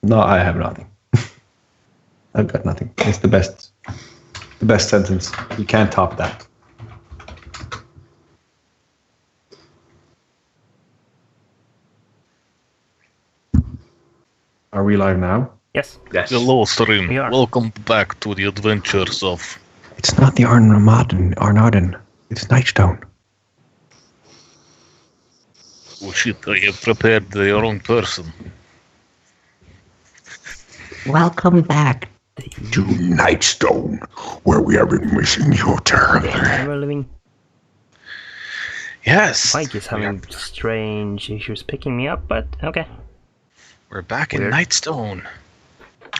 No, I have nothing. I've got nothing. It's the best sentence. You can't top that. Are we live now? Yes. Hello, stream. We are. Welcome back to the adventures of... It's not the Arnauden. It's Nightstone. Oh shit, I have prepared the wrong person. Welcome back to Nightstone, where we have been missing you terribly. Ever living. Yes. Mike is having strange issues picking me up, but okay. We're back Weird. in Nightstone,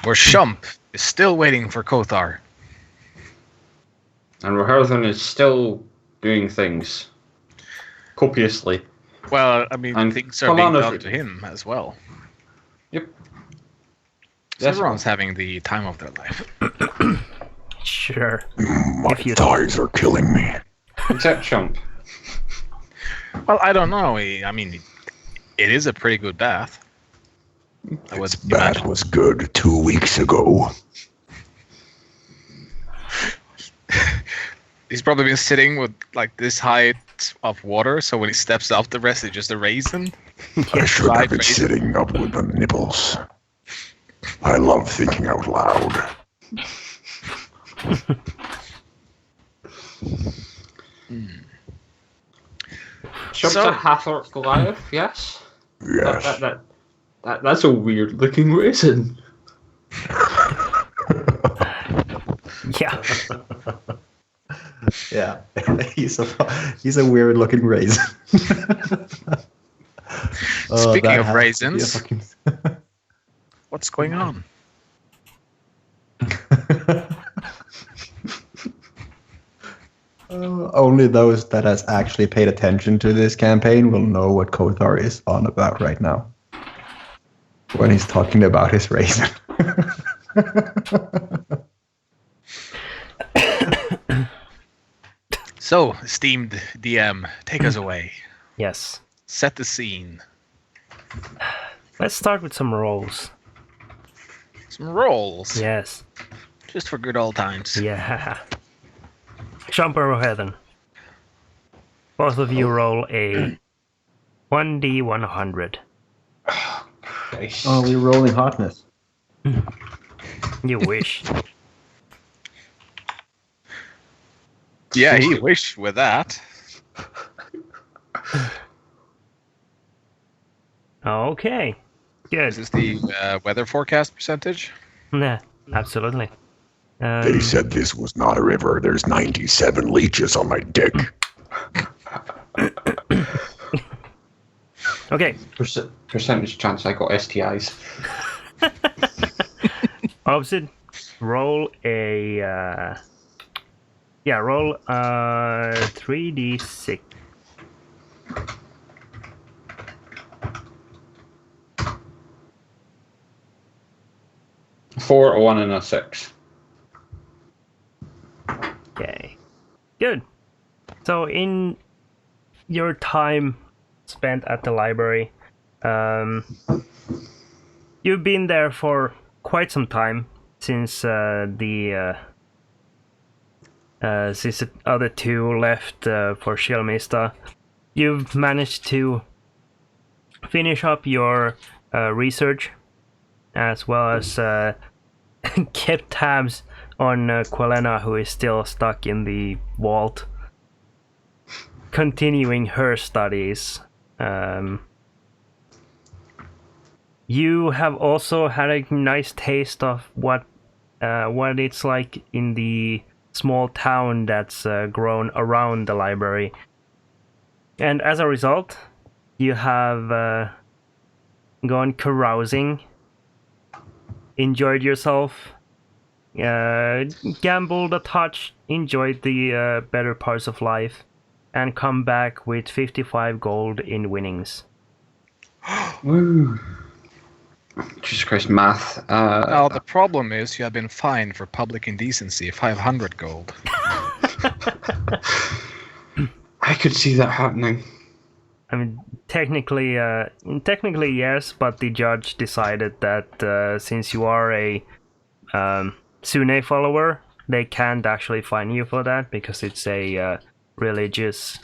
where Shump is still waiting for Kothar. And Roherthan is still doing things copiously. Well, I mean, And things are being Polana- done to him as well. Yep. So Yes. everyone's having the time of their life. Sure. My If you- thighs are killing me. Except Chump. Well, I don't know. I mean, it is a pretty good bath. I would This bath imagine. was good 2 weeks ago. He's probably been sitting with like this height of water, so when he steps out, the rest is just a raisin. I should Dry have been raisin. sitting up with the nipples. I love thinking out loud. Chump's So- a half-orc Goliath, yes? Yes. That's a weird-looking raisin. Yeah. Yeah, he's a weird looking raisin. Speaking that of has to be a raisins, fucking- what's going on? Only those that has actually paid attention to this campaign will know what Kothar is on about right now. When he's talking about his raisin. So, esteemed DM, take us away. Yes. Set the scene. Let's start with some rolls. Some rolls. Yes. Just for good old times. Yeah. Jumper or Heathen. Both of you roll a 1d100. Christ. Oh, we're rolling hotness. You wish. Yeah, he wished with that. Okay. Is Good. this the weather forecast percentage? Nah, absolutely. They said this was not a river. There's 97 leeches on my dick. Okay. Percentage chance I got STIs. Opposite. Roll a roll 3d6. Four, a 1, and a 6. Okay. Good. So in your time spent at the library, you've been there for quite some time since the other two left for Shilmista. You've managed to finish up your research as well as kept tabs on Quelena, who is still stuck in the vault, continuing her studies. You have also had a nice taste of what it's like in the small town that's grown around the library. And as a result, you have gone carousing, enjoyed yourself, gambled a touch, enjoyed the better parts of life, and come back with 55 gold in winnings. Woo. Jesus Christ, math. Now, the problem is you have been fined for public indecency 500 gold. I could see that happening. I mean, technically yes, but the judge decided that since you are a Sune follower, they can't actually fine you for that because it's a religious.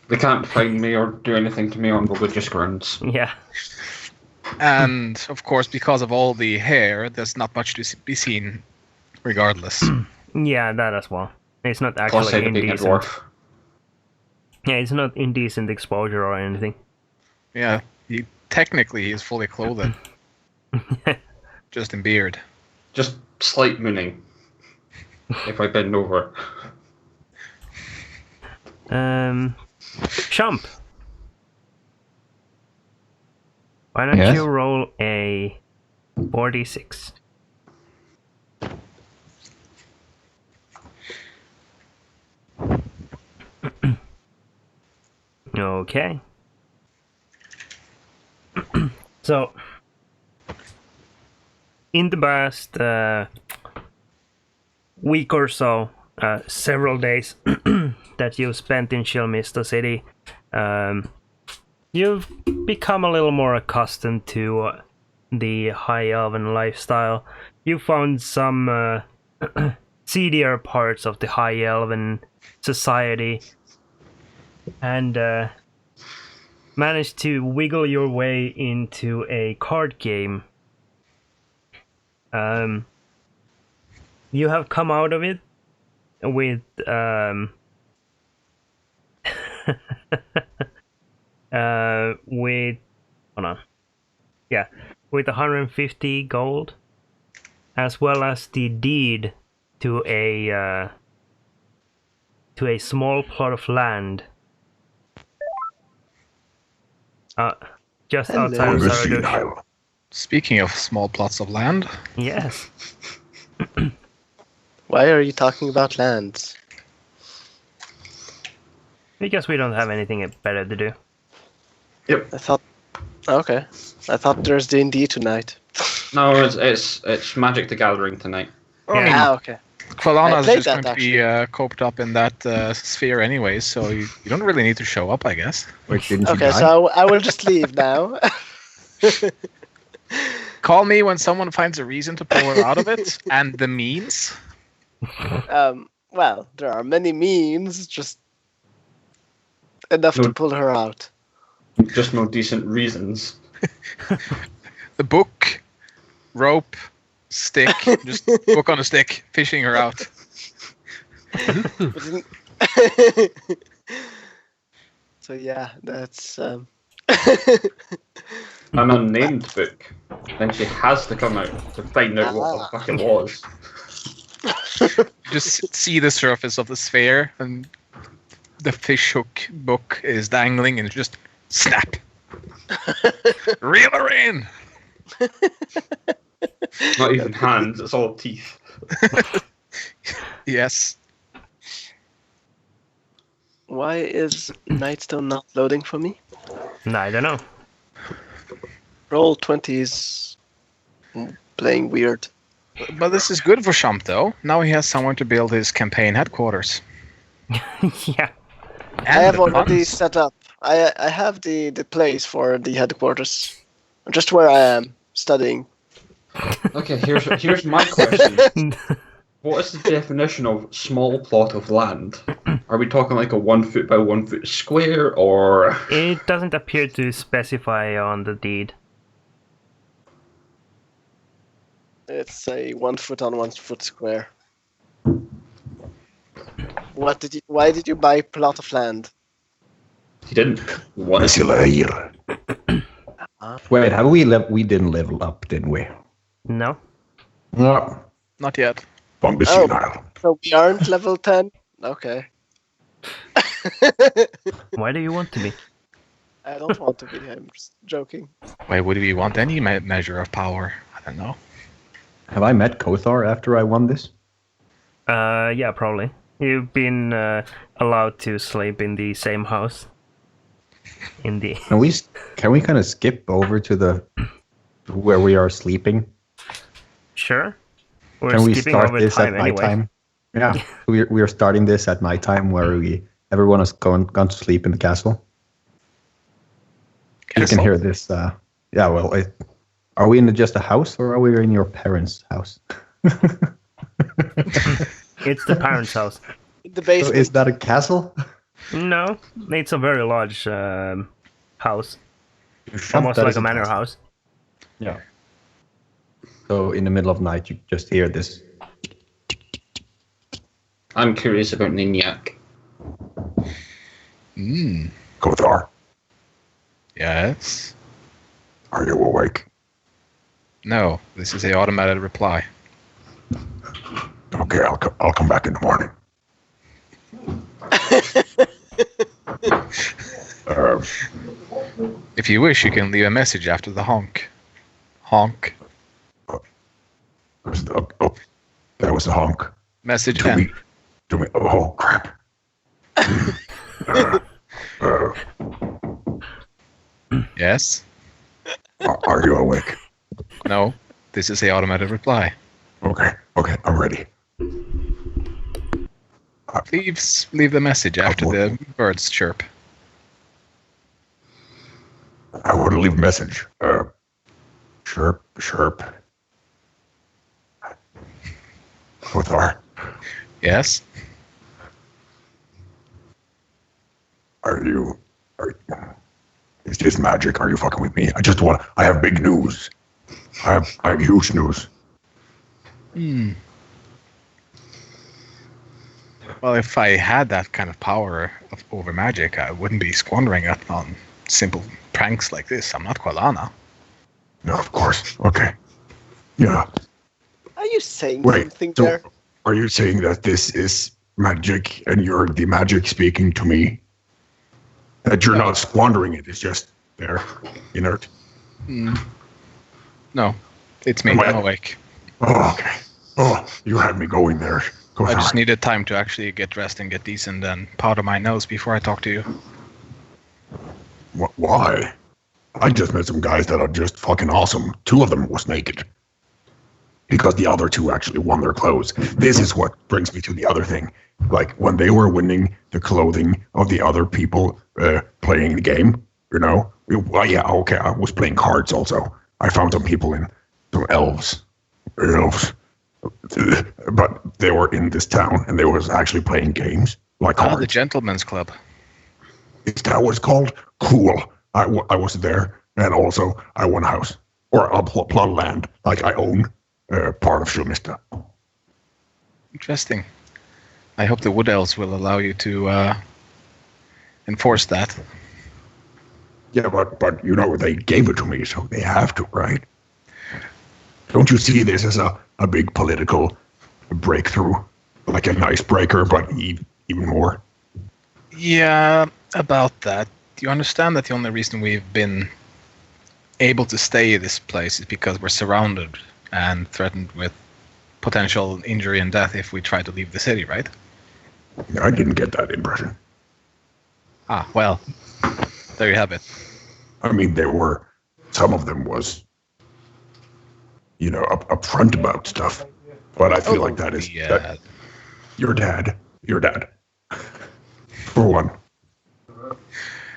They can't fine me or do anything to me on religious grounds. Yeah. And of course, because of all the hair, there's not much to be seen, regardless. Yeah, that as well. It's not Plus, actually being a indecent. dwarf. Yeah, it's not indecent exposure or anything. Yeah, technically he's fully clothed, just in beard. Just slight mooning. If I bend over. Shump. Why don't Yes? you roll a 46? Okay. So, in the past week or so, several days that you've spent in Shilmista City, you've become a little more accustomed to the high elven lifestyle. You found some seedier parts of the high elven society and managed to wiggle your way into a card game. You have come out of it with with hold on. Yeah, with 150 gold, as well as the deed to a small plot of land just Hello. outside of Zaradush. Isle. Speaking of small plots of land, Yes. Why are you talking about lands? Because we don't have anything better to do. I thought. Okay. I thought there's D&D tonight. No, it's Magic the Gathering tonight. Yeah. Okay. Quilana's played just that, going to be coped up in that sphere anyway, so you don't really need to show up, I guess. Wait, didn't you Okay, die? so I will just leave now. Call me when someone finds a reason to pull her out of it, and the means. Well, there are many means, just enough to No. pull her out. Just no decent reasons. The book, rope, stick, just book on a stick, fishing her out. But didn't- So yeah, that's An unnamed book. Then she has to come out to find out what the fuck it was. Just see the surface of the sphere, and the fish hook book is dangling, and just snap. Reel her in. Not even hands, it's all teeth. Yes. why is Nightstone not loading for me? No, I don't know. Roll 20s playing weird. But this is good for Shump, though. Now he has somewhere to build his campaign headquarters. Yeah. I have the already funds. set up. I have the place for the headquarters. Just where I am studying. Okay, here's my question. What is the definition of small plot of land? Are we talking like a 1 foot by 1 foot square, or It doesn't appear to specify on the deed. It's a 1 foot on 1 foot square. Why did you buy a plot of land? he didn't? What? Mesilair. Wait, have we didn't level up, didn't we? No. No. Not yet. Bombicine Isle. So we aren't level 10? Okay. Why do you want to be? I don't want to be. I'm just joking. Why would we want any measure of power? I don't know. Have I met Kothar after I won this? Yeah, probably. You've been allowed to sleep in the same house. In the Can we kind of skip over to where we are sleeping? Sure. We're Can we skipping start over this time at anyway. nighttime? Yeah, we are starting this at nighttime where everyone has gone to sleep in the castle. You can Castle? hear this. Yeah, well, are we in just a house or are we in your parents' house? It's the parents' house. In the So basement. is that a castle? No, it's a very large house, You shot almost that like as a manor castle. house. Yeah. So in the middle of night, you just hear this. I'm curious about Nignac. Kothar, Yes. are you awake? No, this is a automated reply. Okay, I'll come back in the morning. If you wish, you can leave a message after the honk. Honk. Oh, that was the honk. Message To end. me. Oh, crap. Yes. Are you awake? No, this is a automated reply. Okay, I'm ready. Leave the message after the birds chirp. I want to leave a message. Chirp. Kothar, Yes. is this magic? Are you fucking with me? I have big news. I have huge news. Well, if I had that kind of power over magic, I wouldn't be squandering it on simple pranks like this. I'm not Qualana. No, of course. Okay. Yeah. Are you saying Wait, something so there? are you saying that this is magic and you're the magic speaking to me? That you're not squandering it, it's just there, inert? No, it's me. Am I- I'm awake. Oh, okay. Oh, you had me going there. Go I just ahead. needed time to actually get dressed and get decent and powder my nose before I talk to you. Why? I just met some guys that are just fucking awesome. 2 of them was naked. Because the other 2 actually won their clothes. This is what brings me to the other thing. Like, when they were winning the clothing of the other people playing the game, you know? Well, yeah, okay, I was playing cards also. I found some people in some elves. But they were in this town, and they was actually playing games. Like Ah, cards. the Gentleman's Club. Is that what it's called? Cool. I was there, and also I won a house. Or a plot of land. Like, I own part of Shumista. Interesting. I hope the Wood Elves will allow you to enforce that. Yeah, but you know, they gave it to me, so they have to, right? Don't you see this as a big political breakthrough? Like an icebreaker, but even more? Yeah, about that. Do you understand that the only reason we've been able to stay in this place is because we're surrounded and threatened with potential injury and death if we try to leave the city, right? I didn't get that impression. Ah, well, there you have it. I mean, some of them was, you know, upfront about stuff. But I feel like that is your dad. For one.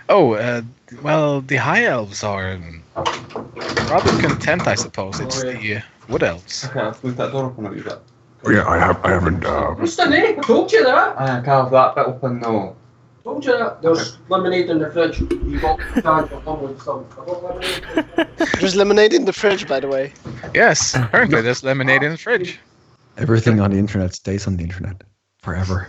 Oh, well, the High Elves are rather content, I suppose. It's the Wood Elves. Okay, I've moved that door open. I'll use that. Oh, yeah, I haven't. Mr. Nick, I told you that. I can't have that bit open now. Told you that. There's lemonade in the fridge. You got charge of one with some. I got lemonade. There's lemonade in the fridge, by the way. Yes, apparently there's lemonade in the fridge. Everything on the internet stays on the internet forever.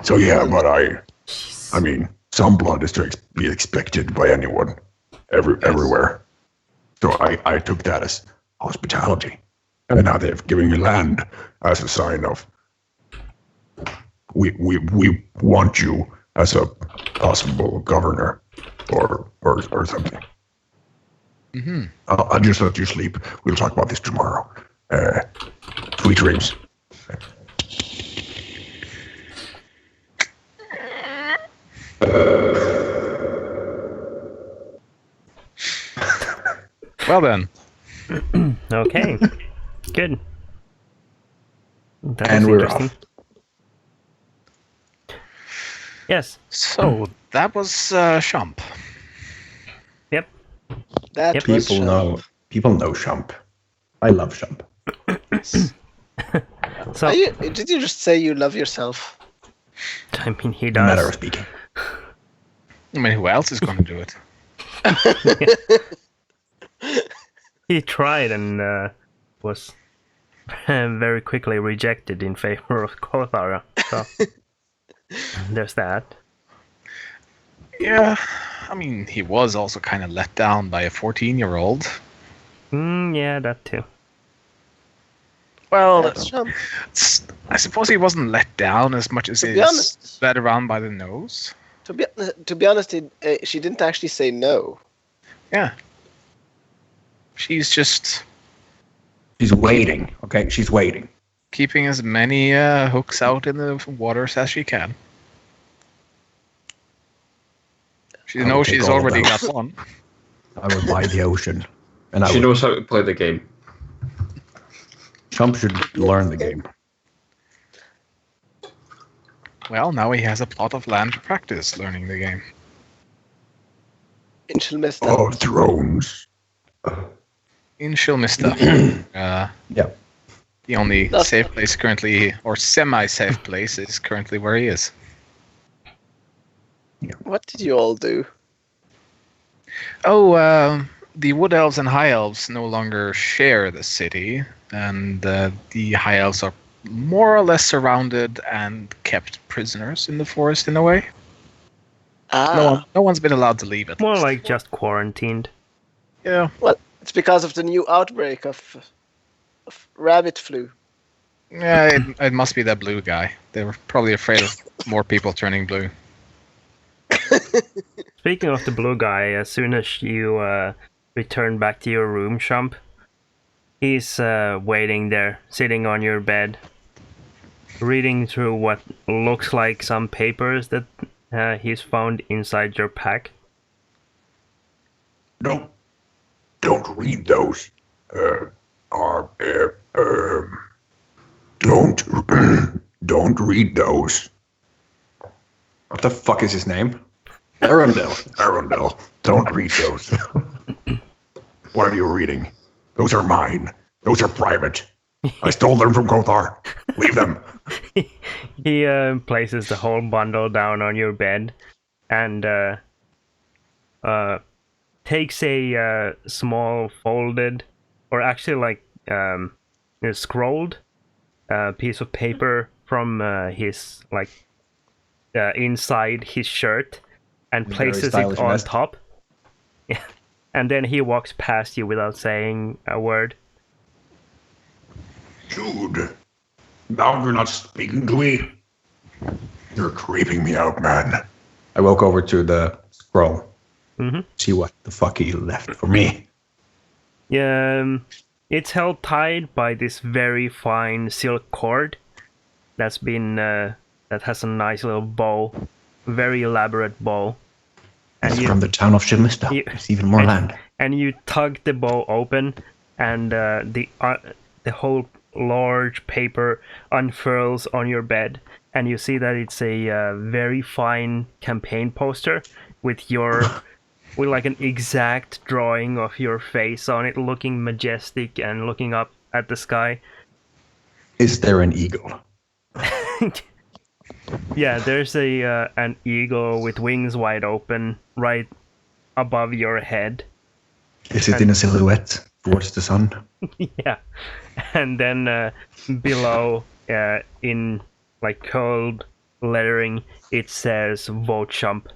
So yeah, but I mean, some blood is to be expected by anyone, everywhere. So I took that as hospitality, and now they've given me land as a sign of we want you as a possible governor or something. Mm-hmm. I'll just let you sleep. We'll talk about this tomorrow. Sweet dreams. Well then, Okay, good. That And is we're interesting. off. Yes. So that was Shump. Yep. That Yep. was People know Shump. I love Shump. So Did you just say you love yourself? I mean, he Matter of does. speaking. I mean, who else is going to do it? He tried and was very quickly rejected in favor of Kothara. So there's that. Yeah, I mean, he was also kind of let down by a 14-year-old. Yeah, that too. Well, That's Shump. I suppose he wasn't let down as much as To be he's honest- led around by the nose. To be honest, she didn't actually say no. Yeah. She's just She's waiting. Okay, she's waiting. keeping as many hooks out in the waters as she can. She I would knows take she's all of already those. got one. I would buy the ocean, and She knows how to play the game. Shump should learn the game. Well, now he has a plot of land to practice learning the game. In Shilmista. Of Thrones. In Shilmista. Yeah. The only That's- safe place currently, or semi-safe place, is currently where he is. What did you all do? Oh, the Wood Elves and High Elves no longer share the city, and the High Elves are more or less surrounded and kept prisoners in the forest in a way. No one's been allowed to leave it. More like just quarantined. Yeah. Well, it's because of the new outbreak of rabbit flu. Yeah, it must be that blue guy. They were probably afraid of more people turning blue. Speaking of the blue guy, as soon as you return back to your room, Shump, he's waiting there, sitting on your bed, reading through what looks like some papers that he's found inside your pack. Don't read those. Don't read those. What the fuck is his name? Arundel, don't read those. What are you reading? Those are mine. Those are private. I stole them from Kothar. Leave them. He places the whole bundle down on your bed and takes a small folded, or actually like a scrolled piece of paper from his like inside his shirt and Very places it stylish on vest. top. Yeah. And then he walks past you without saying a word. Jude, now you're not speaking to me. You're creeping me out, man. I walk over to the scroll. Mhm. See what the fuck he left for me. It's held tied by this very fine silk cord that's been that has a nice little bow, very elaborate bow. It's from the town of Shilmista. It's even more land. And you tug the bow open, and the whole large paper unfurls on your bed, and you see that it's a very fine campaign poster with your with like an exact drawing of your face on it, looking majestic and looking up at the sky. Is there an eagle? Yeah, there's an eagle with wings wide open right above your head. Is it in a silhouette towards the sun? Yeah, and then below, in like cold lettering, it says "Vote Shump,"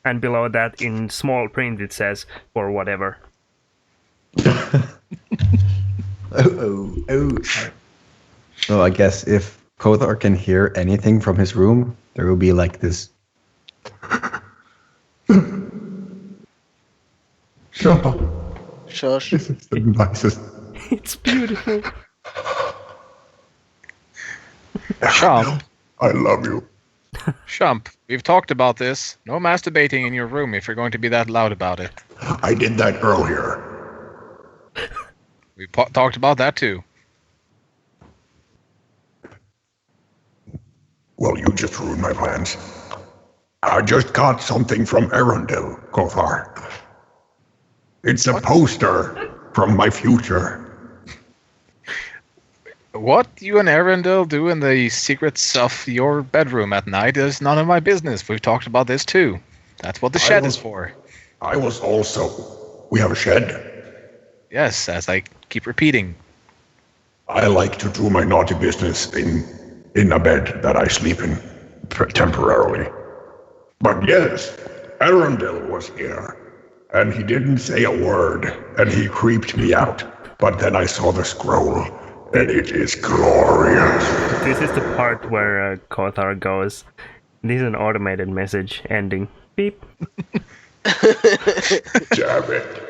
and below that, in small print, it says "For whatever." Oh. So I guess if Kothar can hear anything from his room, there will be like this. Shut up. Shush. This is the nicest. It's beautiful. Shump, I love you. Shump, we've talked about this. No masturbating in your room if you're going to be that loud about it. I did that earlier. We talked about that too. Well, you just ruined my plans. I just got something from Arundel, Kothar. It's a poster from my future. What you and Arundel do in the secrets of your bedroom at night is none of my business. We've talked about this too. That's what the shed is for. I was also... We have a shed. Yes, as I keep repeating. I like to do my naughty business in a bed that I sleep in temporarily. But yes, Arundel was here, and he didn't say a word, and he creeped me out. But then I saw the scroll, and it is glorious. This is the part where Kothar goes, "This is an automated message ending. Beep." Damn it.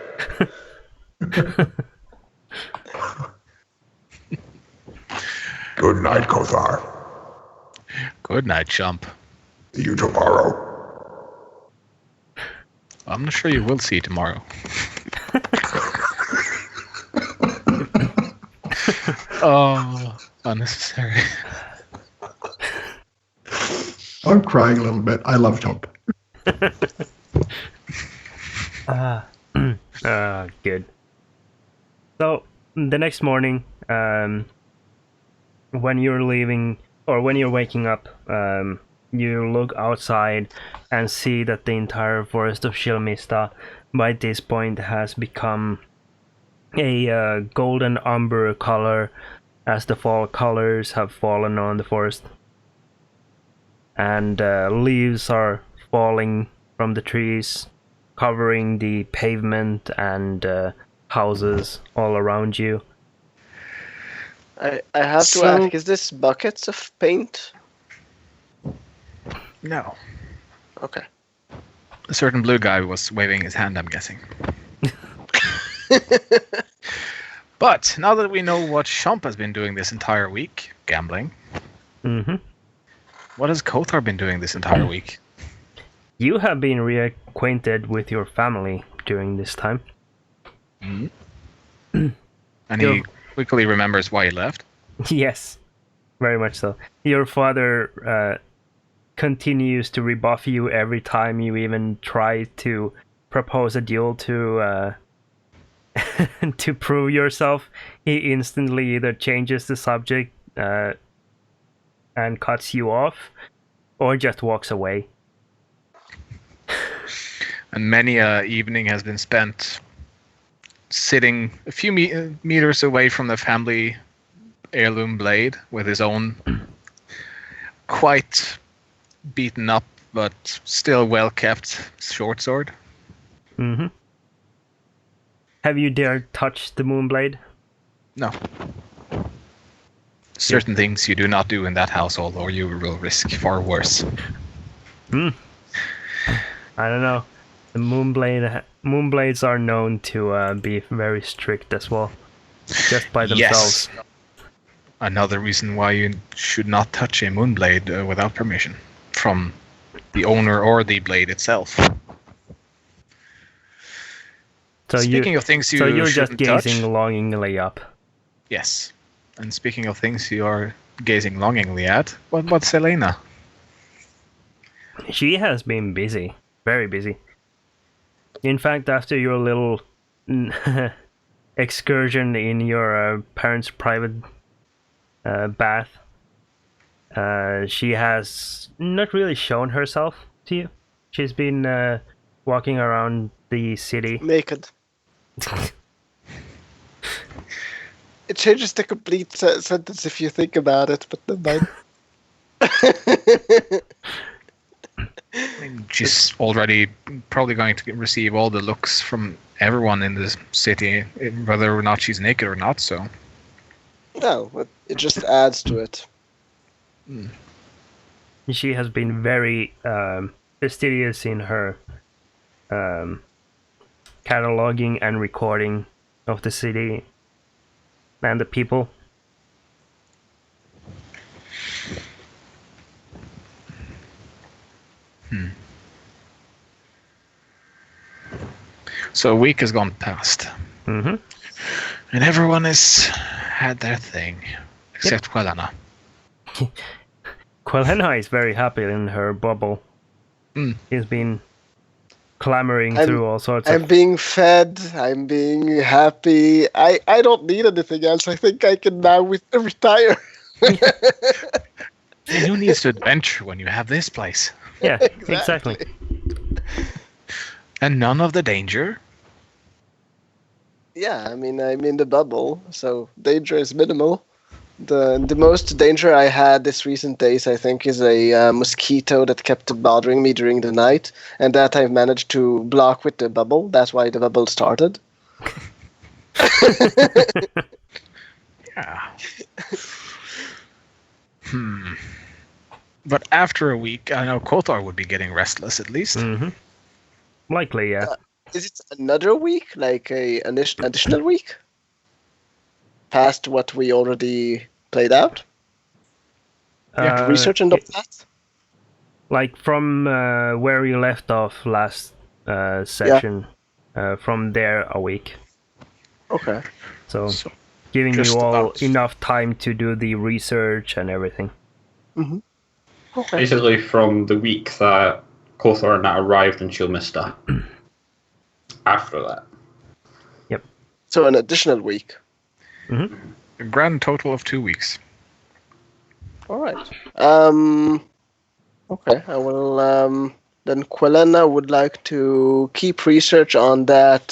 Good night, Kothar. Good night, chump. See you tomorrow. I'm not sure you will see tomorrow. Oh, unnecessary. I'm crying a little bit. I love Chomp. Good. So the next morning, when you're leaving or when you're waking up, you look outside and see that the entire forest of Shilmista by this point has become a golden umber color as the fall colors have fallen on the forest. And leaves are falling from the trees, covering the pavement and houses all around you. I have to ask, is this buckets of paint? No. Okay. A certain blue guy was waving his hand, I'm guessing. But now that we know what Chomp has been doing this entire week, gambling, what has Kothar been doing this entire week? You have been reacquainted with your family during this time. And he quickly remembers why he left. Yes, very much so. Your father continues to rebuff you every time you even try to propose a duel to to prove yourself. He instantly either changes the subject and cuts you off, or just walks away. And many a evening has been spent sitting a few meters away from the family heirloom blade with his own quite beaten up but still well kept short sword. Have you dared touch the Moonblade? No. Certain things you do not do in that household, or you will risk far worse. I don't know. The Moonblades are known to be very strict as well, just by themselves. Yes. Another reason why you should not touch a Moonblade without permission from the owner or the blade itself. So speaking of things so you're just shouldn't gazing touch, longingly up. Yes. And speaking of things you are gazing longingly at, what's Elena? She has been busy, very busy. In fact, after your little excursion in your parents' private bath, she has not really shown herself to you. She's been walking around the city. Naked. It changes the complete sentence if you think about it, but then She's already probably going to receive all the looks from everyone in this city, whether or not she's naked or not, so... No, but it just adds to it. She has been very fastidious in her cataloging and recording of the city and the people. So a week has gone past. And everyone has had their thing. Except Quelana. Quelena is very happy in her bubble. Mm. She's been clamoring I'm- through all sorts I'm of... being fed. I'm being happy. I don't need anything else. I think I can now retire. And who needs to adventure when you have this place? Yeah, exactly. And none of the danger? Yeah, I mean, I'm in the bubble, so danger is minimal. The most danger I had this recent days, I think, is a mosquito that kept bothering me during the night, and that I've managed to block with the bubble. That's why the bubble started. Yeah. But after a week, I know Kothar would be getting restless at least. Mm-hmm. Likely, yeah. Is it another week, like an additional week? Past what we already played out? You have to research and all that? Like from where you left off last session, from there a week. Okay. So So, giving just you all about. enough time to do the research and everything. Mm-hmm. Okay. Basically, from the week that Kothar and that arrived in Chilmista. After that. So an additional week. Mm-hmm. A grand total of 2 weeks. All right. Okay. I will. Then Quelena would like to keep research on that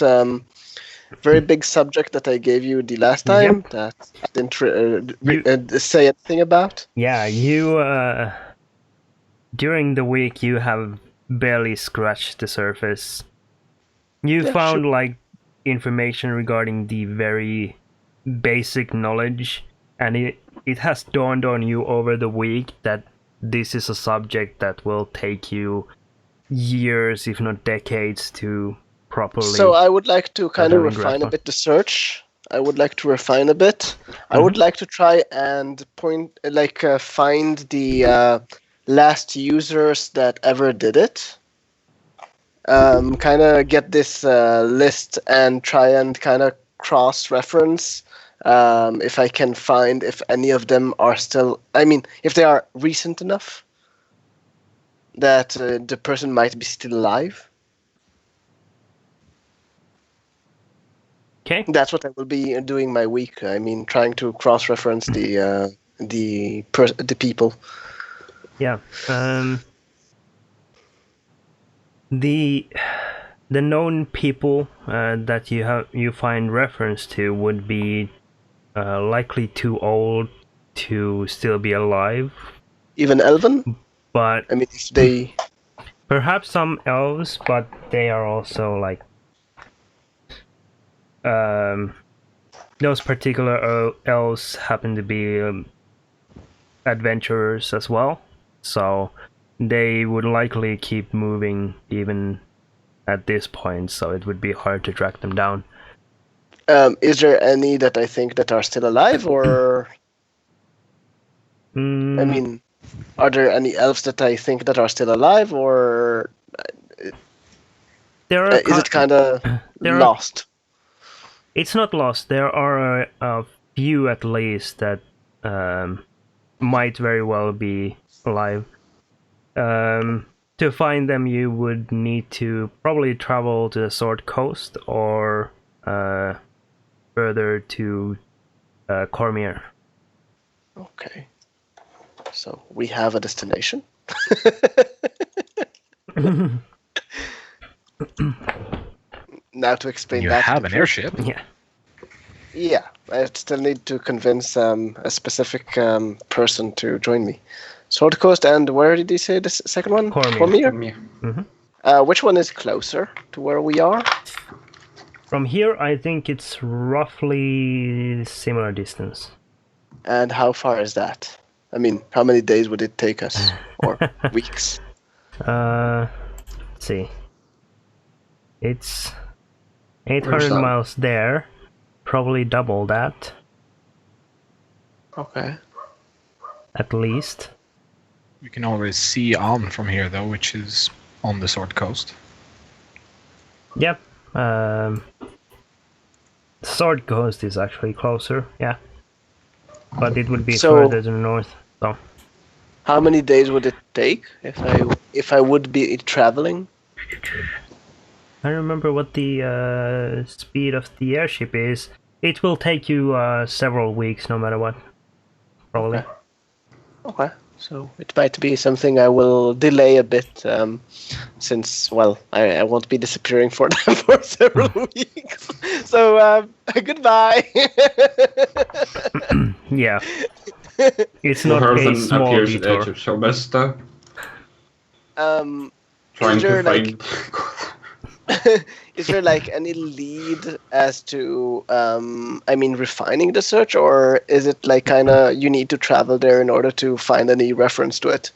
very big subject that I gave you the last time that I didn't say anything about. Yeah, you during the week you have barely scratched the surface. You Yeah, found sure. like information regarding the very basic knowledge, and it has dawned on you over the week that this is a subject that will take you years, if not decades, to properly. So I would like to kind of Gathering refine a grasp. bit the search. I would like to refine a bit. I would like to try and find the last users that ever did it. Kind of get this list and try and kind of cross-reference if I can find if any of them are still. I mean, if they are recent enough that the person might be still alive. Okay. That's what I will be doing my week. I mean, trying to cross-reference the people. Yeah. The known people that you find reference to would be likely too old to still be alive, Even Elven. but I mean, if they. perhaps some elves, but they are also like those particular elves happen to be adventurers as well, so they would likely keep moving even at this point, so it would be hard to track them down. Is there any that I think that are still alive, or I mean, are there any elves that I think that are still alive, or there are is it kind of there are- lost? It's not lost. There are a few at least that might very well be alive. To find them, you would need to probably travel to the Sword Coast or further to Cormier. Okay. So we have a destination. Now to explain You that. have an airship. Yeah. Yeah, I still need to convince a specific person to join me. Sword Coast, and where did you say the second one? Cormier. Yeah. Which one is closer to where we are? From here, I think it's roughly similar distance. And how far is that? I mean, how many days would it take us? Or weeks? Let's see. It's 800 Where's that? miles there. Probably double that, Okay. at least. We can always see on from here, though, which is on the Sword Coast. Yep. Sword Coast is actually closer, yeah. But it would be So- further to the north. So How many days would it take if I would be traveling? I remember what the speed of the airship is. It will take you several weeks, no matter what. Probably. Okay. So it might be something I will delay a bit, since, well, I won't be disappearing for them for several weeks. So, goodbye. Yeah. It's not a Herthan small appears at the edge detour. of Silvesta, Um, trying there, to like- find. is there like any lead as to, refining the search, or is it like kind of you need to travel there in order to find any reference to it?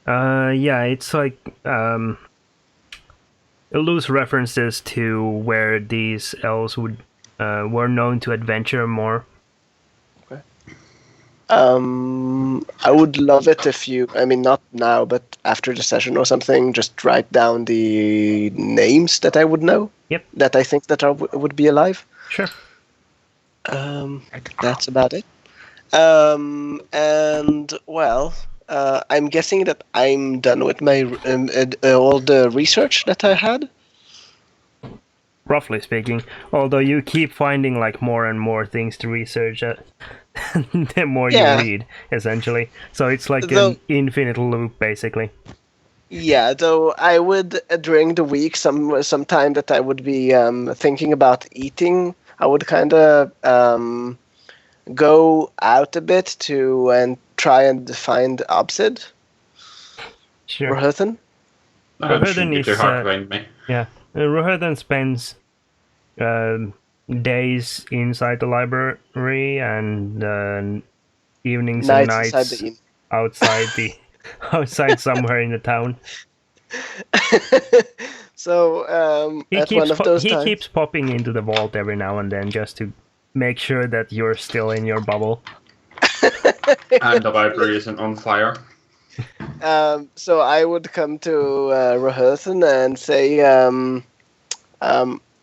Yeah, it's like loose references to where these elves were known to adventure more. I would love it if you, not now, but after the session or something, just write down the names that I would know. Yep. That I think that would be alive. Sure. That's about it. And well, I'm guessing that I'm done with my all the research that I had. Roughly speaking, although you keep finding like more and more things to research the more you read, essentially. So it's like an infinite loop, basically. Yeah, though I would during the week, some time that I would be thinking about eating, I would kind of go out a bit and try and find Obsid Sure. or Hutton. That shouldn't be too hard to find me. Yeah. Roherden spends days inside the library and evenings and nights outside somewhere in the town. So at one of those times, he keeps popping into the vault every now and then just to make sure that you're still in your bubble. And the library isn't on fire. So I would come to Roherden and say,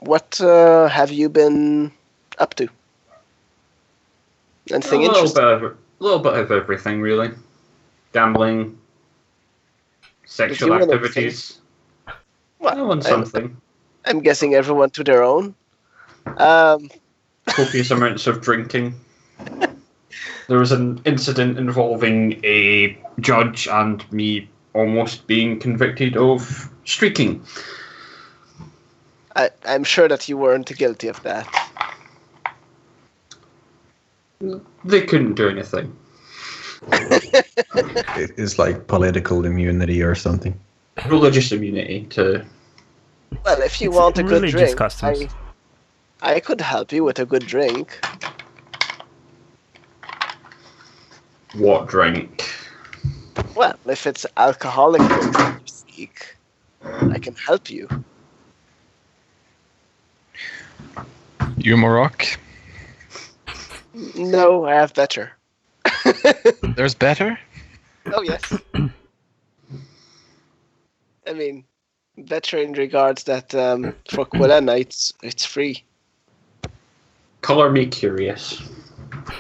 what have you been up to? Anything interesting? A little bit of everything, really. Gambling, sexual activities. Well, Something. I'm guessing everyone to their own. Copious amounts of drinking. There was an incident involving a judge and me almost being convicted of streaking. I'm sure that you weren't guilty of that. They couldn't do anything. It is like political immunity or something. Religious immunity to... Well, if you want a good drink, customs. I could help you with a good drink. What drink? Well, if it's alcoholic drinks that you seek, I can help you. You, Morok? No, I have better. There's better? Oh, yes. I mean, better in regards that for Quilena, it's free. Color me curious.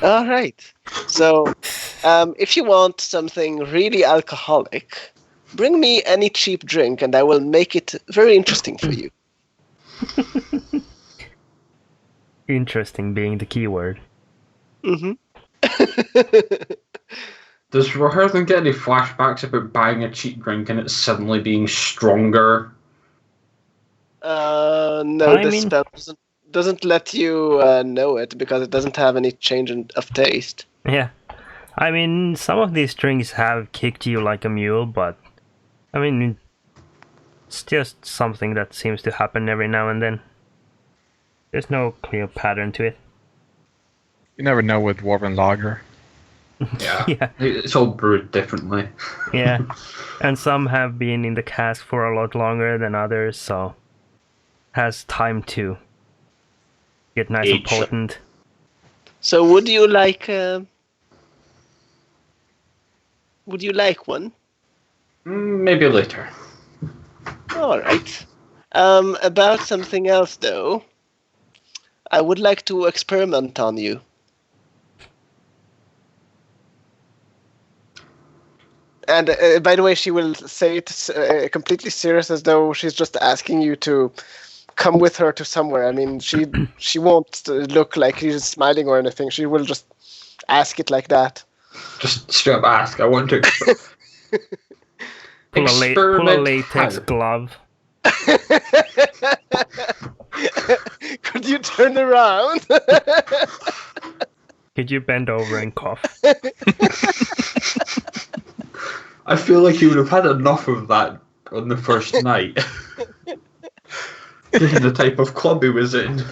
All right. So, if you want something really alcoholic, bring me any cheap drink and I will make it very interesting for you. Interesting being the key word. Mm-hmm. Does Roherden get any flashbacks about buying a cheap drink and it suddenly being stronger? No, the spell doesn't let you know it because it doesn't have any change of taste. Yeah. I mean, some of these drinks have kicked you like a mule, but I mean, it's just something that seems to happen every now and then. There's no clear pattern to it. You never know with Dwarven Lager. Yeah. Yeah. It's all brewed differently. Yeah. And some have been in the cask for a lot longer than others, so has time to get nice and potent. So would you like one? Maybe later. All right. About something else though. I would like to experiment on you. And by the way, she will say it completely serious, as though she's just asking you to come with her to somewhere. I mean, she won't look like she's smiling or anything. She will just ask it like that. Just straight up ask. I want to Pull a experiment. latex how? glove. Could you turn around? Could you bend over and cough? I feel like you would have had enough of that on the first night. The type of club he was in.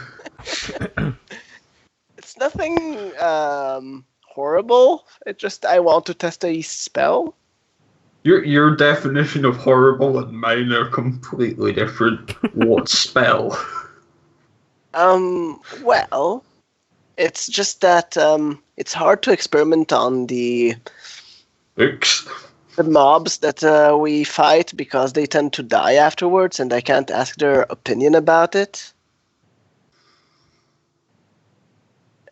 It's nothing horrible. It just I want to test a spell. Your definition of horrible and mine are completely different. What spell? Well, it's just that it's hard to experiment on the Books. mobs that we fight because they tend to die afterwards, and I can't ask their opinion about it.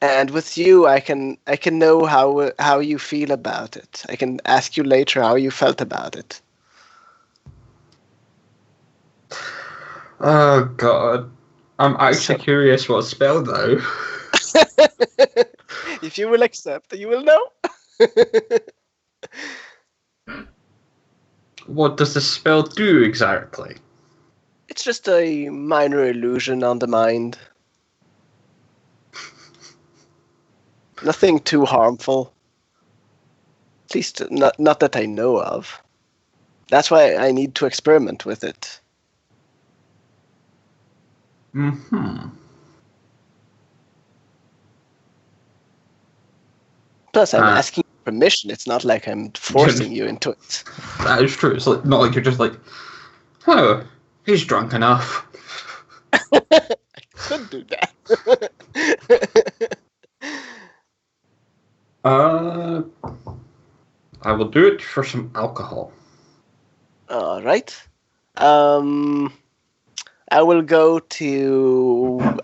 And with you, I can know how you feel about it. I can ask you later how you felt about it. Oh god. I'm actually curious what spell though. If you will accept, you will know. What does the spell do exactly? It's just a minor illusion on the mind. Nothing too harmful. At least not that I know of. That's why I need to experiment with it. Mm-hmm. Plus, I'm asking permission. It's not like I'm forcing you into it. That is true. It's like not like you're just like, oh, he's drunk enough. I could do that. I will do it for some alcohol. All right. I will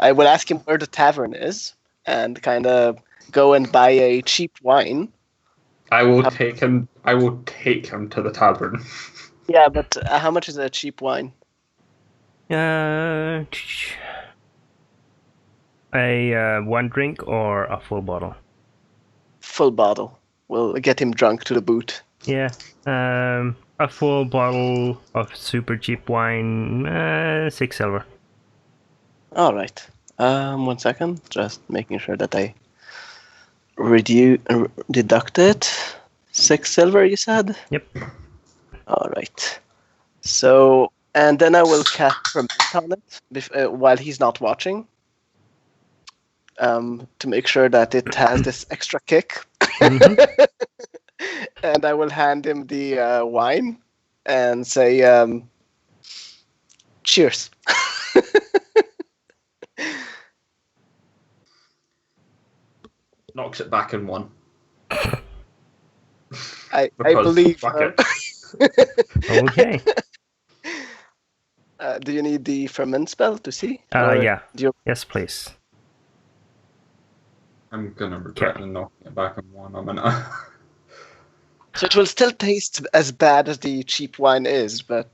I will ask him where the tavern is and kind of go and buy a cheap wine. I will take him to the tavern. Yeah, but how much is a cheap wine? A one drink or a full bottle? Full bottle. We'll get him drunk to the boot. Yeah. A full bottle of super cheap wine, 6 silver. All right. 1 second. Just making sure that I deduct it. 6 silver, you said? Yep. All right. So, and then I will cast ferment on it while he's not watching. To make sure that it has this extra kick. Mm-hmm. And I will hand him the wine and say, cheers. Knocks it back in one. I believe. Okay. Do you need the ferment spell to see? Yeah. Yes, please. I'm gonna regret knocking it back in one. I'm gonna. So it will still taste as bad as the cheap wine is, but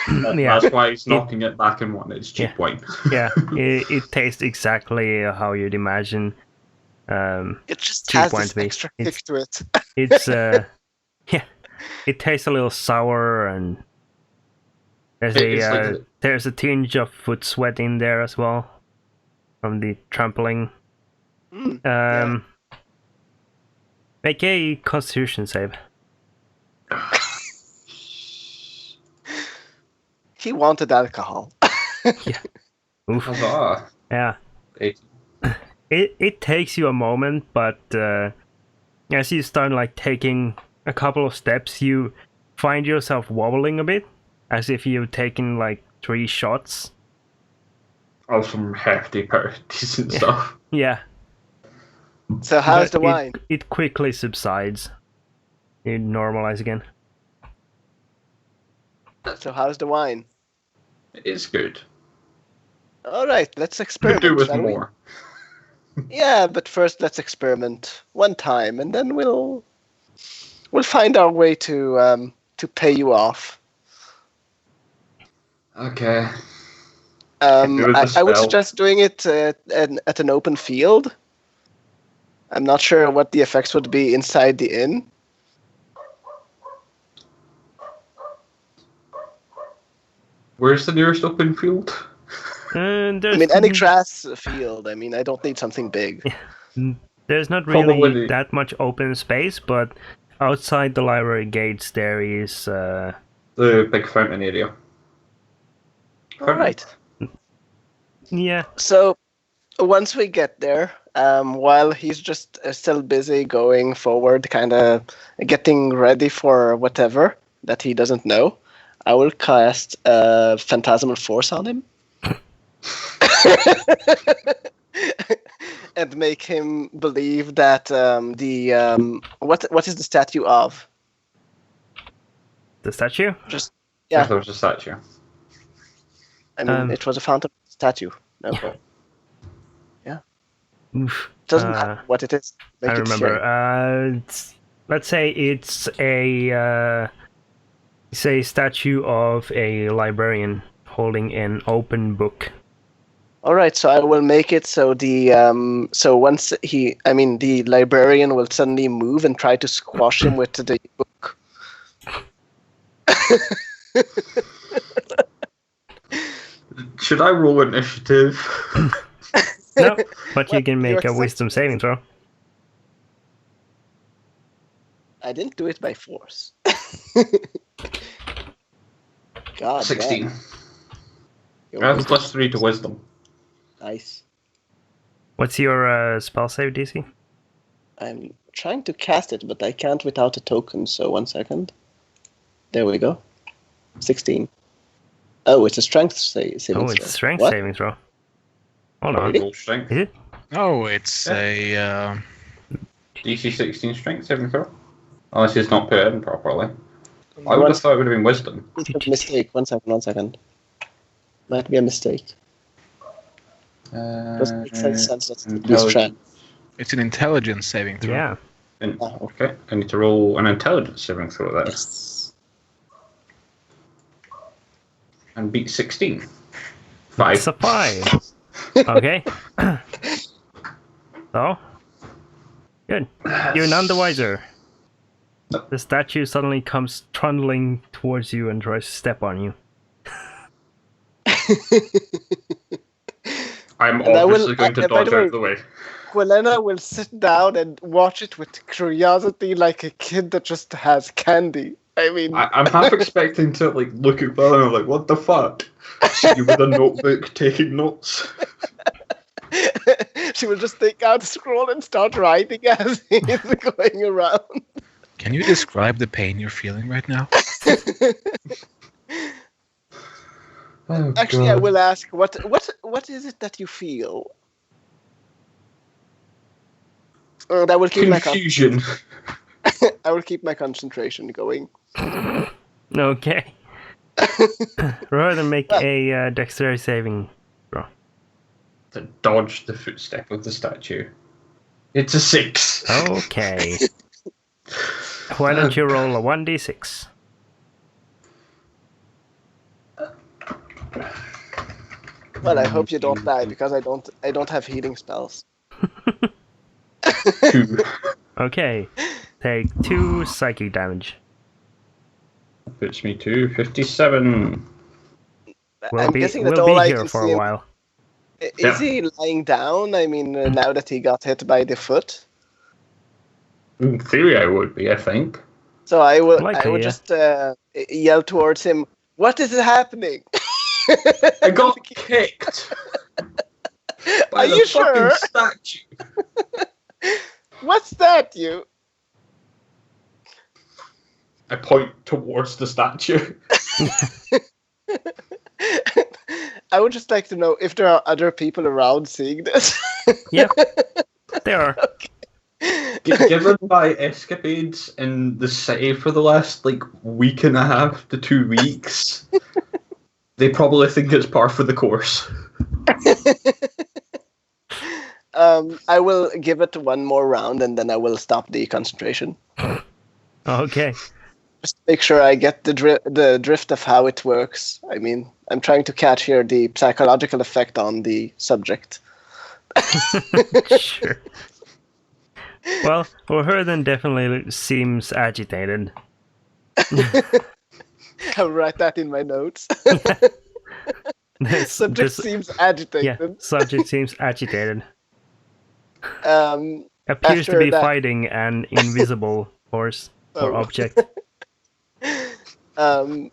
Yeah. That's why he's knocking it back in one. It's cheap wine. Yeah, it tastes exactly how you'd imagine. it just cheap has wine this to be. extra kick to it. It's yeah, it tastes a little sour, and there's a tinge of foot sweat in there as well from the trampling. Yeah. Make a Constitution save. He wanted alcohol. Yeah. Oof. Huzzah. Yeah. 18. It takes you a moment, but as you start like taking a couple of steps, you find yourself wobbling a bit, as if you've taken like 3 shots. Oh, some hefty, decent stuff. Yeah. So how's the But wine? It quickly subsides. It normalizes again. So how's the wine? It's good. All right, let's Could experiment. do with shall we? more. Yeah, but first let's experiment one time, and then we'll we'll find our way to pay you off. Okay. I would spell. suggest doing it at an open field. I'm not sure what the effects would be inside the inn. Where's the nearest open field? I mean, any grass field. I mean, I don't need something big. There's not really Probably. that much open space, but outside the library gates there is. The big fountain area. All right. Yeah. So once we get there, while he's just still busy going forward, kind of getting ready for whatever that he doesn't know, I will cast Phantasmal Force on him. And make him believe that what is the statue of? The statue? Just Yeah. yeah. There was a statue. I mean, it was a fountain statue. No. Yeah. Oof. It doesn't matter what it is. Make I it remember. scary. Let's say it's a statue of a librarian holding an open book. All right, so I will make it so the once the librarian will suddenly move and try to squash him with the book. Should I roll initiative? No, but you can You make a accept- wisdom saving throw. I didn't do it by force. God, 16. man. Your I have wisdom- +3 to wisdom. Nice. What's your spell save DC? I'm trying to cast it, but I can't without a token. So 1 second. There we go. 16. Oh, it's a strength saving throw. Oh, it's strength What? saving throw. Hold I on. Really? roll strength. Is it? Oh, it's a. DC 16 strength saving throw. Unless he's not put it in properly. I would have thought it would have been wisdom. It's a mistake. 1 second. 1 second. Might be a mistake. Doesn't make sense that's the intelligence. strength. It's an intelligence saving throw. Yeah. Okay, I need to roll an intelligence saving throw then. Yes. And beat 16. 5. It's a 5. Okay. So, good. You're none the wiser. The statue suddenly comes trundling towards you and tries to step on you. I'm And I will- obviously going to by dodge the out way- of the way. Quelena will sit down and watch it with curiosity like a kid that just has candy. I mean, I'm half expecting to look at Bella and I'm like, what the fuck? You with a notebook taking notes. she will just take out a scroll and start writing as he's going around. Can you describe the pain you're feeling right now? Oh, Actually, I will ask, what is it that you feel? And I will keep Confusion. I will keep my concentration going. Okay. Rather make a dexterity saving throw. To dodge the footstep of the statue. It's a 6. Okay. Why don't you roll a 1d6? Well, I hope you don't die because I don't have healing spells. 2. Okay. Take 2 psychic damage. Puts me to 57. We'll I'm be, guessing that we'll all be I here can for see a him- while. Is Yeah. he lying down? I mean, now that he got hit by the foot. In theory, I would be, I think. So I will Likely, yeah. just yell towards him, "What is happening?" I got kicked by Are the you fucking sure? statue. What's that, you? I point towards the statue. I would just like to know if there are other people around seeing this. Yep. There are. Given my escapades in the city for the last week and a half to 2 weeks, they probably think it's par for the course. I will give it one more round and then I will stop the concentration. Okay. Just make sure I get the drift of how it works. I mean, I'm trying to catch here the psychological effect on the subject. Sure. Well, Herden definitely seems agitated. I'll write that in my notes. Subject seems Yeah, agitated. subject seems agitated. Um, Appears to after be that- fighting an invisible force or Oh. object. so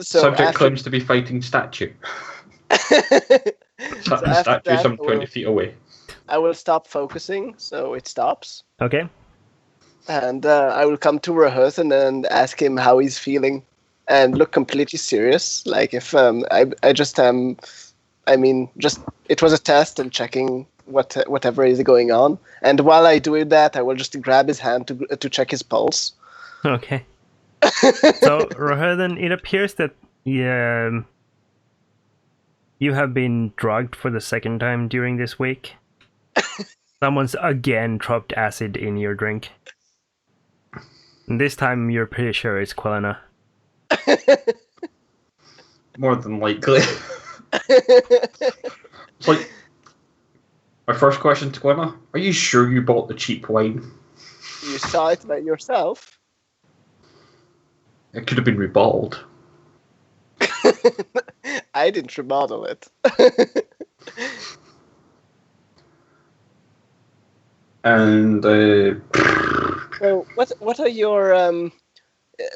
Subject after, claims to be fighting statue. so after Statue that, some 20 feet away. I will stop focusing, so it stops. Okay. And I will come to Reherthen and ask him how he's feeling, and look completely serious. Like if I just I mean, just it was a test and checking whatever is going on. And while I do that, I will just grab his hand to check his pulse. Okay. So, Roherden, it appears that you have been drugged for the second time during this week. Someone's again dropped acid in your drink. And this time you're pretty sure it's Quelena. More than likely. It's like, my first question to Gwenna, are you sure you bought the cheap wine? You saw it by yourself. It could have been rebottled. I didn't remodel it. And So what are your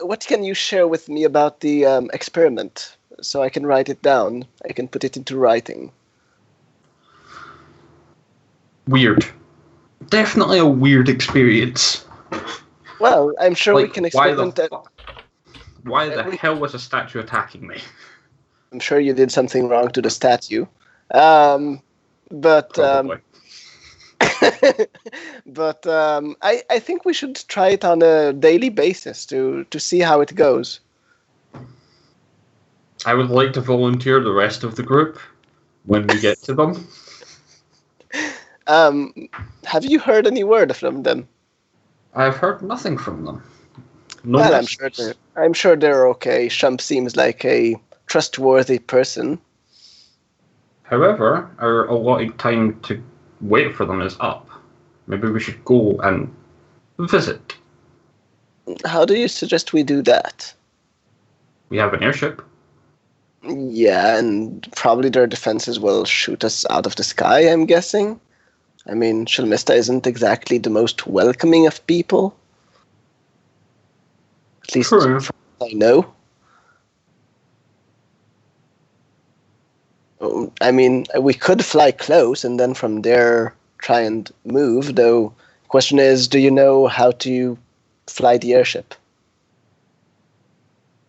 what can you share with me about the experiment so I can write it down? I can put it into writing. weird. Definitely a weird experience. Well, I'm sure we Like, can why experiment that. why the hell was a statue attacking me? I'm sure you did something wrong to the statue. But Probably. but I think we should try it on a daily basis to see how it goes. I would like to volunteer the rest of the group when we get to them. Have you heard any word from them? I've heard nothing from them. No Well, messages. I'm sure they're okay. Shump seems like a trustworthy person. However, our allotted time to wait for them is up. Maybe we should go and visit. How do you suggest we do that? We have an airship. Yeah, and probably their defenses will shoot us out of the sky, I'm guessing. I mean, Shalmista isn't exactly the most welcoming of people. At least True. from what I know. I mean, we could fly close and then from there try and move, though. Question is, do you know how to fly the airship?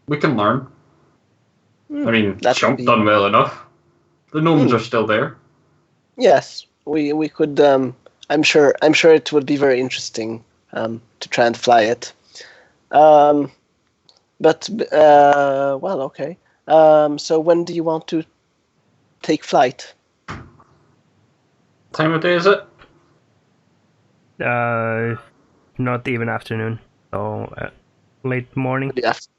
We can learn. I mean, that would Chump be- done well enough. The gnomes are still there. Yes, we could. I'm sure it would be very interesting to try and fly it. Well, okay. So when do you want to take flight? Time of day is it? Not even afternoon. So late morning. The after.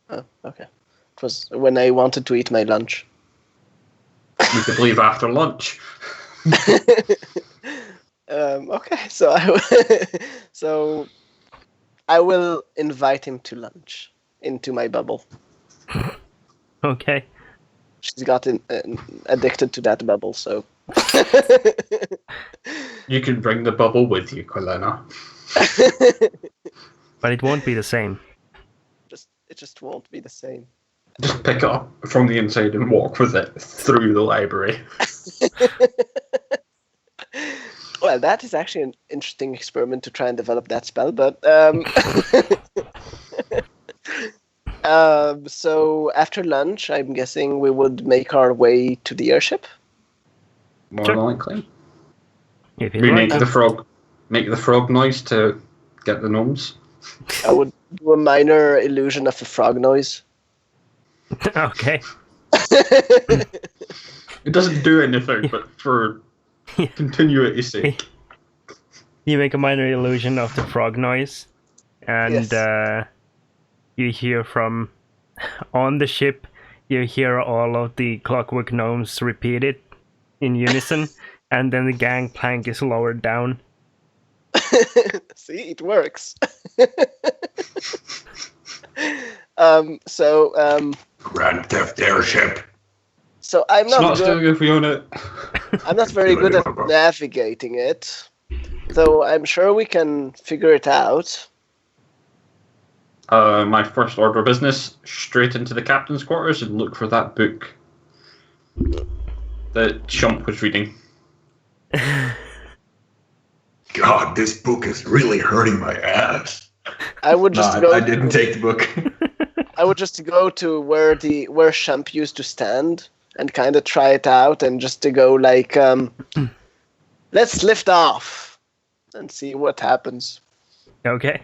Oh, okay. It was when I wanted to eat my lunch. We could leave after lunch. Okay, so so I will invite him to lunch into my bubble. Okay. She's gotten addicted to that bubble, so. You can bring the bubble with you, Colena. But it won't be the same. It just won't be the same. Just pick it up from the inside and walk with it through the library. Well, that is actually an interesting experiment to try and develop that spell, but so after lunch, I'm guessing we would make our way to the airship. More Sure. than likely. If you We like. make the frog noise to get the gnomes. I would do a minor illusion of a frog noise. Okay. It doesn't do anything, but for continuity's sake. You make a minor illusion of the frog noise, and Yes. you hear from on the ship. You hear all of the Clockwork Gnomes repeat it in unison, and then the gangplank is lowered down. See, it works. Grand Theft Airship. So I'm It's not not good. still if we own it. I'm not very good at navigating it, though I'm sure we can figure it out. My first order of business, straight into the captain's quarters and look for that book that Shump was reading. God, this book is really hurting my ass. I would No, just I didn't take the book. I would just go to where Shump used to stand and kind of try it out, and just to go like, let's lift off and see what happens. Okay.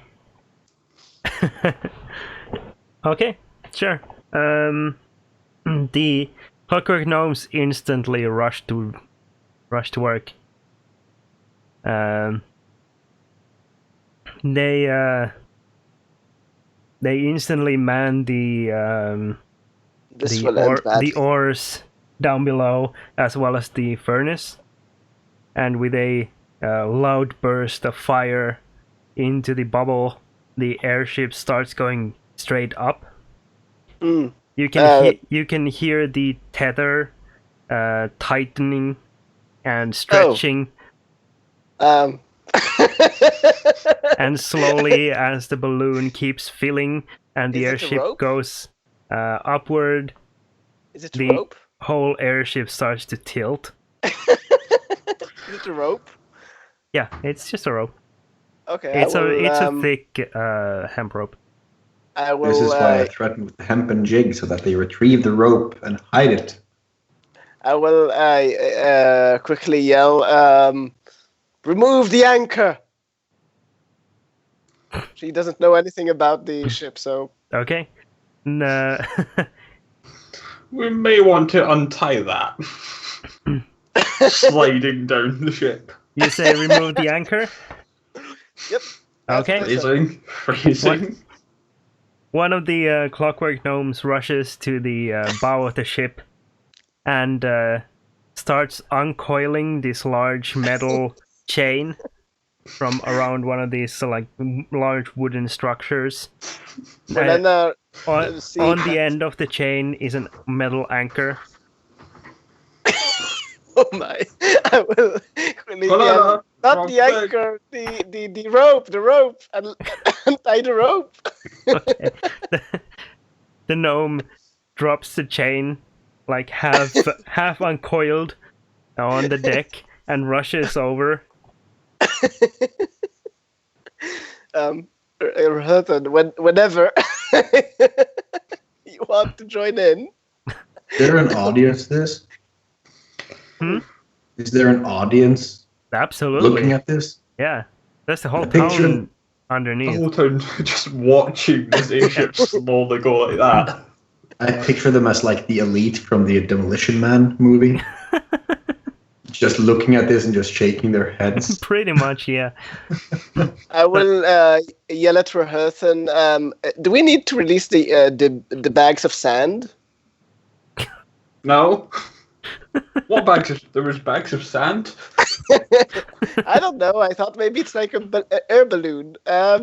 Okay, sure. The Clockwork Gnomes instantly rush to work. They instantly man This will end badly. the oars down below, as well as the furnace, and with a loud burst of fire into the bubble, the airship starts going straight up. Mm. You can you can hear the tether tightening and stretching, and slowly, as the balloon keeps filling and the Is it a airship rope? goes upward, Is it a the rope? whole airship starts to tilt. Is it a rope? Yeah, it's just a rope. Okay, It's a will, thick hemp rope. I will. This is why I threatened with the hempen jig, so that they retrieve the rope and hide it. I will quickly yell, remove the anchor! She doesn't know anything about the ship, so... Okay. We may want to untie that. Sliding down the ship. You say remove the anchor? Yep. Okay. Freezing. Freezing. One of the Clockwork Gnomes rushes to the bow of the ship and starts uncoiling this large metal chain from around one of these large wooden structures. But then, On the end of the chain is a metal anchor. oh my! I will quickly yell, not the anchor, the rope, and untie the rope. Okay. The gnome drops the chain, like half uncoiled, on the deck and rushes over. Whenever you want to join in. Is there an audience this? Is there an audience Absolutely. looking at this? Yeah. That's the whole I picture- town The underneath. whole town just watching this airship slowly go like that. I picture them as like the elite from the Demolition Man movie. Just looking at this and just shaking their heads. Pretty much, yeah. I will yell at Reherthan. Do we need to release the bags of sand? No. What bags of... There was bags of sand? I don't know. I thought maybe it's like an air balloon. All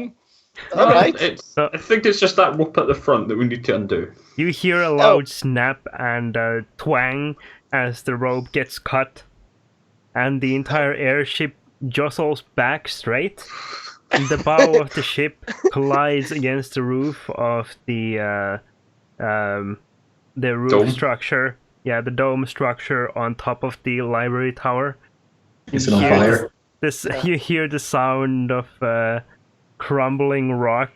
No, right. I think it's just that rope at the front that we need to undo. You hear a loud snap and a twang as the rope gets cut, and the entire airship jostles back straight. The bow of the ship collides against the roof of the roof Dome. structure. Yeah, the dome structure on top of the library tower. Is it on hear fire? You hear the sound of crumbling rock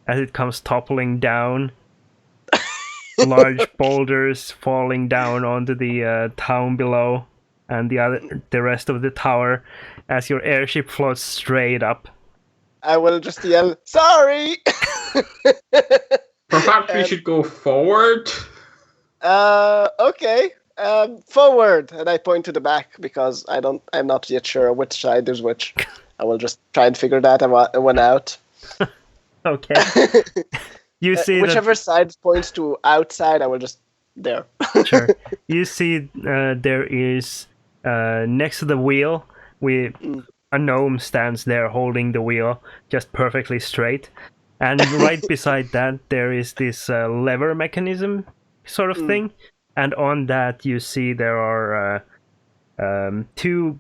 as it comes toppling down. Large boulders falling down onto the town below, and the rest of the tower as your airship floats straight up. I will just yell, sorry! Perhaps we should go forward? Okay. Forward, and I point to the back because I'm not yet sure which side is which. I will just try and figure that one out. Okay. You see Whichever side points to outside, I will just there. Sure. You see there is next to the wheel, a gnome stands there holding the wheel just perfectly straight. And right beside that, there is this lever mechanism sort of thing. And on that, you see there are two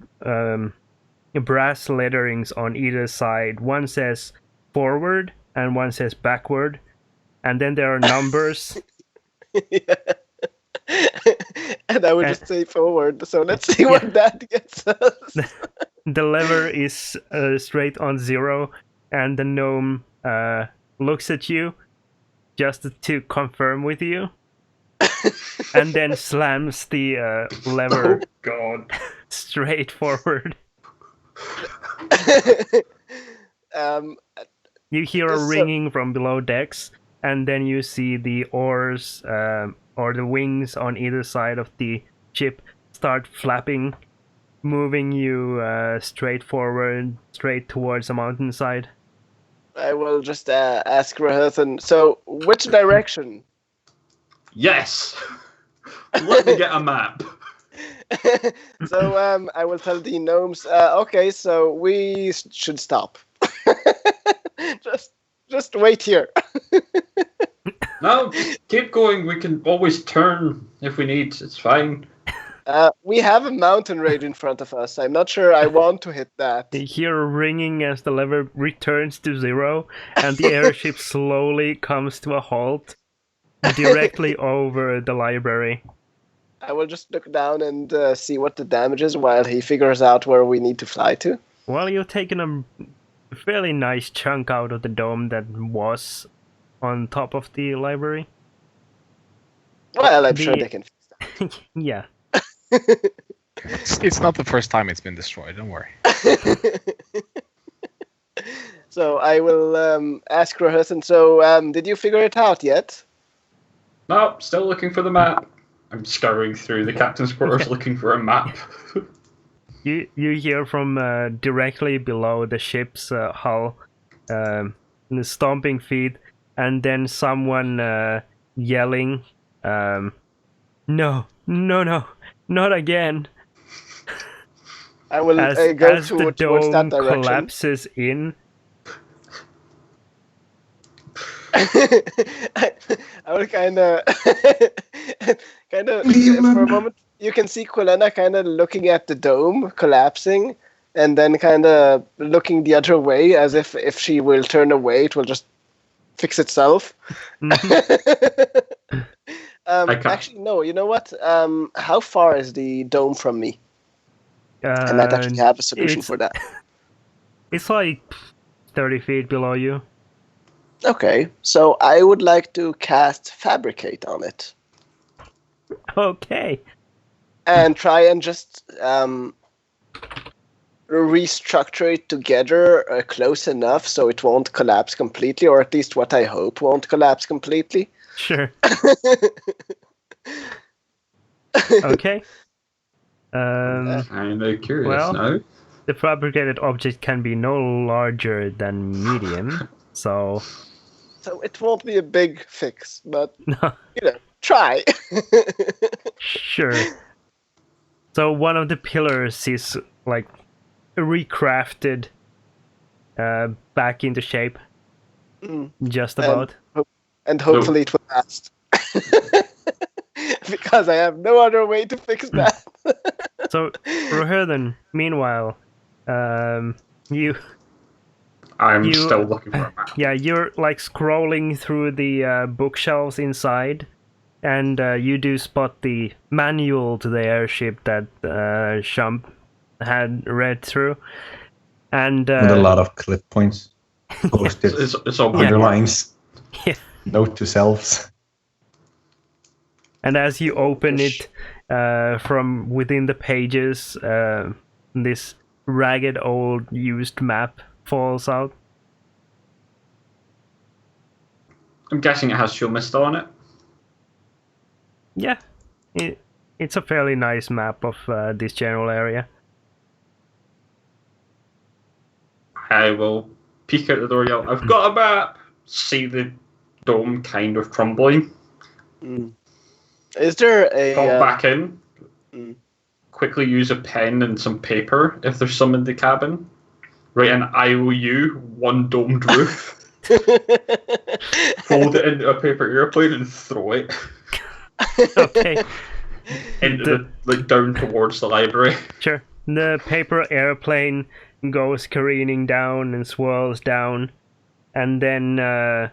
brass letterings on either side. One says forward and one says backward. And then there are numbers. And I would just say forward. So let's see what that gets us. The lever is straight on 0, and the gnome looks at you just to confirm with you, and then slams the lever straight forward. You hear a ringing from below decks, and then you see the oars or the wings on either side of the ship start flapping, moving you straight forward, straight towards the mountainside. I will just ask Rahathan, so which direction? Yes! Let me get a map. So I will tell the gnomes, okay, so we should stop. Just wait here. No, keep going. We can always turn if we need. It's fine. We have a mountain range in front of us. I'm not sure I want to hit that. You hear a ringing as the lever returns to 0, and the airship slowly comes to a halt directly over the library. I will just look down and see what the damage is while he figures out where we need to fly to. Well, you've taken a fairly nice chunk out of the dome that was on top of the library. Well, I'm sure they can fix that. Yeah. It's not the first time it's been destroyed, don't worry. So I will ask Rahathan, so did you figure it out yet? No, still looking for the map. I'm scurrying through the captain's quarters looking for a map. You hear from directly below the ship's hull, the stomping feet, and then someone yelling, no, not again. I will As go the towards that dome direction. collapses in. I will kind of for a moment. You can see Quilena kind of looking at the dome collapsing, and then kind of looking the other way, as if she will turn away, it will just fix itself. Actually, no. You know what? How far is the dome from me? I might actually have a solution for that. It's like 30 feet below you. Okay, so I would like to cast Fabricate on it. Okay. And try and just restructure it together close enough so it won't collapse completely, or at least what I hope won't collapse completely. Sure. Okay. I'm curious well, now. The fabricated object can be no larger than medium, so... So it won't be a big fix, but, No. Try. Sure. So one of the pillars is, like, recrafted back into shape. Just about. And hopefully it will last. Because I have no other way to fix that. So, Roherden, meanwhile, I'm still looking for a map. Yeah, you're like scrolling through the bookshelves inside, and you do spot the manual to the airship that Shump had read through, and with a lot of clip points, posted, it's all underlines, Yeah. note to selves. And as you open it from within the pages, this ragged old used map falls out. I'm guessing it has Shumista on it. Yeah, it's a fairly nice map of this general area. I will peek out the door and yell, I've got a map! see the dome kind of crumbling. Is there a Pop back in. Mm. Quickly use a pen and some paper if there's some in the cabin. Write an IOU, one domed roof. Fold it into a paper airplane and throw it. Okay. Into down towards the library. Sure. The paper airplane goes careening down and swirls down, and then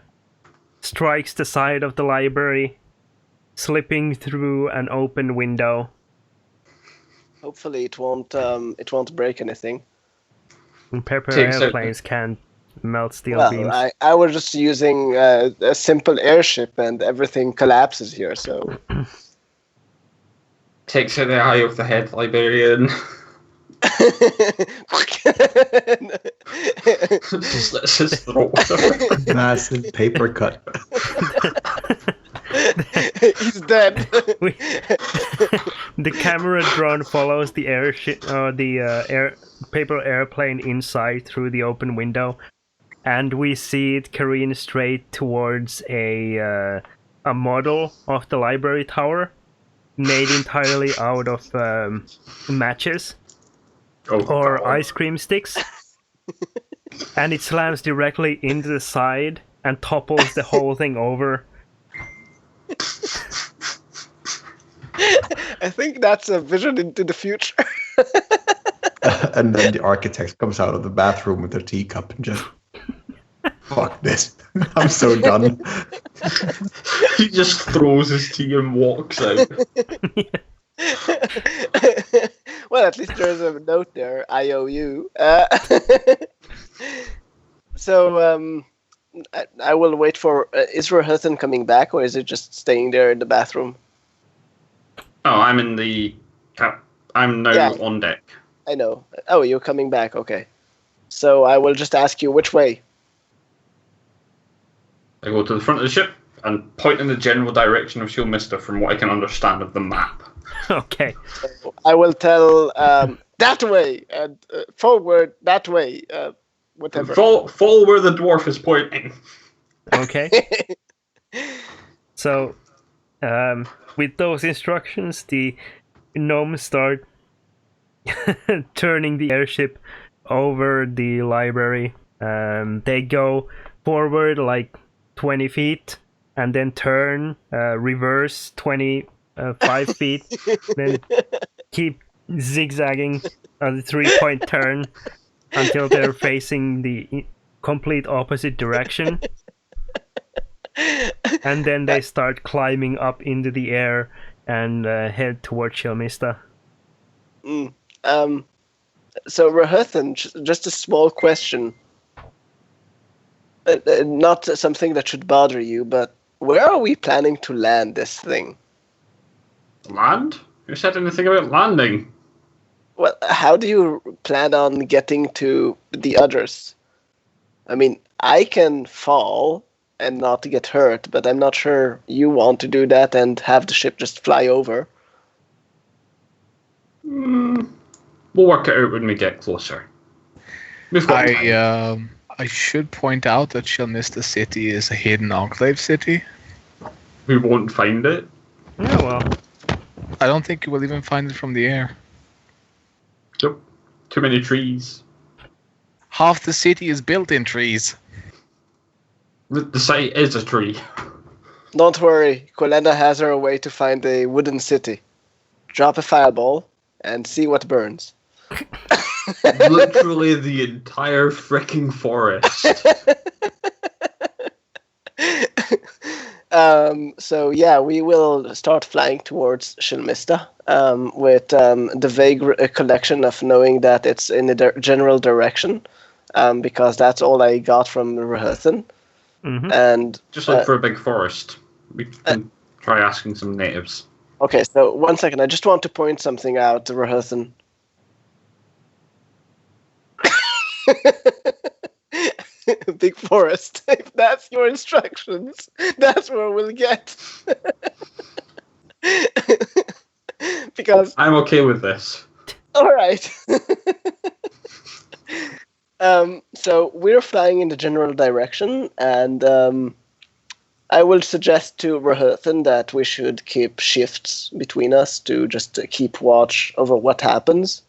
strikes the side of the library, slipping through an open window. Hopefully, it won't break anything. And paper Takes airplanes can't melt steel Well, beams. I was just using a simple airship, and everything collapses here. So Takes out the eye of the head librarian. Just lets his throat. Massive paper cut. He's dead. The camera drone follows the airship, paper airplane inside through the open window, and we see it careen straight towards a model of the library tower, made entirely out of matches or ice cream sticks, and it slams directly into the side and topples the whole thing over. I think that's a vision into the future. And then the architect comes out of the bathroom with a teacup and just, fuck this. I'm so done. He just throws his tea and walks out. Well, at least there's a note there, IOU. So, I will wait for... is Rohithan coming back, or is it just staying there in the bathroom? Oh, I'm in the... I'm now on deck. I know. Oh, you're coming back, okay. So I will just ask you which way. I go to the front of the ship and point in the general direction of Shielmister from what I can understand of the map. Okay. So I will tell that way, and forward that way, whatever. Follow where the dwarf is pointing. Okay. So, with those instructions, the gnomes start turning the airship over the library. They go forward like 20 feet, and then turn, reverse 25 feet, then keep zigzagging a 3-point turn until they're facing the complete opposite direction. And then they start climbing up into the air and head towards Shielmister. So, Rohithan, just a small question. Not something that should bother you, but where are we planning to land this thing? Land? Who said anything about landing? Well, how do you plan on getting to the others? I mean, I can fall and not get hurt, but I'm not sure you want to do that and have the ship just fly over. We'll work it out when we get closer. We've got time. I should point out that Shielmister City is a hidden enclave city. We won't find it. Yeah, well. I don't think you will even find it from the air. Nope. Too many trees. Half the city is built in trees. The site is a tree. Don't worry, Colenda has her way to find a wooden city. Drop a fireball and see what burns. Literally the entire freaking forest. So yeah, we will start flying towards Shielmister with the vague collection of knowing that it's in a general direction, because that's all I got from Rohithan. Mm-hmm. And Just look for a big forest. We can try asking some natives. okay, so 1 second, I just want to point something out to Rohithan. Big forest. If that's your instructions, that's where we'll get. Because I'm okay with this. all right. So we're flying in the general direction, and I will suggest to Rahathan that we should keep shifts between us to just keep watch over what happens.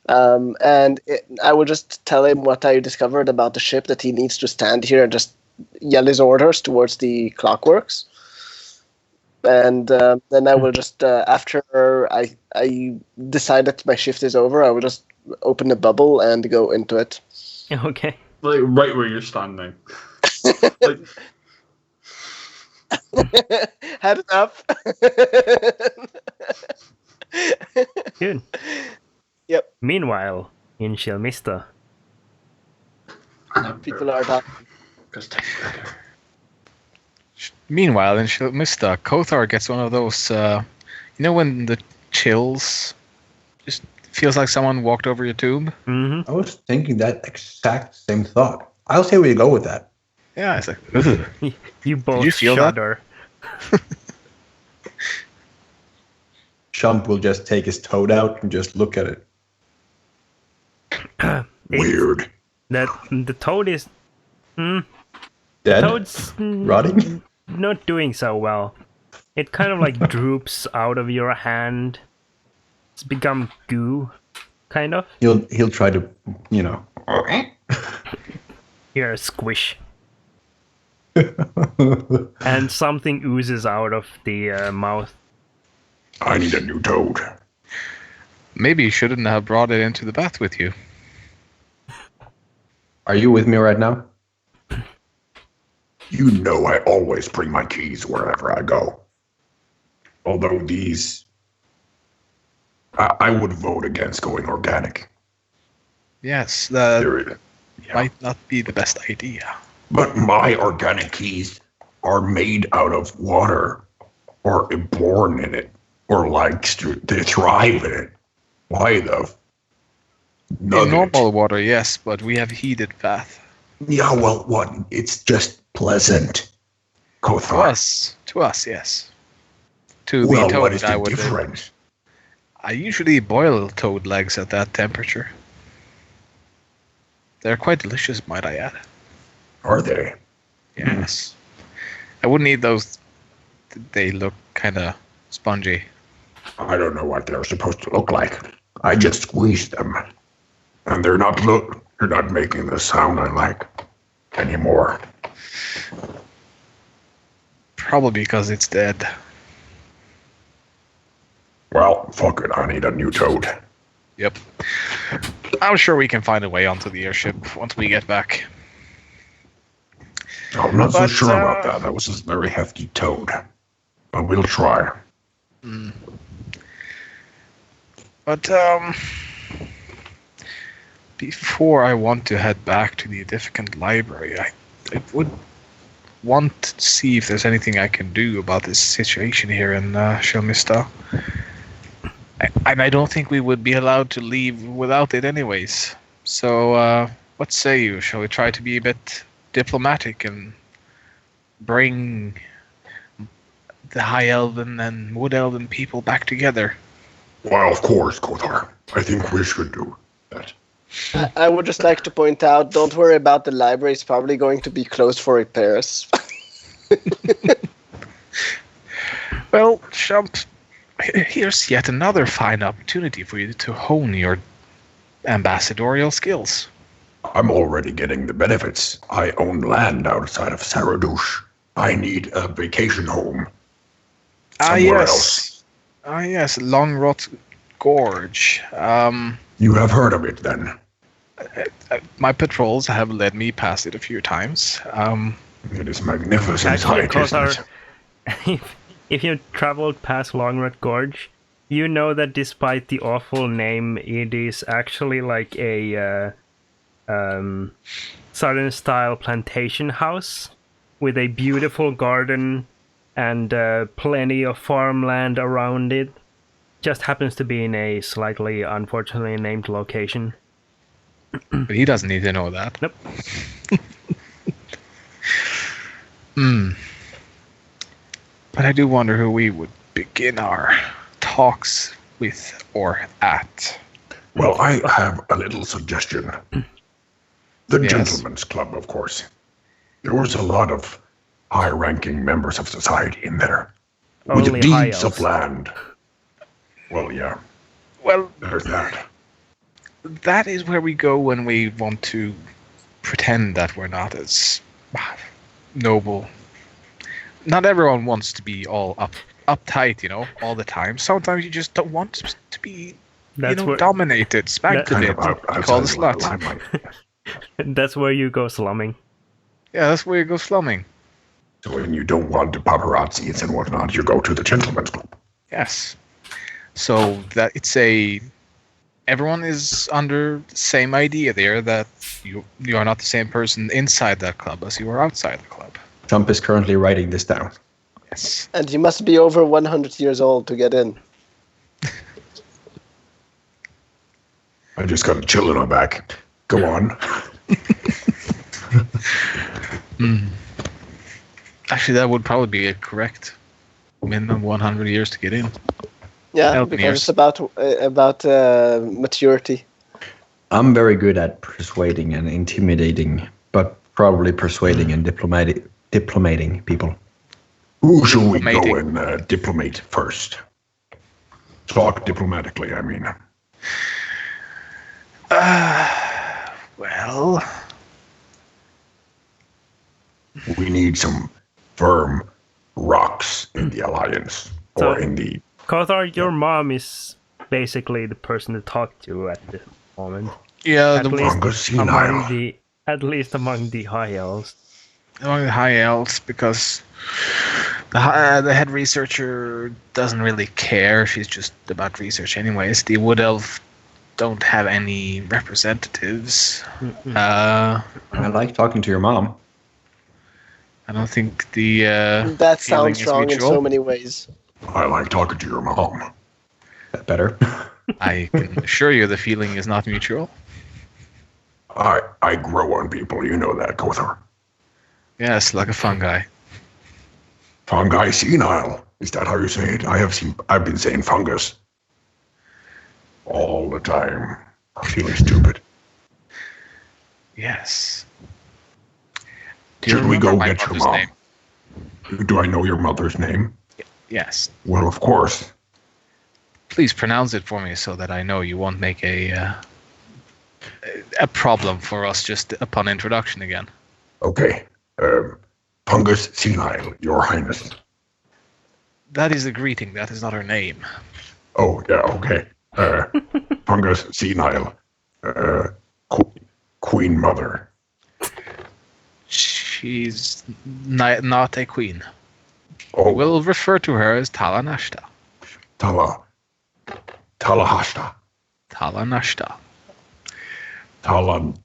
I will just tell him what I discovered about the ship, that he needs to stand here and just yell his orders towards the clockworks. And then I will just, after I decide that my shift is over, I will just open a bubble and go into it. Okay. Like right where you're standing. Like, Head up. Good. Yep. Meanwhile, in Shelmista. People are talking. Meanwhile, in Mista, Kothar gets one of those, when the chills just feels like someone walked over your tomb? Mm-hmm. I was thinking that exact same thought. I'll say we go with that. Yeah, it's like, ugh. You both you feel that? shudder. Chump will just take his toad out and just look at it. Weird. That the toad is Dead? toad's Rotting? not doing so well. It kind of like droops out of your hand. It's become goo, kind of. He'll try to, Hear a squish. And something oozes out of the mouth. I need a new toad. Maybe you shouldn't have brought it into the bath with you. Are you with me right now? You know I always bring my keys wherever I go. Although these... I would vote against going organic. Yes, that There- yeah. might not be the best idea. But my organic keys are made out of water, or born in it, or they thrive in it. Why the... In normal water, yes, but we have heated bath. Yeah, well, what? It's just pleasant. To Kothar. us, yes. To Well, the toad, what is I the would. difference? I usually boil toad legs at that temperature. They're quite delicious, might I add. Are they? Yes. I wouldn't eat those. They look kind of spongy. I don't know what they're supposed to look like. I just squeeze them. And they're not making the sound I like anymore. Probably because it's dead. Well, fuck it, I need a new toad. Yep. I'm sure we can find a way onto the airship once we get back. I'm not so But, sure about that. That was a very hefty toad. But we'll try. But before I want to head back to the Edificant Library, I would want to see if there's anything I can do about this situation here in Shelmista. And I don't think we would be allowed to leave without it anyways. So what say you? Shall we try to be a bit diplomatic and bring the High Elven and Wood Elven people back together? Well, of course, Kothar. I think we should do that. I would just like to point out, don't worry about the library. It's probably going to be closed for repairs. Well, Shump, here's yet another fine opportunity for you to hone your ambassadorial skills. I'm already getting the benefits. I own land outside of Saradush. I need a vacation home. Somewhere else. Yes, Longrot Gorge. You have heard of it, then? My patrols have led me past it a few times. It is magnificent Actually, sight, isn't Kothar, it? if you traveled past Longrot Gorge, you know that despite the awful name, it is actually like a southern style plantation house with a beautiful garden and plenty of farmland around it. Just happens to be in a slightly unfortunately named location. But he doesn't need to know that. Nope. But I do wonder who we would begin our talks with or at. Well, I have a little suggestion. The Yes. Gentlemen's Club, of course. There was a lot of high-ranking members of society in there. Only with high deeds of elves. land. Well, yeah, Well, there's that. that is where we go when we want to pretend that we're not as noble. Not everyone wants to be all uptight, all the time. Sometimes you just don't want to be, That's where dominated, spanked a Kind bit, of out, called a outside the slut. limelight. that's where you go slumming. Yeah, that's where you go slumming. So when you don't want the paparazzis and whatnot, you go to the Gentlemen's Club. Yes. So that everyone is under the same idea there that you are not the same person inside that club as you are outside the club. Trump is currently writing this down. Yes. And you must be over 100 years old to get in. I just got a chill in my back. Go on. Actually, that would probably be a correct minimum 100 years to get in. Yeah, Help me, because yes. it's about maturity. I'm very good at persuading and intimidating, but probably persuading and diplomating people. Who should we go Diplomating. and diplomate first? Talk diplomatically, I mean. Well, We need some firm rocks in the alliance. Or So- in the... Kothar, your mom is basically the person to talk to at the moment. yeah, At the least Fungus among senile. among the high elves. among the high elves, because the head researcher doesn't really care. She's just about research anyways. The wood elf don't have any representatives. I like talking to your mom. I don't think the That feeling sounds is wrong in mutual. so many ways. I like talking to your mom. That better. I can assure you the feeling is not mutual. I grow on people, you know that, Kothar. Yes, like a fungi. Fungi senile. Is that how you say it? I've been saying fungus. All the time. I'm feeling stupid. Yes. Do you Should we remember go my get your mother's mom? name? Do I know your mother's name? Yes. Well, of course. Please pronounce it for me so that I know you won't make a problem for us just upon introduction again. Okay. Fungus senile, your highness. That is a greeting. That is not her name. Oh, yeah, okay. Fungus senile. Queen mother. She's not a queen. Oh, We'll refer to her as Talanashta. Talahashta. Talanashta. Talan.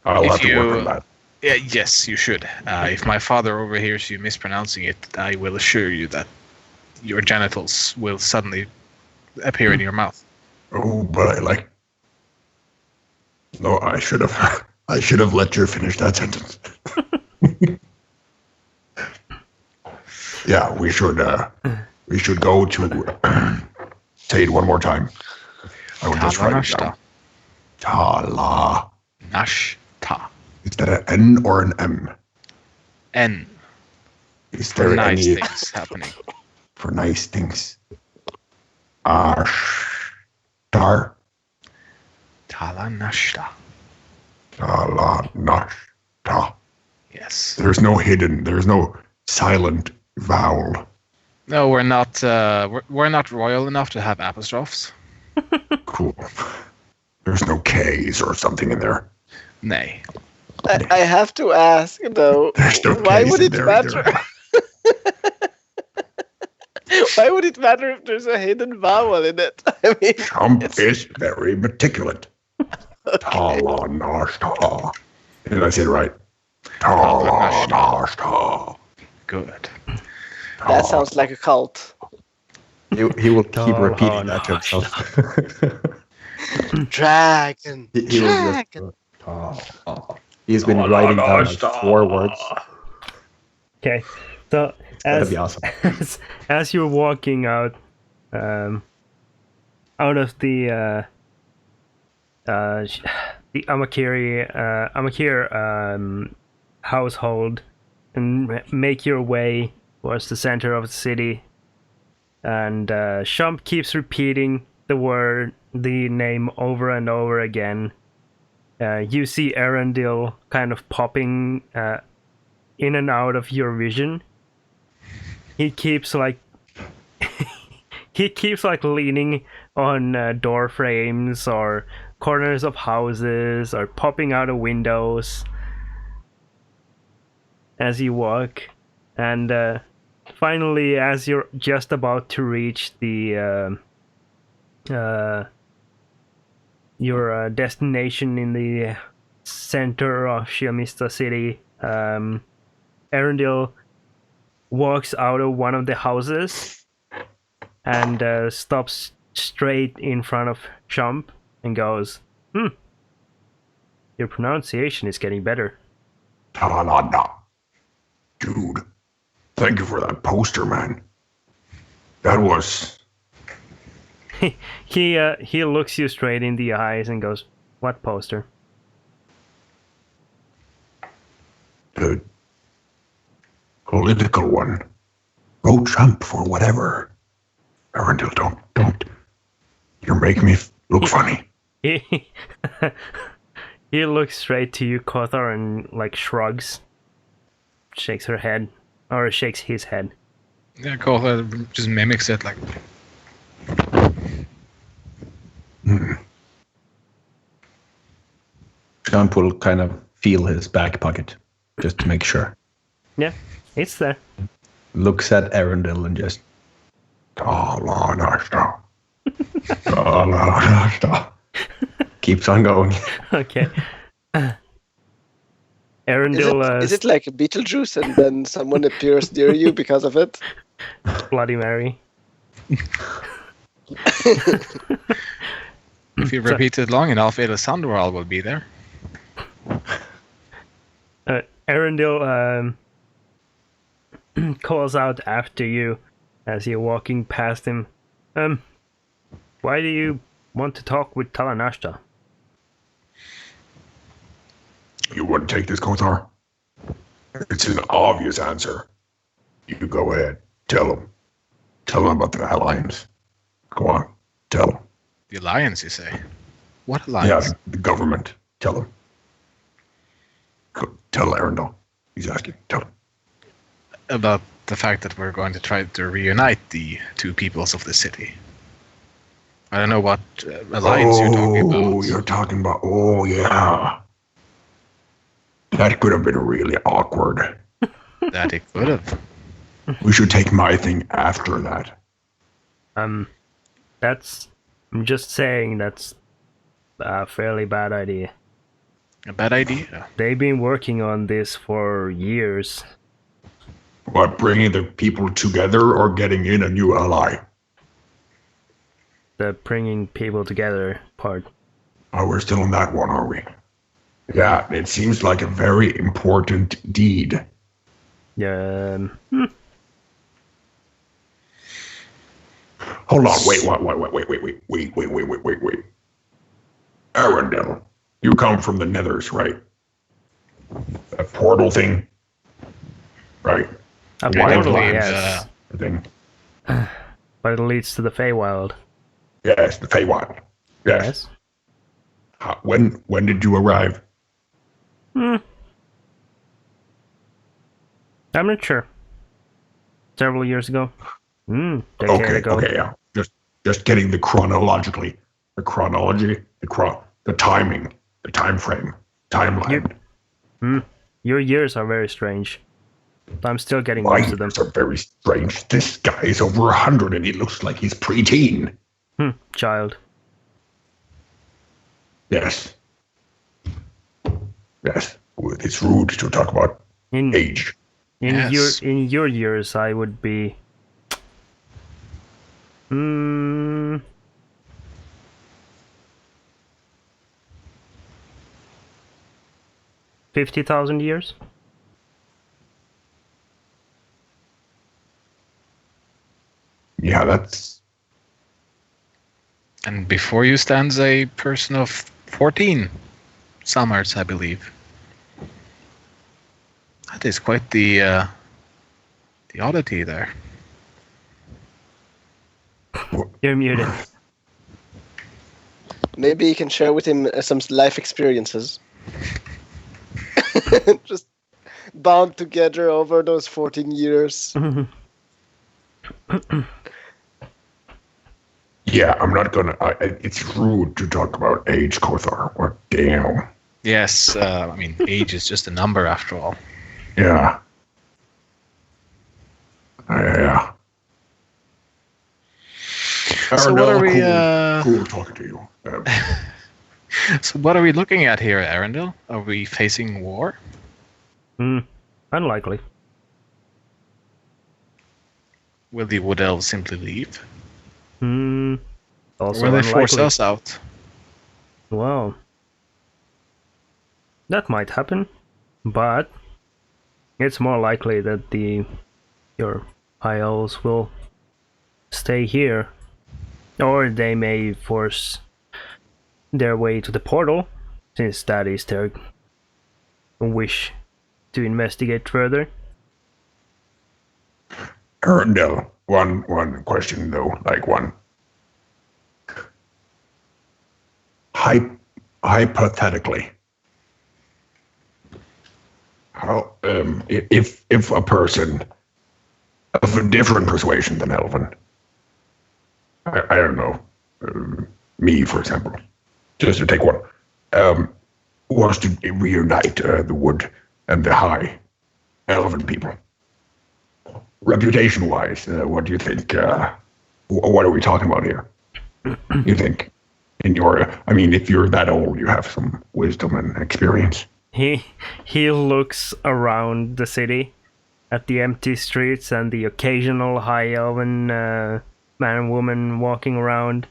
I'll If have to work you- on that. Yeah, yes, you should. If my father overhears you mispronouncing it, I will assure you that your genitals will suddenly appear in your mouth. Oh, but I like. No, I should have. I should have let you finish that sentence. Yeah, we should. We should go to. Say it one more time. I will just write it down. Talanashta. Tala. Nashta. Is that an N or an M? N. Is For there nice any things happening. for nice things? Star. Talanashta. Talanashta. Yes. There's no silent vowel. No, we're not. We're not royal enough to have apostrophes. Cool. There's no K's or something in there. Nay. I have to ask, though, There's no why K's would in it there matter? either. Why would it matter if there's a hidden vowel in it? I mean, Trump is very meticulous. Talanashta. Did I say it right? Talanashta. Good. that sounds like a cult. He will keep repeating that to Talanashta. himself. Dragon. He will just. He's been writing down like 4 words. Okay, so That'd as, be awesome. as you're walking out out of the the Amakir household and make your way towards the center of the city. And Shump keeps repeating the name over and over again. You see Arundel kind of popping in and out of your vision. He keeps like leaning on door frames or corners of houses or popping out of windows as you walk. And finally, as you're just about to reach your destination in the center of Shiamista City, Arundel walks out of one of the houses and stops straight in front of Shump and goes, your pronunciation is getting better. Talananda. Dude, thank you for that poster, man. That was... He looks you straight in the eyes and goes, what poster? The political one. Vote Trump for whatever. Arundel, don't. You're making me look funny. He looks straight to you, Kothar, and like shrugs. Shakes her head. Or shakes his head. Yeah, Kothar just mimics it like... Shump will kind of feel his back pocket, just to make sure. Yeah, it's there. Looks at Arundel and just... Talananda. keeps on going. Okay. Arundel... Is it like Beetlejuice and then someone appears near you because of it? Bloody Mary. If you repeat it long enough, Elisandral will be there. Arundel calls out after you as you're walking past him. Why do you want to talk with Talanashta? You wouldn't take this, Kothar? It's an obvious answer. You go ahead. Tell him. Tell him about the alliance. Go on. Tell him. The alliance, you say? What alliance? Yeah, the government. Tell him. Go, tell Arundel. He's asking. Tell him. About the fact that we're going to try to reunite the two peoples of the city. I don't know what alliance you're talking about. Oh, you're talking about... Oh, yeah. That could have been really awkward. That it could have. We should take my thing after that. I'm just saying that's a fairly bad idea. A bad idea? They've been working on this for years. What, bringing the people together or getting in a new ally? The bringing people together part. Oh, we're still on that one, are we? Yeah, it seems like a very important deed. Yeah. Hold on, wait. Arundel, you come from the Nethers, right? That portal thing, right? A I portal, believe, yes. Thing. But it leads to the Feywild. Yes, the Feywild. Yes. When did you arrive? I'm not sure. Several years ago. Decade ago. Okay, yeah. Just getting the chronology, the timing, the time frame, timeline. Your years are very strange. I'm still getting My used to them. years are very strange. This guy is over 100 and he looks like he's preteen. Child. Yes. Yes. It's rude to talk about age. In your years, I would be. 50,000 years. Yeah, that's... And before you stands a person of 14. summers, I believe. That is quite the oddity there. You're muted. Maybe you can share with him some life experiences. Just bound together over those 14 years. Yeah, I'm not gonna. It's rude to talk about age, Kothar. What damn? Yes, I mean, age is just a number after all. Yeah. Yeah. So what are we? Cool talking to you. So what are we looking at here, Arundel? Are we facing war? Unlikely. Will the Wood Elves simply leave? Also Or will they force unlikely. us out? Well, that might happen, but it's more likely that your high elves will stay here, or they may force their way to the portal, since that is their wish to investigate further. Arundel, one question though, like one. Hypothetically, how if a person of a different persuasion than Elven, I don't know, me for example, just to take one, was to reunite the Wood and the High Elven people. Reputation-wise, what do you think? What are we talking about here? You think? I mean, if you're that old, you have some wisdom and experience. He looks around the city at the empty streets and the occasional high elven man and woman walking around.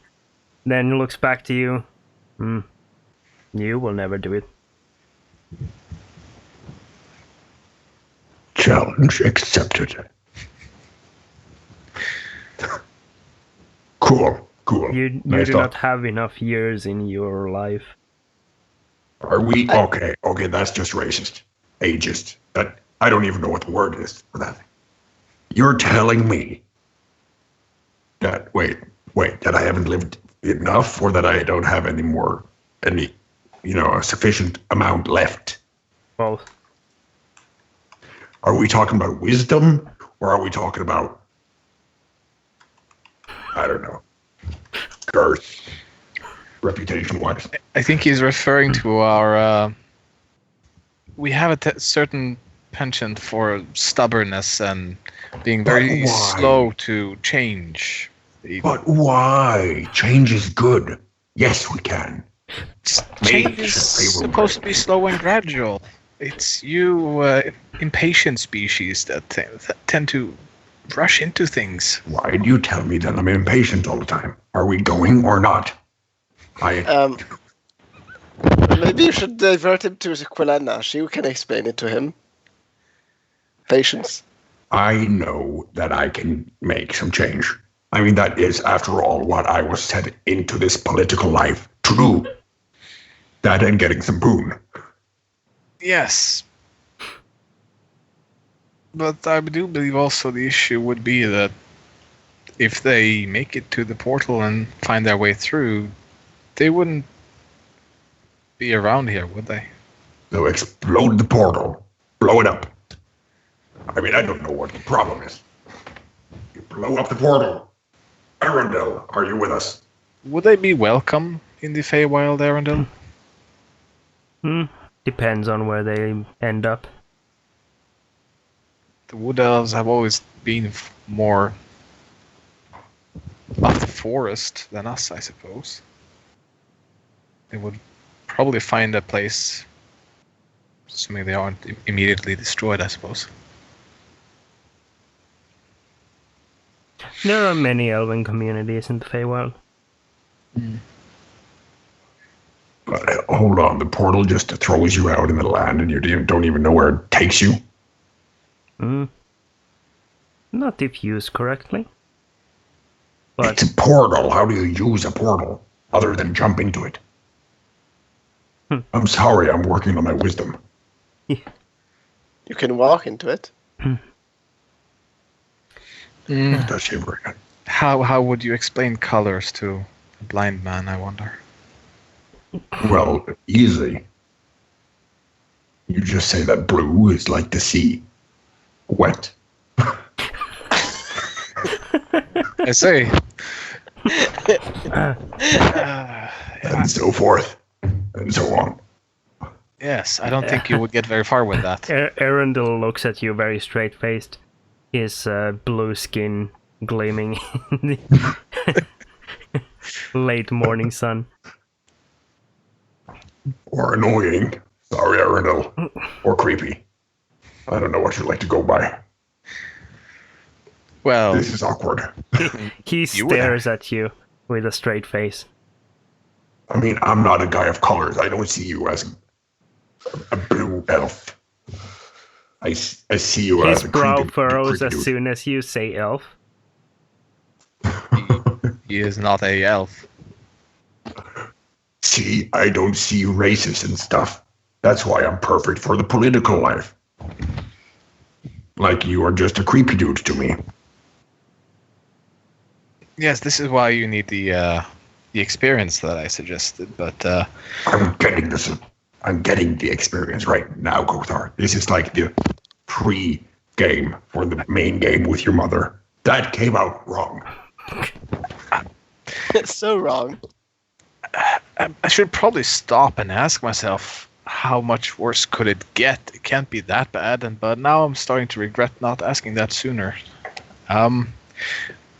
Then looks back to you. You will never do it. Challenge accepted. Cool. You Nice do talk. not have enough years in your life. Are we okay? Okay, that's just racist, ageist. That I don't even know what the word is for that. You're telling me that that I haven't lived enough, or that I don't have any a sufficient amount left? Both. Are we talking about wisdom, or are we talking about, I don't know, girth, reputation-wise? I think he's referring to our. We have a certain penchant for stubbornness and being very slow to change. But why? Change is good. Yes, we can. Change is supposed to be slow and gradual. It's you, impatient species that tend to rush into things. Why do you tell me that I'm impatient all the time? Are we going or not? Maybe you should divert him to Quilena. She can explain it to him. Patience. I know that I can make some change. I mean, that is, after all, what I was set into this political life to do. That and getting some boon. Yes. But I do believe also the issue would be that if they make it to the portal and find their way through, they wouldn't be around here, would they? So explode the portal. Blow it up. I mean, I don't know what the problem is. You blow up the portal. Arundel, are you with us? Would they be welcome in the Feywild, Arundel? Depends on where they end up. The Wood Elves have always been more of the forest than us, I suppose. They would probably find a place, assuming they aren't immediately destroyed, I suppose. There are many elven communities in the Feywild. But hold on, the portal just throws you out in the land and you don't even know where it takes you? Not if used correctly. But It's a portal. How do you use a portal other than jump into it? I'm sorry, I'm working on my wisdom. You can walk into it. It does seem very nice. How would you explain colors to a blind man, I wonder? Well, easy. You just say that blue is like the sea. Wet. I say. And so forth. And so on. Yes, I don't think you would get very far with that. Arundel looks at you very straight-faced, his blue skin gleaming in the late morning sun. Or annoying. Sorry, Arundel. Or creepy. I don't know what you'd like to go by. Well, This is awkward. He stares at you with a straight face. I mean, I'm not a guy of colors. I don't see you as a blue elf. I see you His as a brow creepy furrows creepy as dude. soon as you say elf. he is not a elf. See, I don't see races and stuff. That's why I'm perfect for the political life. Like you are just a creepy dude to me. Yes, this is why you need the experience that I suggested. But I'm getting this. I'm getting the experience right now, Kothar. This is like the pre-game for the main game with your mother. That came out wrong. It's so wrong. I should probably stop and ask myself, how much worse could it get? It can't be that bad. But now I'm starting to regret not asking that sooner.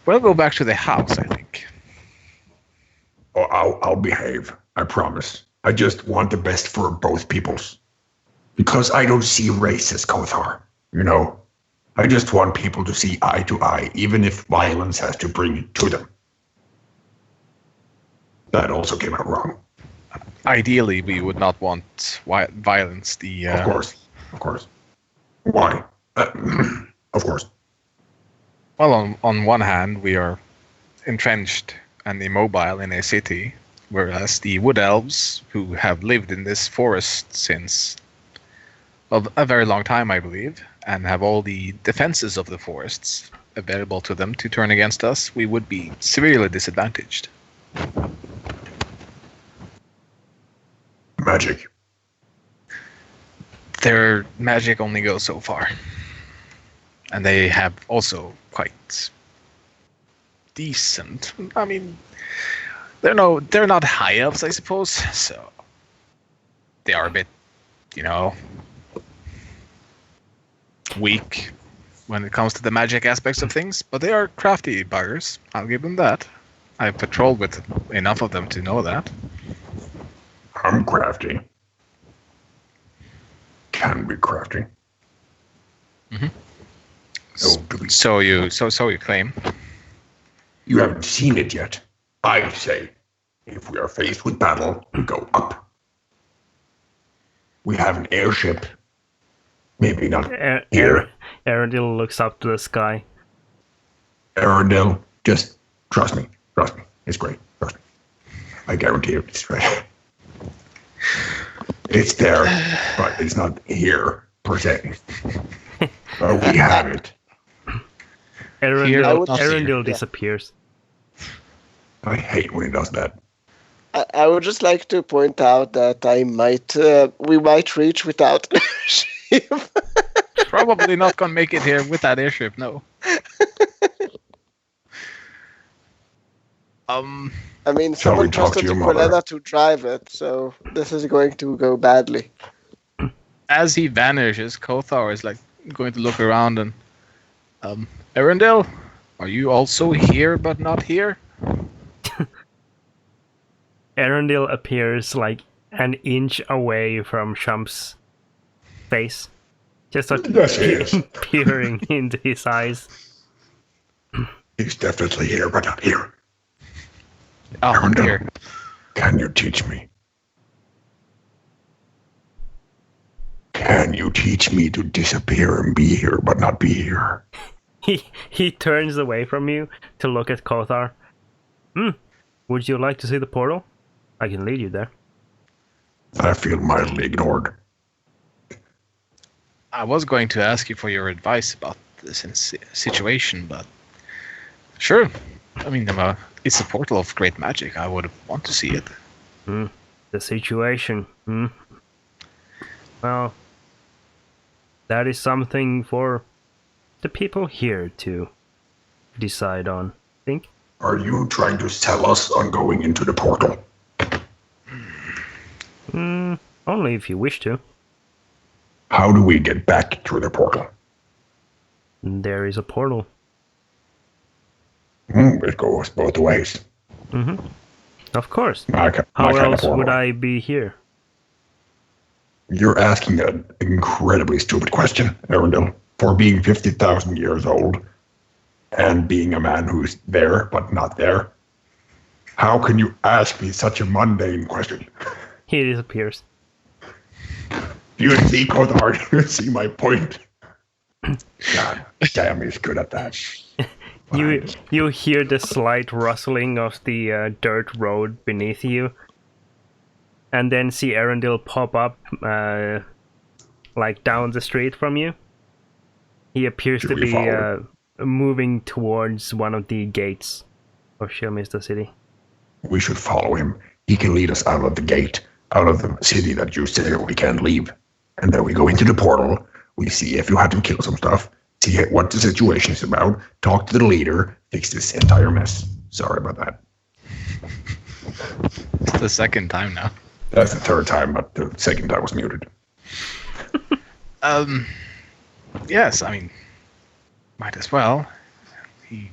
We'll go back to the house, I think. Oh, I'll behave. I promise. I just want the best for both peoples. Because I don't see races, Kothar. You know? I just want people to see eye to eye, even if violence has to bring it to them. That also came out wrong. Ideally, we would not want violence. Of course. Why? Of course. Well, on one hand, we are entrenched and immobile in a city, whereas the wood elves, who have lived in this forest since a very long time, I believe, and have all the defenses of the forests available to them to turn against us, we would be severely disadvantaged. Magic. Their magic only goes so far. And they have also quite decent. I mean, they're not high elves, I suppose. So they are a bit, weak when it comes to the magic aspects of things. But they are crafty buggers. I'll give them that. I've patrolled with enough of them to know that. I'm crafty. Can be crafty. Mm-hmm. So So you claim. you haven't seen it yet. I say, if we are faced with battle, we go up. We have an airship. Maybe not here. Arundel looks up to the sky. Arundel, just trust me. Trust me. It's great. Trust me. I guarantee you it's right. It's there, but it's not here, per se. But we have it. Arundel disappears. I hate when he does that. I would just like to point out that we might reach without ship. Probably not gonna make it here with that airship, no. I mean, Shall we someone talk trusted to your to mother? Coletta to drive it, so this is going to go badly. As he vanishes, Kothar is going to look around and Arundel, are you also here but not here? Arundel appears an inch away from Shump's face. Just Yes, he is. peering into his eyes. He's definitely here, but not here. Oh, Arundel, here. can you teach me? Can you teach me to disappear and be here, but not be here? He turns away from you to look at Kothar. Would you like to see the portal? I can lead you there. I feel mildly ignored. I was going to ask you for your advice about this situation, but sure. I mean, it's a portal of great magic. I would want to see it. The situation. Well, that is something for the people here to decide on, I think. Are you trying to sell us on going into the portal? Only if you wish to. How do we get back through the portal? There is a portal. It goes both ways. Of course. My How kind of else would portal. I be here? You're asking an incredibly stupid question, Arundel. For being 50,000 years old and being a man who's there but not there, how can you ask me such a mundane question? He disappears. You see, Kothar, you see my point. God damn, he's good at that. You hear the slight rustling of the dirt road beneath you, and then see Arundel pop up, like down the street from you. He appears Should to we be follow moving towards one of the gates of Shilmista City. We should follow him. He can lead us out of the gate, out of the city that you say we can't leave. And then we go into the portal. We see if you have to kill some stuff, see what the situation is about, talk to the leader, fix this entire mess. Sorry about that. It's the second time now. That's the third time, but the second time was muted. Yes, I mean, might as well. We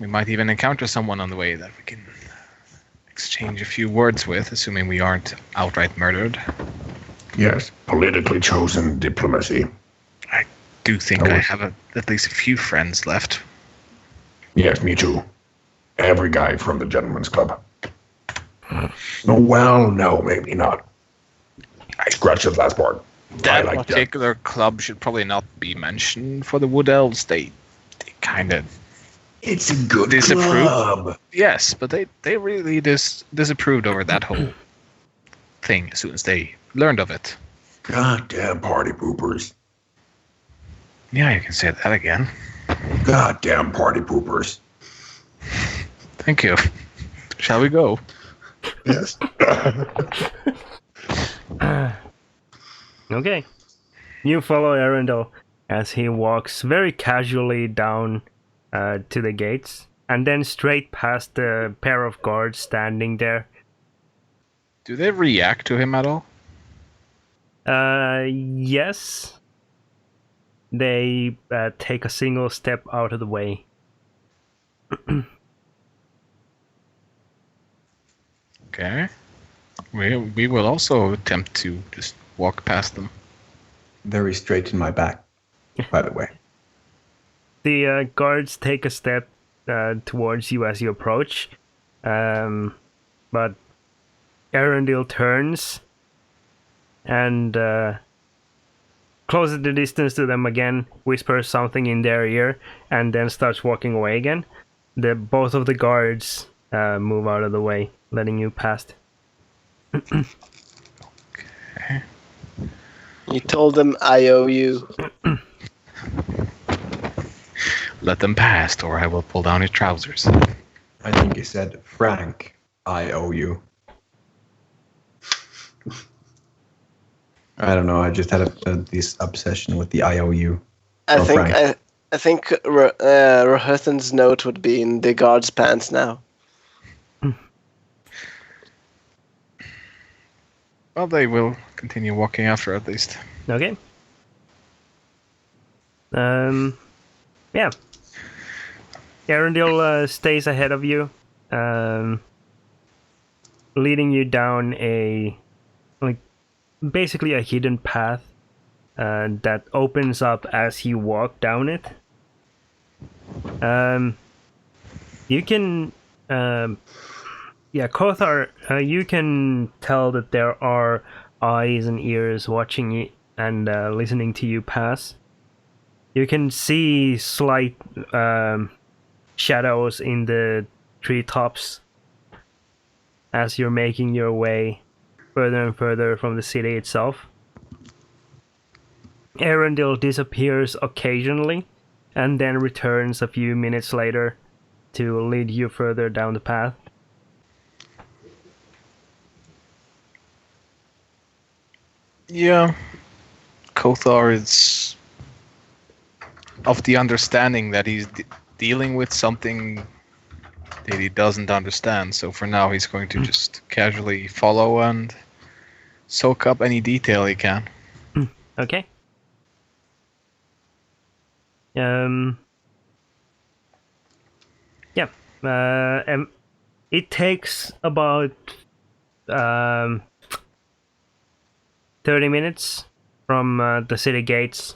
might even encounter someone on the way that we can exchange a few words with, assuming we aren't outright murdered. Yes, politically chosen diplomacy. I do think I have at least a few friends left. Yes, me too. Every guy from the Gentleman's Club. No, well, no, maybe not. I scratched the last part. That I like particular club should probably not be mentioned for the Wood Elves. They kind of It's a good disapprove. club. Yes, but they really disapproved over that whole thing as soon as they learned of it. Goddamn party poopers. Yeah, you can say that again. Goddamn party poopers. Thank you. Shall we go? Yes. Okay. You follow Arundel as he walks very casually down to the gates, and then straight past the pair of guards standing there. Do they react to him at all? Yes. They take a single step out of the way. Okay. We will also attempt to just walk past them. Very straight in my back, by the way. The guards take a step towards you as you approach, but Arundel turns and closes the distance to them again, whispers something in their ear, and then starts walking away again. Both of the guards move out of the way, letting you past. Okay. You told them I owe you. Let them pass, or I will pull down his trousers. I think he said, Frank, I owe you. I don't know, I just had this obsession with the IOU. I Oh, think Frank. I think Rohithan's note would be in the guard's pants now. Well, they will continue walking after at least. Okay. Yeah. Arundel stays ahead of you, leading you down basically a hidden path that opens up as you walk down it. You can, Kothar, you can tell that there are eyes and ears watching you and listening to you pass. You can see slight shadows in the treetops. as you're making your way further and further from the city itself. Arundel disappears occasionally and then returns a few minutes later to lead you further down the path. Yeah. Kothar is of the understanding that he's dealing with something that he doesn't understand. So for now, he's going to just casually follow and soak up any detail he can. Okay. Yeah. It takes about 30 minutes from the city gates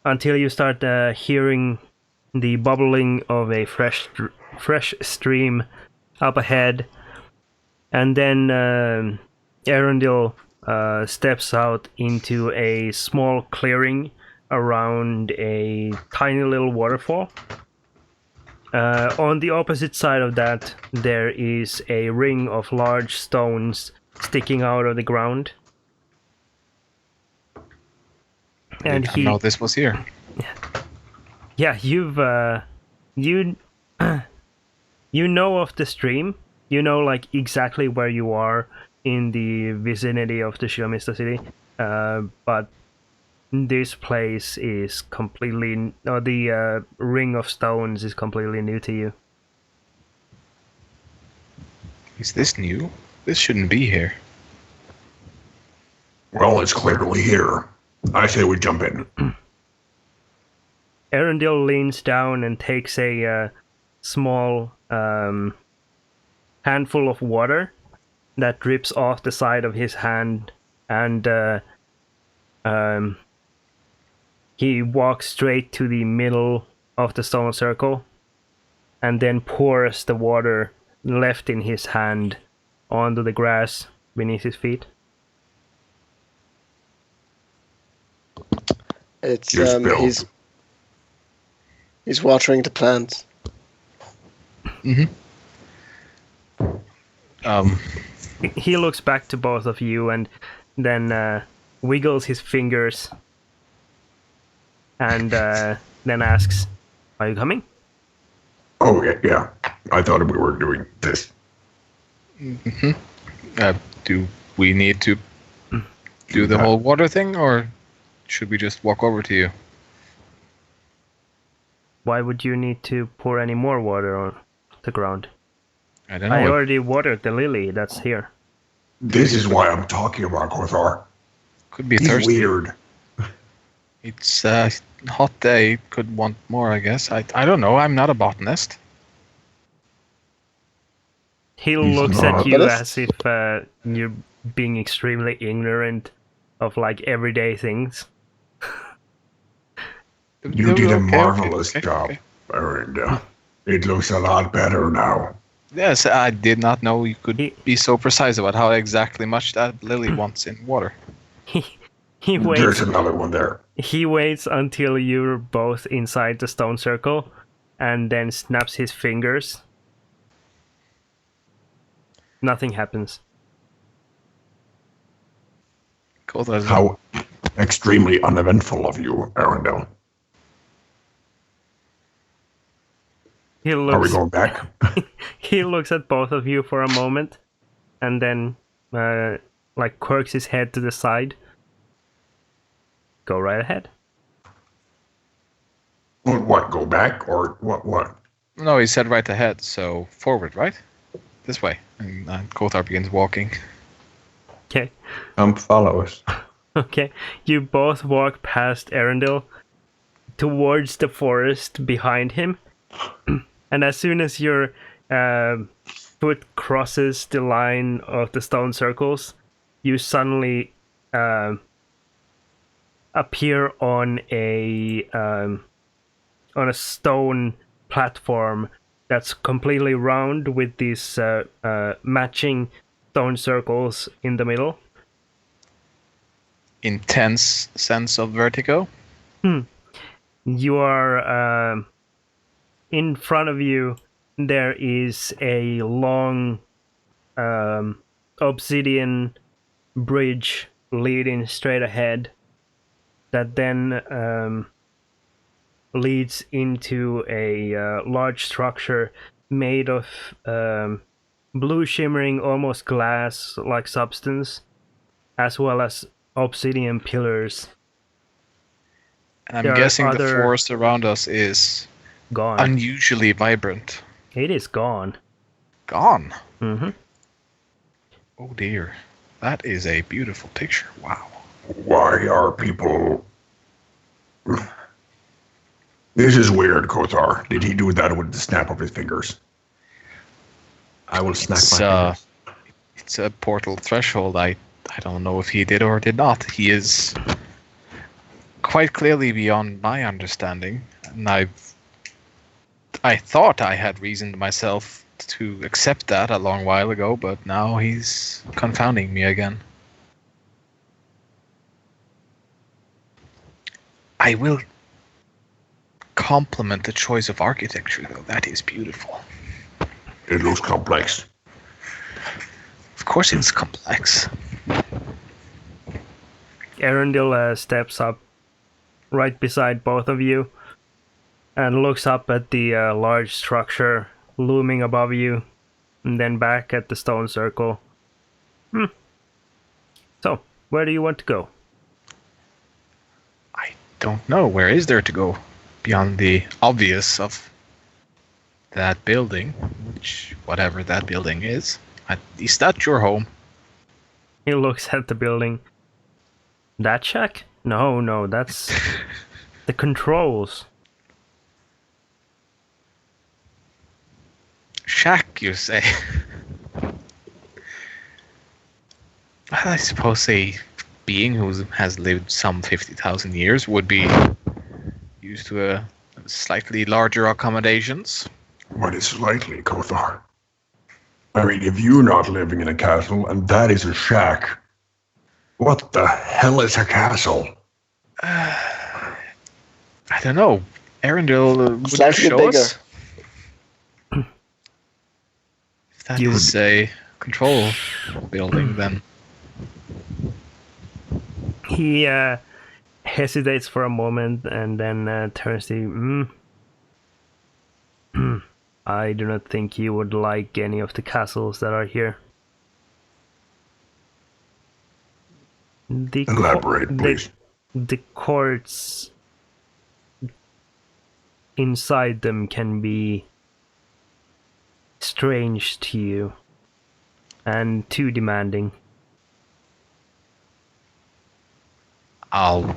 until you start hearing the bubbling of a fresh stream up ahead, and then Arundel steps out into a small clearing around a tiny little waterfall. On the opposite side of that, there is a ring of large stones sticking out of the ground. I didn't know this was here. Yeah, you've you know of the stream. You know like exactly where you are in the vicinity of the Shiomista city, but this place is completely, the ring of stones is completely new to you. Is this new? This shouldn't be here. Well, it's clearly here. I say we jump in. Arundel leans down and takes a small handful of water that drips off the side of his hand, and he walks straight to the middle of the stone circle and then pours the water left in his hand onto the grass beneath his feet. It's You spilled. he's watering the plants. He looks back to both of you and then wiggles his fingers and then asks, "Are you coming?" Oh, yeah. I thought we were doing this. Do we need to do the whole water thing, or should we just walk over to you? Why would you need to pour any more water on the ground? I don't know. I already watered the lily that's here. This is why I'm talking about Kothar. Could be He's thirsty. weird. It's a hot day. Could want more, I guess. I don't know. I'm not a botanist. He He's looks not. at you But as if you're being extremely ignorant of like everyday things. You did a Okay, marvelous okay, job, okay. and it looks a lot better now. Yes, I did not know you could He- be so precise about how exactly much that lily wants in water. He waits. There's another one there. He waits until you're both inside the stone circle, and then snaps his fingers. Nothing happens. Kothar is How extremely uneventful of you, Arundel. He Are we looks. going back? He looks at both of you for a moment, and then like quirks his head to the side. Go right ahead. What, go back? Or what? No, he said right ahead, so forward, right? This way. And Kothar begins walking. Okay. Follow us. Okay. You both walk past Arundel towards the forest behind him. And as soon as your foot crosses the line of the stone circles, you suddenly appear on a stone platform that's completely round with these matching stone circles in the middle. Intense sense of vertigo. You are in front of you. There is a long obsidian bridge leading straight ahead that then leads into a large structure made of blue shimmering, almost glass-like substance, as well as obsidian pillars. I'm There are guessing the other- forest around us is Gone. unusually vibrant. It is gone. Gone. Mm-hmm. Oh dear. That is a beautiful picture. Wow. Why are people... This is weird, Kothar. Did he do that with the snap of his fingers? I will snap It's, my fingers. It's a portal threshold. I don't know if he did or did not. He is quite clearly beyond my understanding. And I thought I had reasoned myself to accept that a long while ago, but now he's confounding me again. I will compliment the choice of architecture, though. That is beautiful. It looks complex. Of course it's complex. Arundel steps up right beside both of you and looks up at the large structure looming above you, and then back at the stone circle. So, where do you want to go? I don't know. Where is there to go beyond the obvious of that building, which, whatever that building is? Is that your home? He looks at the building. That shack? No, that's the controls. Shack, you say? Well, I suppose a being who has lived some 50,000 years would be used to a slightly larger accommodations. What is slightly, Kothar? I mean, if you're not living in a castle and that is a shack, what the hell is a castle? I don't know. Arundel would Slightly show bigger. us. If that You is a control building, then He hesitates for a moment and then turns to I do not think you would like any of the castles that are here. Elaborate, please. The courts inside them can be strange to you and too demanding. I'll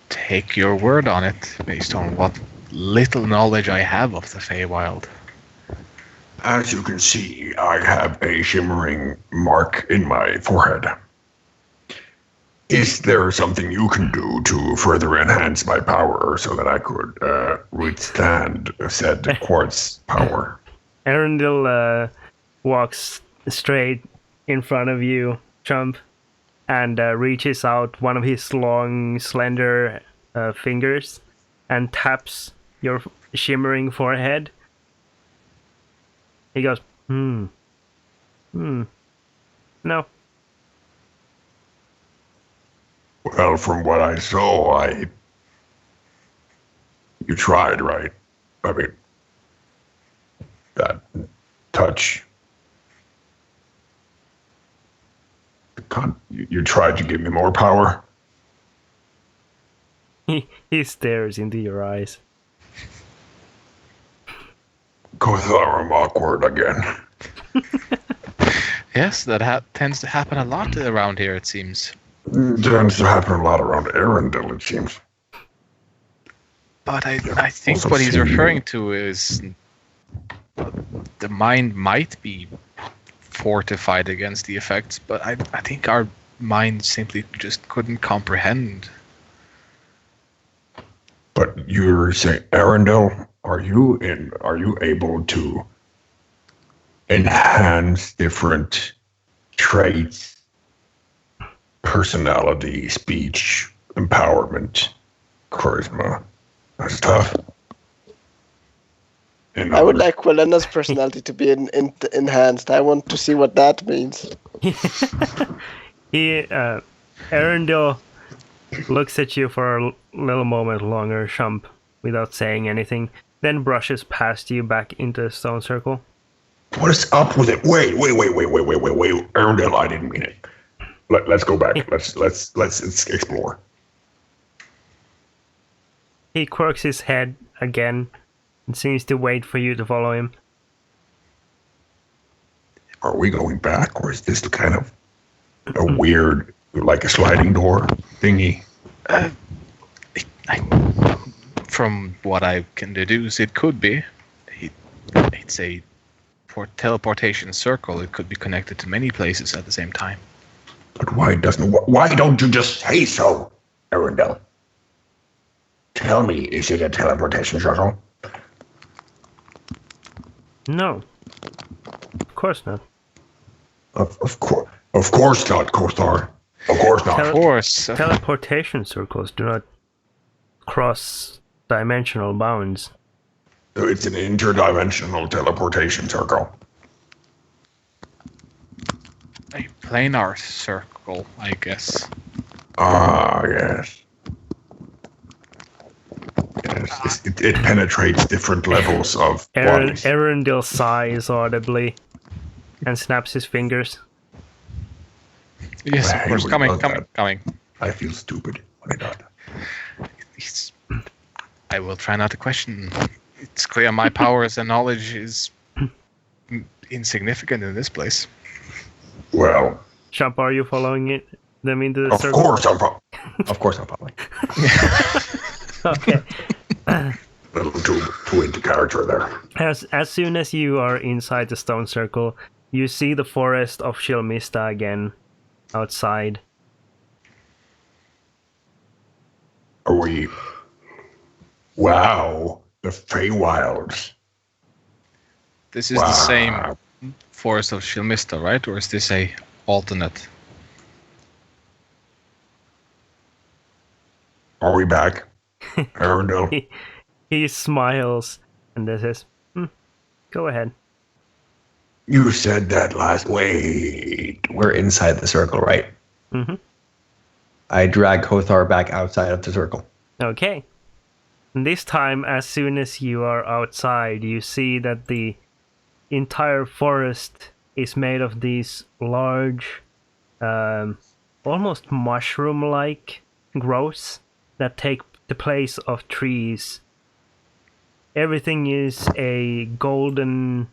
take your word on it based on what little knowledge I have of the Feywild. As you can see, I have a shimmering mark in my forehead. Is there something you can do to further enhance my power so that I could withstand said quartz power? Arundel walks straight in front of you, Chump, and reaches out one of his long, slender fingers and taps your shimmering forehead. He goes, no. Well, from what I saw, you tried, right? I mean, that touch. You tried to give me more power. He stares into your eyes. Kothar, I'm awkward again. Yes, that tends to happen a lot around here, it seems. Tends to happen a lot around Arundel, it seems. But I think Also what he's see- referring to is the mind might be fortified against the effects, but I think our mind simply just couldn't comprehend. But you're saying, Arundel, are you able to enhance different traits, personality, speech, empowerment, charisma? That's tough. And I would others. like Quelena's personality to be enhanced. I want to see what that means. Arendelle looks at you for a little moment longer, Shump, without saying anything, then brushes past you back into the stone circle. What is up with it? Wait. Arendelle, I didn't mean it. Let's go back. Let's explore. He quirks his head again and seems to wait for you to follow him. Are we going back, or is this kind of a weird, like a sliding door thingy? From what I can deduce, it could be. It's a teleportation circle. It could be connected to many places at the same time. But why don't you just say so, Arendelle? Tell me, is it a teleportation circle? No. Of course not. Of course not, Kothar. Of course not. Of course. Teleportation circles do not cross dimensional bounds. It's an interdimensional teleportation circle. A planar circle, I guess. Ah, yes. Yes, it penetrates different levels of bodies. Arendelle sighs audibly and snaps his fingers. Yes, of Hey, course. we Coming. love that. I feel stupid when I got that. I will try not to question. It's clear my powers and knowledge is insignificant in this place. Well, Shump, are you following them into the of circle? course I'm probably Of course, I'm following. Okay. a little too into character there. As soon as you are inside the stone circle, you see the forest of Shilmista again outside. Are we? Wow, the Feywilds. This is the same forest of Shilmista, right? Or is this a alternate? Are we back? Arendelle? He smiles and then says, go ahead. You said that last. Wait. We're inside the circle, right? Mm-hmm. I drag Kothar back outside of the circle. Okay. And this time, as soon as you are outside, you see that the entire forest is made of these large, almost mushroom-like growths that take the place of trees. Everything is a golden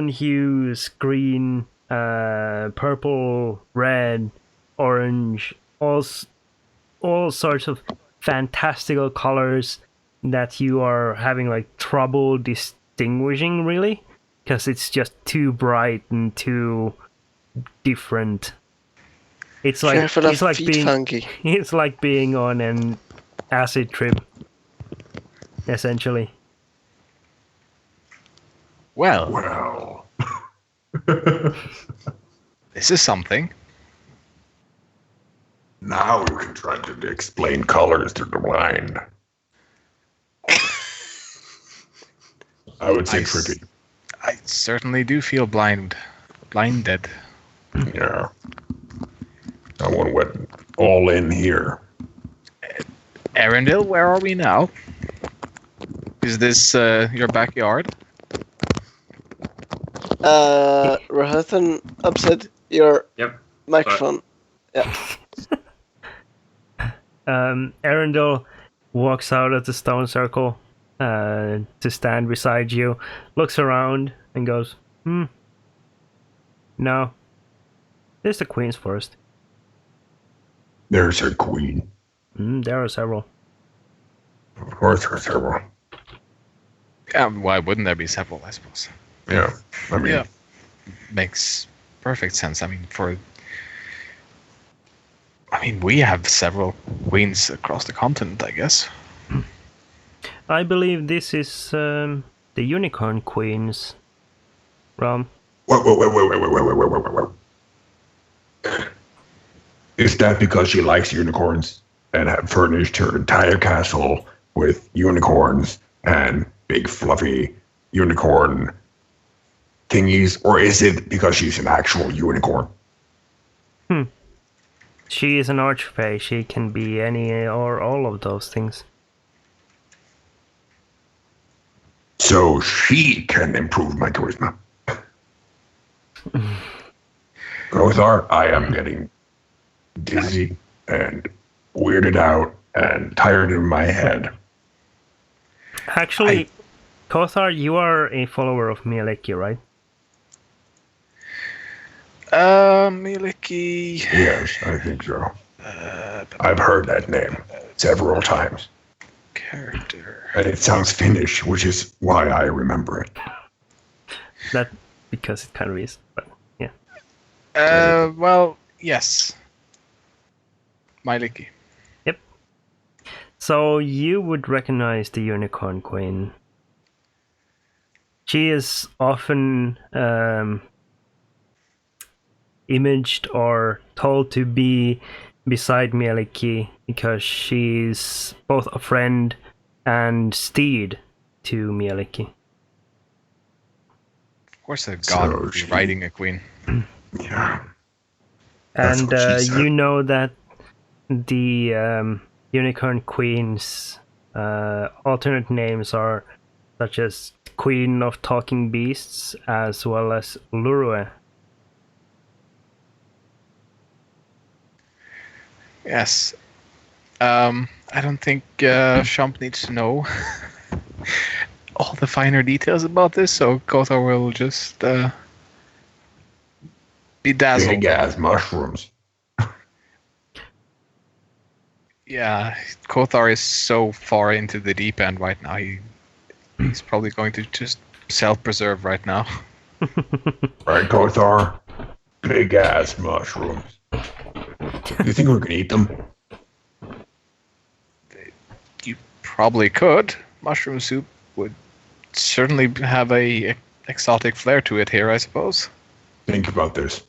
hues, green, purple, red, orange, all sorts of fantastical colors that you are having like trouble distinguishing, really, because it's just too bright and too different. It's like Careful of it's like feet being funky. it's like being on an acid trip, essentially. Well, this is something. Now you can try to explain colors to the blind. I would say tricky. I certainly do feel blinded. Yeah. I want went all in here. Arendelle, where are we now? Is this your backyard? Rahathan, upset your Yep. microphone. Yeah. Arendelle walks out of the stone circle to stand beside you, looks around and goes, no. There's the Queen's Forest. There's her queen. There are several. Of course, there's several. Why wouldn't there be several, I suppose? Yeah. I mean, Yeah. Makes perfect sense. I mean, we have several queens across the continent, I guess. I believe this is the Unicorn Queen's realm. Wait. Is that because she likes unicorns and have furnished her entire castle with unicorns and big fluffy unicorn thingies, or is it because she's an actual unicorn? She is an archfey. She can be any or all of those things. So she can improve my charisma. Gothar, I am getting dizzy and weirded out and tired in my head. Actually, Kothar, you are a follower of Mieliki, right? Miliki. Yes, I think so. I've heard that name several times. Character. And it sounds Finnish, which is why I remember it. That because it kind of is, but yeah. Well, yes. Miliki. Yep. So you would recognize the Unicorn Queen. She is often imaged or told to be beside Mieliki because she's both a friend and steed to Mieliki. Of course, a god So would be she- riding a queen. Yeah. That's And what she said. you know that the Unicorn Queen's alternate names are such as Queen of Talking Beasts as well as Lurue. Yes. I don't think Shump needs to know all the finer details about this, so Kothar will just be dazzled. Big ass mushrooms. Yeah, Kothar is so far into the deep end right now. He's probably going to just self-preserve right now. Right, Kothar? Big ass mushrooms. You think we can eat them? You probably could. Mushroom soup would certainly have a exotic flair to it here, I suppose. Think about this.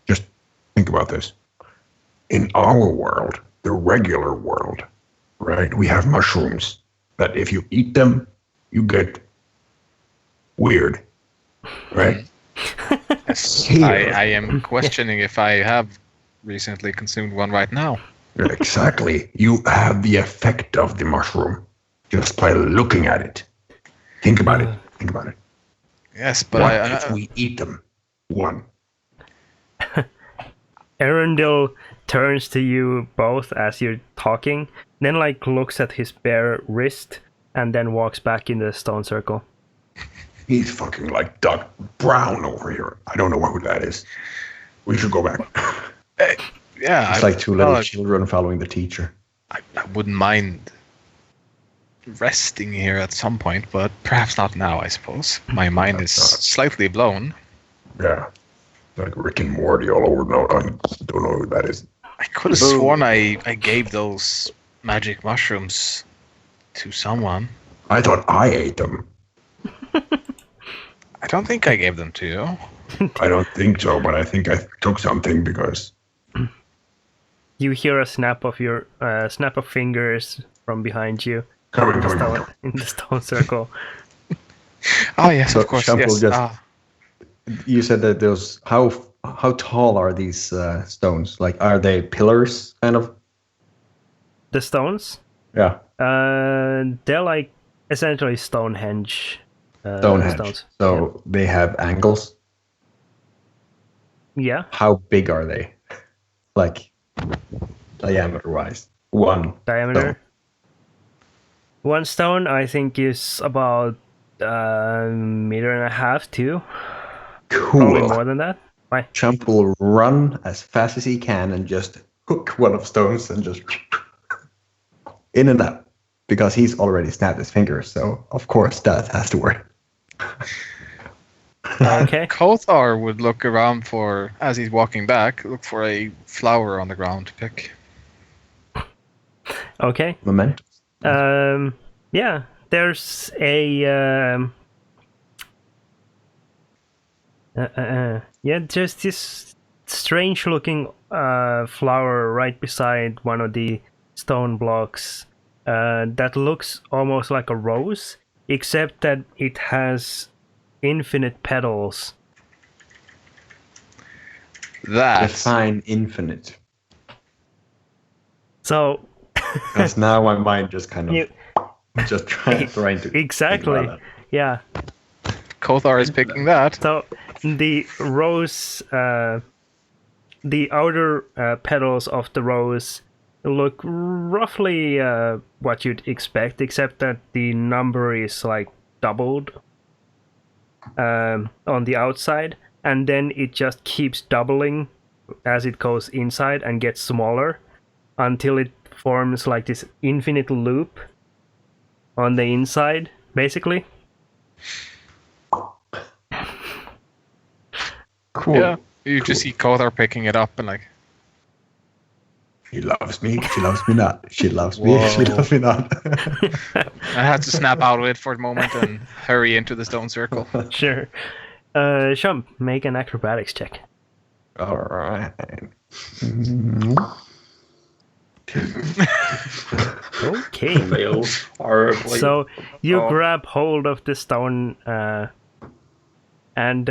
Just think about this. In our world, the regular world, right, we have mushrooms that if you eat them, you get weird, right? Yes, Here. I am questioning if I have recently consumed one right now. Exactly. You have the effect of the mushroom just by looking at it. Think about it. Think about it. Yes, but What I if we eat them? One. Arundel turns to you both as you're talking, then looks at his bare wrist, and then walks back in the stone circle. He's fucking like Doc Brown over here. I don't know who that is. We should go back. yeah, It's like two little children following the teacher. I wouldn't mind resting here at some point, but perhaps not now, I suppose. My mind is slightly blown. Yeah. Like Rick and Morty all over. No, I don't know who that is. I could have sworn I gave those magic mushrooms to someone. I thought I ate them. I don't think I gave them to you. I don't think so, but I think I took something because You hear a snap of fingers from behind you coming. in the stone circle. Oh yes, So of course. Shump will Yes. just- You said that those how tall are these stones? Like, are they pillars, kind of? The stones? Yeah, They're essentially Stonehenge. Stonehenge. Stones. So they have angles. Yeah. How big are they? Like, diameter-wise, one Diameter. stone. One stone, I think, is about meter and a half, too. Probably Cool. more than that. Why? Chump will run as fast as he can and just hook one of the stones and just in and out, because he's already snapped his fingers. So of course that has to work. Okay. Kothar would look around as he's walking back, look for a flower on the ground to pick. Okay. Memento. Yeah. There's a just this strange-looking flower right beside one of the stone blocks, that looks almost like a rose, except that it has infinite petals. That Define infinite. So Because now my mind just kind of You- just trying to exactly, think about yeah. Kothar is picking that. So the rose, the outer petals of the rose look roughly what you'd expect, except that the number is like doubled on the outside, and then it just keeps doubling as it goes inside and gets smaller until it forms like this infinite loop on the inside, basically. Cool. Yeah. You just see Kothar picking it up and like, She loves me. She loves me not. She loves me. She Whoa. loves me not. I had to snap out of it for a moment and hurry into the stone circle. Sure. Shump, make an acrobatics check. All right. Okay. Fails horribly. So you Oh. grab hold of the stone and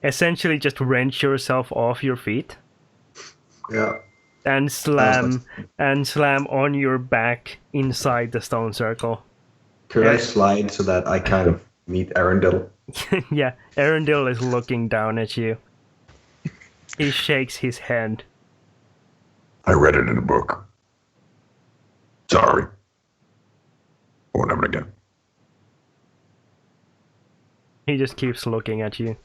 essentially just wrench yourself off your feet Yeah. and slam on your back inside the stone circle. Could I slide so that I kind of meet Arundel? Yeah, Arundel is looking down at you. He shakes his head. I read it in a book. Sorry. Won't happen again. He just keeps looking at you.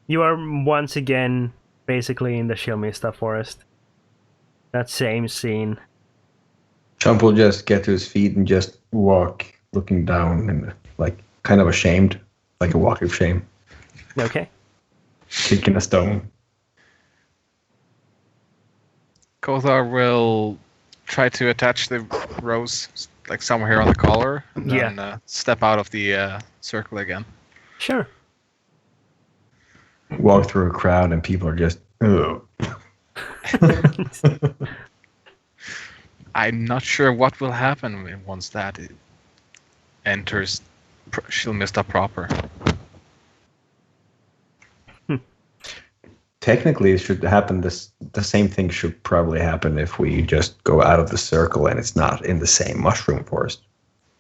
You are once again basically in the Shilmista forest. That same scene. Chump will just get to his feet and just walk, looking down and like kind of ashamed, like a walk of shame, Okay. kicking a stone. Kothar will try to attach the rose like somewhere here on the collar and Yeah. then step out of the circle again. Sure. Walk through a crowd and people are just, ugh. I'm not sure what will happen once that enters Shilmista proper. Technically, it should happen. The same thing should probably happen if we just go out of the circle and it's not in the same mushroom forest.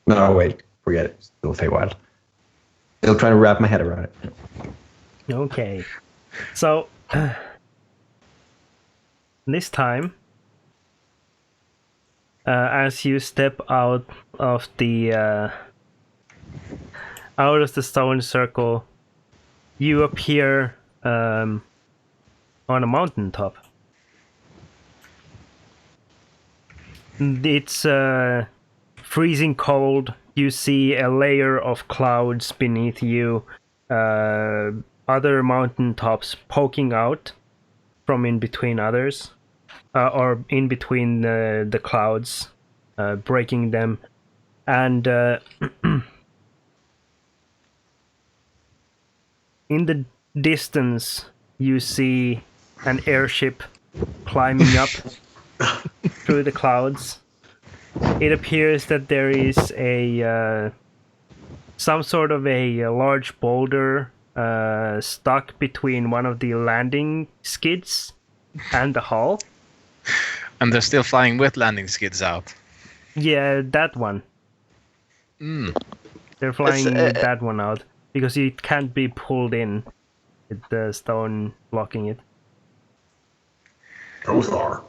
No, wait, forget it. Still Feywild. Still trying to wrap my head around it. Okay. So this time, as you step out of the stone circle, you appear on a mountaintop. It's freezing cold. You see a layer of clouds beneath you. Other mountaintops poking out from in between others, or in between the clouds, breaking them. And in the distance, you see an airship climbing up through the clouds. It appears that there is a some sort of a large boulder stuck between one of the landing skids and the hull. And they're still flying with landing skids out. Yeah, that one. They're flying that one out because it can't be pulled in with the stone blocking it. Kothar.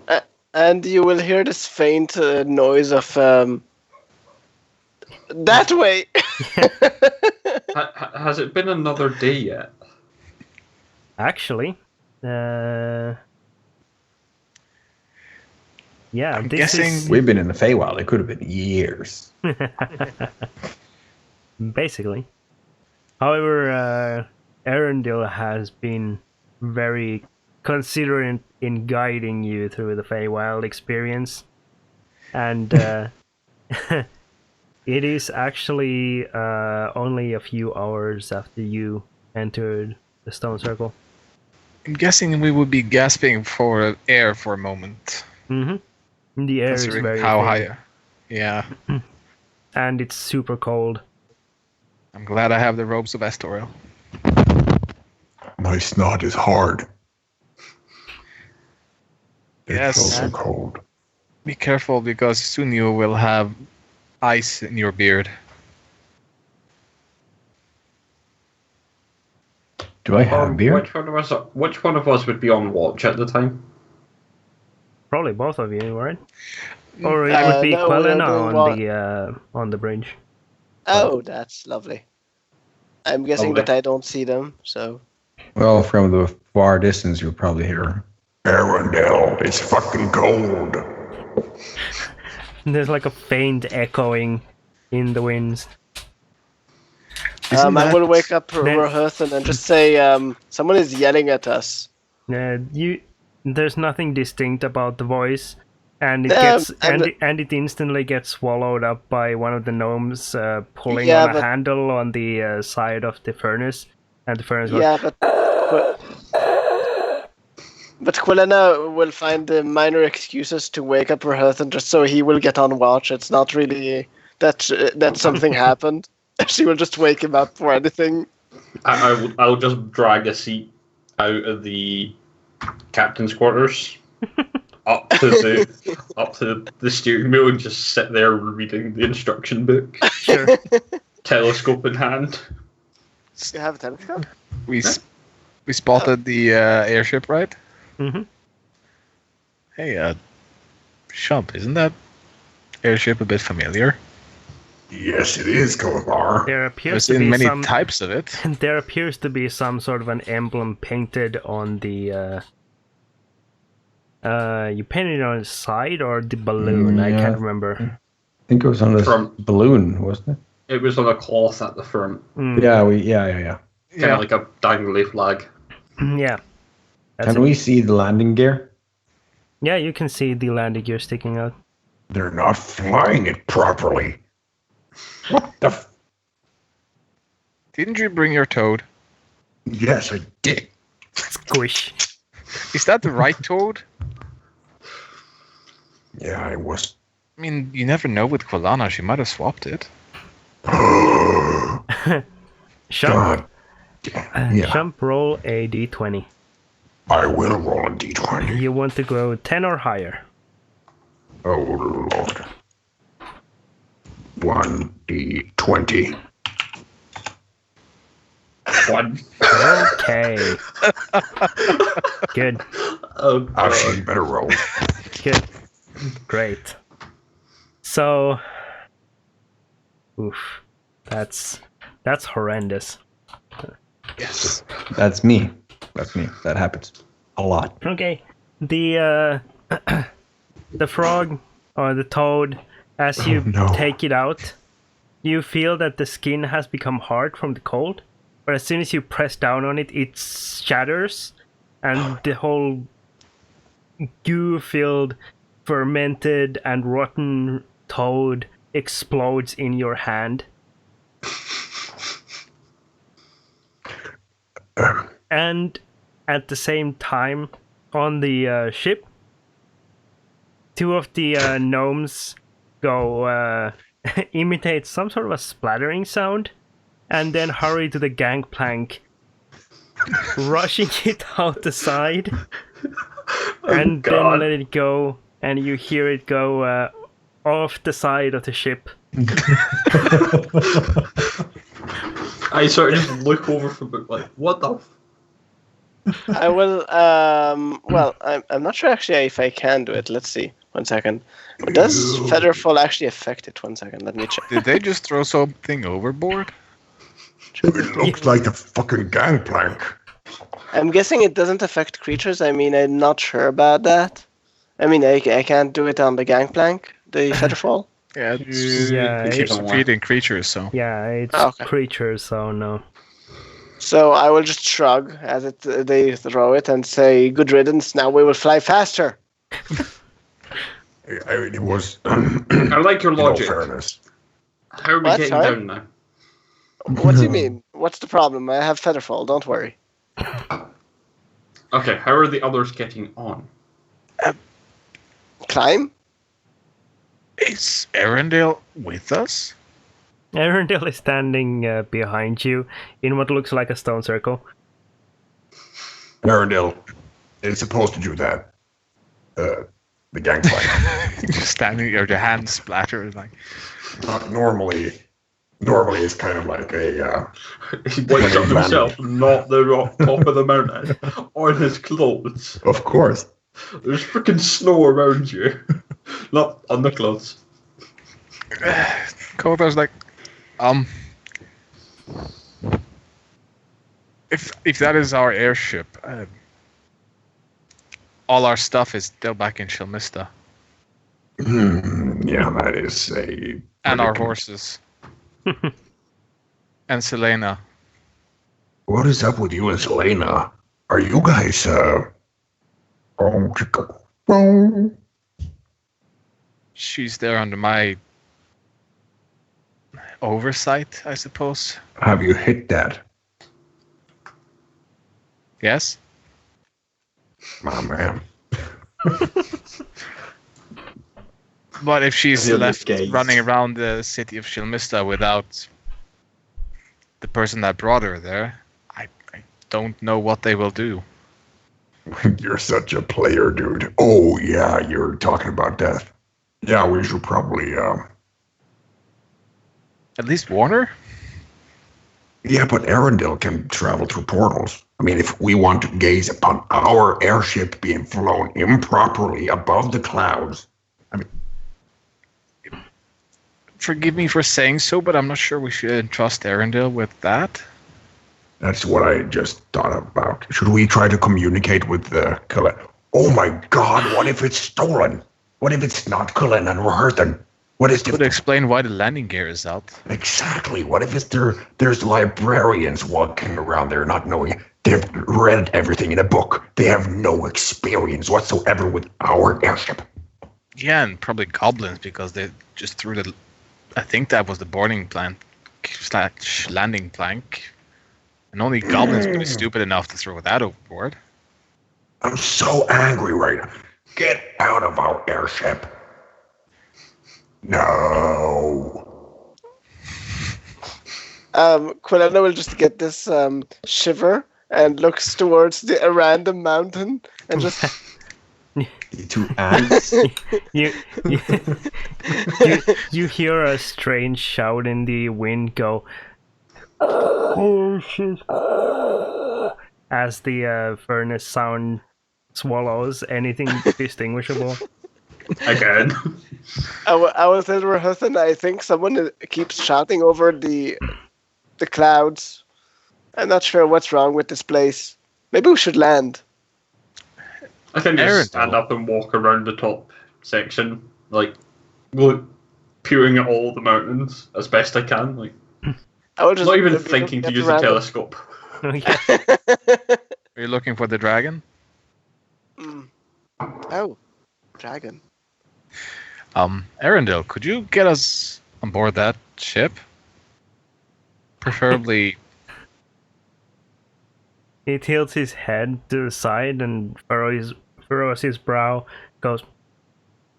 And you will hear this faint noise of that way. Has it been another day yet? Actually, yeah, I'm this guessing is We've been in the Feywild. It could have been years. basically. However, Arundel has been very considerate in guiding you through the Feywild experience, and it is actually only a few hours after you entered the stone circle. I'm guessing we would be gasping for air for a moment. Mm-hmm. The air is Considering very how thin. high. Yeah. And it's super cold. I'm glad I have the robes of Estoril. My snot is hard. Yes. It's also cold. Be careful because soon you will have ice in your beard. Do I have beer? Which one of us would be on watch at the time? Probably both of you, right? Or it would be no, we are Quelena doing on the bridge. Oh, that's lovely. I'm guessing Lovely. that I don't see them, so. Well, from the far distance, you'll probably hear. Arundel, it's fucking cold. There's like a faint echoing in the winds. Isn't I that- will wake up Then- Rohirthan and just say, someone is yelling at us. There's nothing distinct about the voice, and it it instantly gets swallowed up by one of the gnomes pulling Yeah, on a but- handle on the side of the furnace, and the furnace goes. Yeah, but Quelena will find minor excuses to wake up Rohirthan just so he will get on watch. It's not really that something happened. She will just wake him up for anything. I'll just drag a seat out of the captain's quarters up to the steering wheel and just sit there reading the instruction book, Sure. telescope in hand. You have a telescope? We spotted the airship, right? Mm-hmm. Hey, Shump, isn't that airship a bit familiar? Yes, it is, Kalabar. There I've appears to seen be many some. types of it. There appears to be some sort of an emblem painted on the. You painted it on the side or the balloon? I Yeah. can't remember. I think it was on the From- balloon, wasn't It was on a cloth at the front, Mm, it? Yeah, yeah. kind of like a dangly flag. yeah. That's Can it. we see the landing gear? Yeah, you can see the landing gear sticking out. They're not flying it properly. What the Didn't you bring your toad? Yes, I did. Squish. Is that the right toad? Yeah, I was. I mean, you never know with Quelana. She might have swapped it. Shump, God. Yeah, Shump, roll a d20. I will roll a d20. You want to go 10 or higher. Oh, Lord. 1d20. One. Okay. Good. Oh, I've seen better rolls. Good. Great. So, oof, that's horrendous. Yes. That's me. That happens a lot. Okay, the the frog or the toad, as you no. take it out, you feel that the skin has become hard from the cold. But as soon as you press down on it, it shatters, and the whole goo-filled, fermented, and rotten toad explodes in your hand. And at the same time, on the ship, two of the gnomes go imitate some sort of a splattering sound, and then hurry to the gangplank, rushing it out the side, and then God. let it go, and you hear it go off the side of the ship. I sort of just look over from it like, what the? I will. Well, I'm not sure actually if I can do it. Let's see. 1 second. Does Featherfall actually affect it? 1 second. Let me check. Did they just throw something overboard? It looks like the fucking gangplank. I'm guessing it doesn't affect creatures. I mean, I'm not sure about that. I mean, I can't do it on the gangplank, the Featherfall. Yeah, Yeah, it keeps it's- feeding creatures, so. Yeah, it's Okay. creatures, so no. So I will just shrug as they throw it and say, "Good riddance. Now we will fly faster." It was. I like your In all logic. fairness. How are we What? getting Sorry? down now? What do you mean? What's the problem? I have Featherfall. Don't worry. Okay, how are the others getting on? Climb? Is Arendelle with us? Arendelle is standing behind you in what looks like a stone circle. Arendelle is supposed to do that. The gangplank. Just standing there, the hands splattered. Like, Normally it's kind of like a. He wakes up himself, not the top of the mountain, on his clothes. Of course. There's freaking snow around you, not on the clothes. Kotar's like, if that is our airship, all our stuff is still back in Shilmista. Yeah, that is a. And our horses. And Selena. What is up with you and Selena? Are you guys, She's there under my oversight, I suppose. Have you hit that? Yes? My man. But if she's The other left gaze. running around the city of Shilmista without the person that brought her there, I don't know what they will do. You're such a player, dude. Oh, yeah, you're talking about death. Yeah, we should probably, At least warn her? Yeah, but Arendelle can travel through portals. I mean, if we want to gaze upon our airship being flown improperly above the clouds, Forgive me for saying so, but I'm not sure we should trust Arendelle with that. that's what I just thought about. Should we try to communicate with the Cullen? Oh my god, what if it's stolen? What if it's not Cullen and Roherthan? What is Would the... explain why the landing gear is out. Exactly. What if it's there's librarians walking around there not knowing? They've read everything in a book. They have no experience whatsoever with our airship. Yeah, and probably goblins because they just threw the. I think that was the boarding plank / landing plank, and only goblins would be stupid enough to throw that overboard. I'm so angry right now. Get out of our airship. No. Quilena will just get this shiver and looks towards a random mountain and just The two ants. You hear a strange shout in the wind go, "Oh shit!" as the furnace sound swallows anything distinguishable. Again. I was in Roherthan. I think someone keeps shouting over the clouds. I'm not sure what's wrong with this place. Maybe we should land. I can just stand up and walk around the top section, like, peering at all the mountains as best I can. Like, I will just not even thinking to use a telescope. Oh, yeah. Are you looking for the dragon? Oh, dragon. Arendelle, could you get us on board that ship? Preferably. He tilts his head to the side and furrows his brow, goes,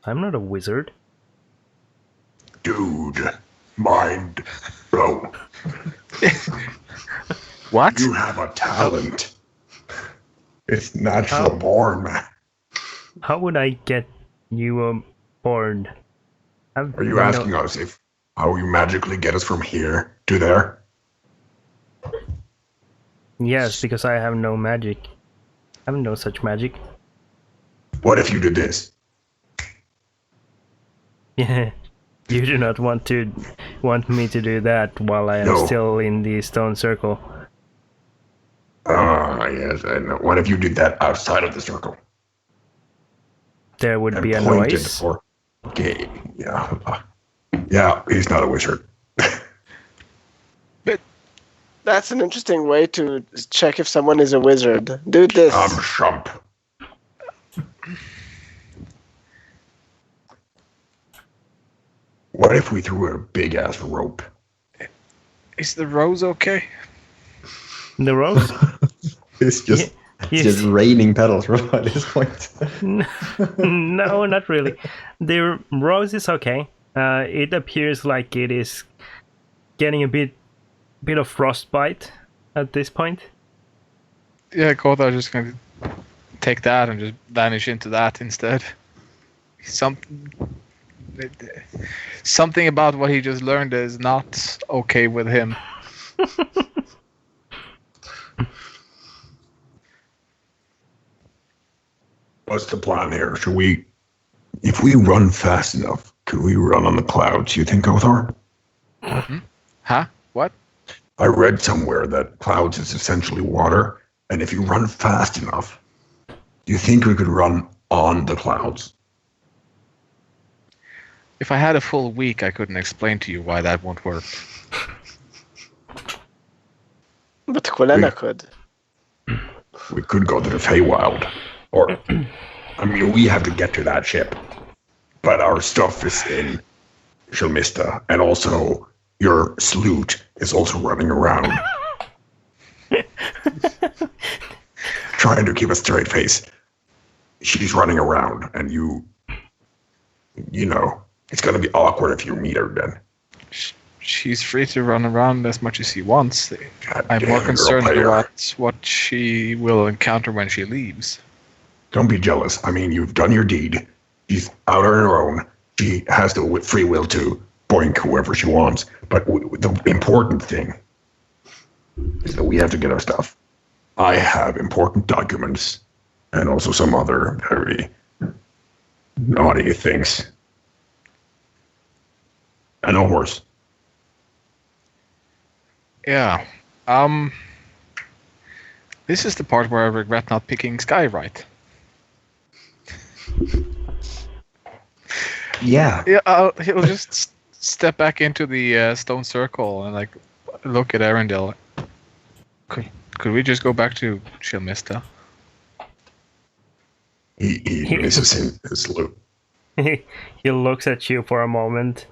"I'm not a wizard." Dude, mind blown. What? You have a talent. It's natural born, man. How would I get you aboard? Are you asking us how you magically get us from here to there? Yes, because I have no magic. I have no such magic. What if you did this? Yeah, you do not want me to do that while I am No. still in the stone circle. Yes, I know. What if you did that outside of the circle? There would And be a pointed noise. for- Okay, yeah. Yeah, he's not a wizard. That's an interesting way to check if someone is a wizard. Do this. Shump. What if we threw a big ass rope? Is the rose okay? The rose? It's just It's just raining petals at this point. No, not really. The rose is okay. It appears like it is getting a bit of frostbite at this point. Yeah, Kota is just going to take that and just vanish into that instead. Something about what he just learned is not okay with him. What's the plan here? Should we, if we run fast enough, could we run on the clouds, you think, Othar? Huh? What? I read somewhere that clouds is essentially water, and if you run fast enough, do you think we could run on the clouds? If I had a full week, I couldn't explain to you why that won't work. But Colena could. We could go to the Feywild. Or, I mean, we have to get to that ship. But our stuff is in Shilmista, and also your sloot is also running around. Trying to keep a straight face. She's running around, and you know, it's going to be awkward if you meet her then. She's free to run around as much as she wants. God I'm damn, more you're a concerned player. about what she will encounter when she leaves. Don't be jealous. I mean, you've done your deed. She's out on her own. She has the free will to boink whoever she wants. But the important thing is that we have to get our stuff. I have important documents and also some other very naughty things. And a horse. Yeah. This is the part where I regret not picking Sky right. Yeah. Yeah, he'll just step back into the stone circle and like look at Arendelle. Could we just go back to Shilmista? He misses his loot. He looks at you for a moment,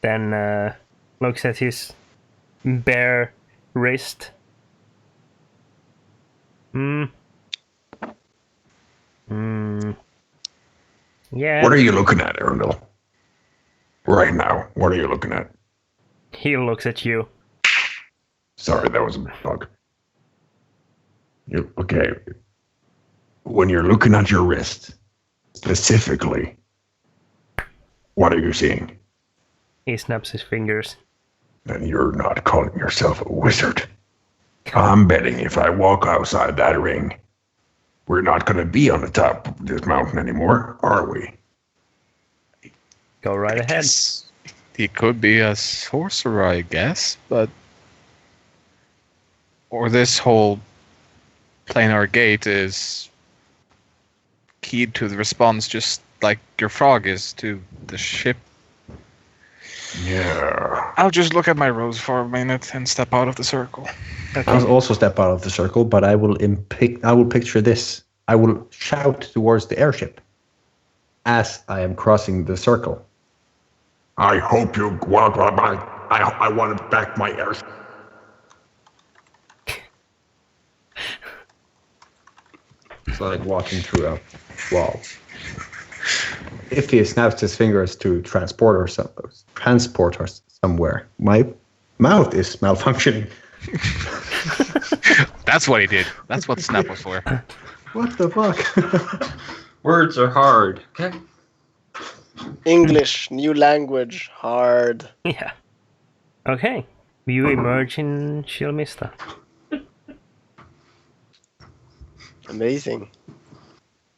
then looks at his bare wrist. Yeah. What are you looking at, Arendelle? Right now, what are you looking at? He looks at you. Sorry, that was a bug. Okay. When you're looking at your wrist, specifically, what are you seeing? He snaps his fingers. And you're not calling yourself a wizard. I'm betting if I walk outside that ring, we're not going to be on the top of this mountain anymore, are we? Go right ahead. He could be a sorcerer, I guess, but... Or this whole planar gate is keyed to the response just like your frog is to the ship. Yeah. I'll just look at my rose for a minute and step out of the circle. Okay. I'll also step out of the circle, but I will picture this. I will shout towards the airship as I am crossing the circle. I hope you walk by. I want to back my air. It's like walking through a wall. If he snaps his fingers to transport us somewhere, my mouth is malfunctioning. That's what he did. That's what Snap was for. What the fuck? Words are hard. Okay. English, new language, hard. Yeah. Okay. You emerge in Shilmista. Amazing.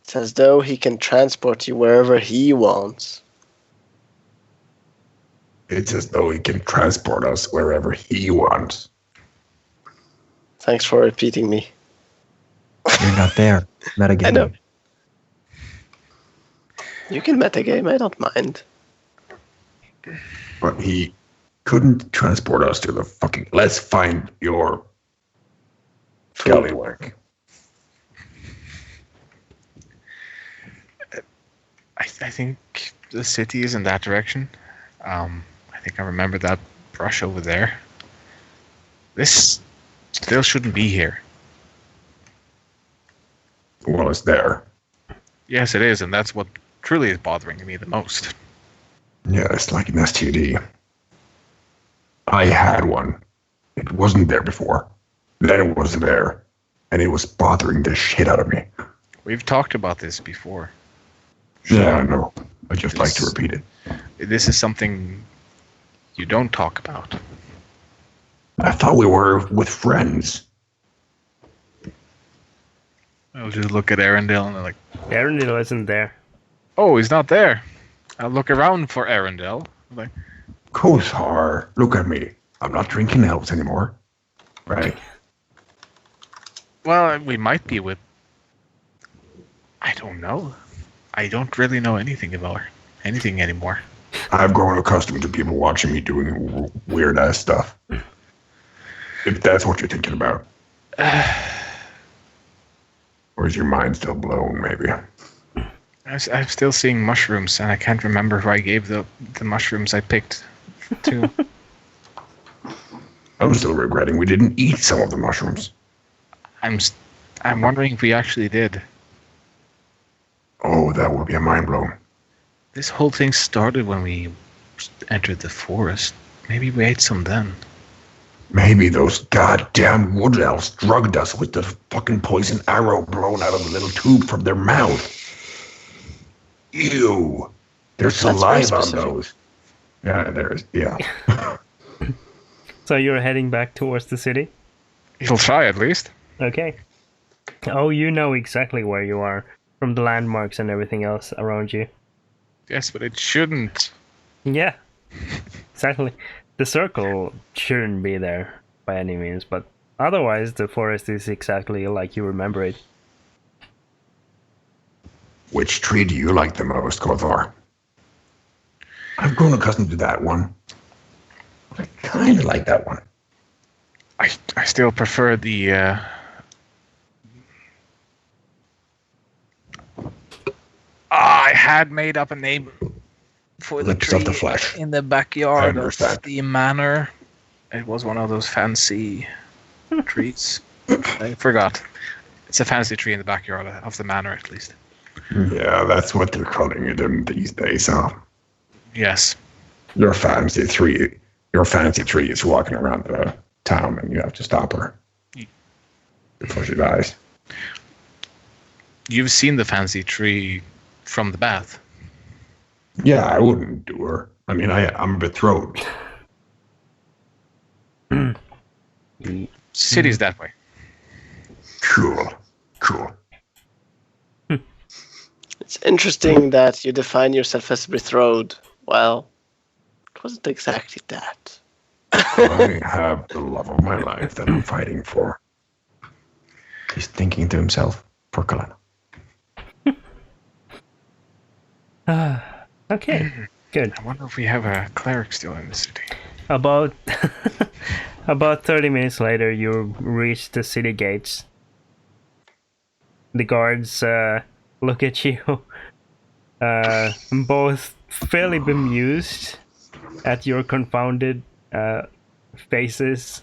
It's as though he can transport you wherever he wants. It's as though he can transport us wherever he wants. Thanks for repeating me. You're not there. Not again. I know. You can metagame, I don't mind. But he couldn't transport us to the fucking... Let's find your scallywag. I think the city is in that direction. I think I remember that brush over there. This still shouldn't be here. Well, it's there. Yes, it is, and that's what truly is bothering me the most. Yeah, it's like an STD. I had one. It wasn't there before. Then it was there. And it was bothering the shit out of me. We've talked about this before. Yeah, I know. I just like to repeat it. This is something you don't talk about. I thought we were with friends. I'll just look at Arendelle and I'm like, Arendelle isn't there. oh, he's not there. I'll look around for Arendelle. I'm like, Kothar, look at me. I'm not drinking elves anymore. Right? well, we might be with... I don't know. I don't really know anything about her. Anything anymore. I've grown accustomed to people watching me doing weird ass stuff. If that's what you're thinking about. Or is your mind still blown, maybe? I'm still seeing mushrooms, and I can't remember who I gave the mushrooms I picked to. I'm still regretting we didn't eat some of the mushrooms. I'm wondering if we actually did. Oh, that would be a mind blown. This whole thing started when we entered the forest. Maybe we ate some then. Maybe those goddamn wood elves drugged us with the fucking poison arrow blown out of the little tube from their mouth. Ew. There's That's very saliva on specific. those. Yeah, there's, yeah. So you're heading back towards the city? You'll try at least. Okay. Oh, you know exactly where you are from the landmarks and everything else around you. Yes, but it shouldn't. Yeah, exactly. The circle shouldn't be there by any means, but otherwise the forest is exactly like you remember it. Which tree do you like the most, Kothar? I've grown accustomed to that one. I kind of like that one. I still prefer the... I had made up a name for the Lips tree of the flesh. in the backyard I of understand. the manor. It was one of those fancy trees. I forgot. It's a fancy tree in the backyard of the manor, at least. Yeah, that's what they're calling it these days, huh? Yes. Your fancy tree is walking around the town and you have to stop her before she dies. You've seen the fancy tree from the bath. Yeah, I wouldn't do her. I mean, I'm betrothed. City's that way. Cool. It's interesting that you define yourself as betrothed. Well, it wasn't exactly that. I have the love of my life that I'm fighting for. He's thinking to himself, for Kalana. Okay, good. I wonder if we have a cleric still in the city. About 30 minutes later, you reach the city gates. The guards look at you, both fairly bemused at your confounded faces,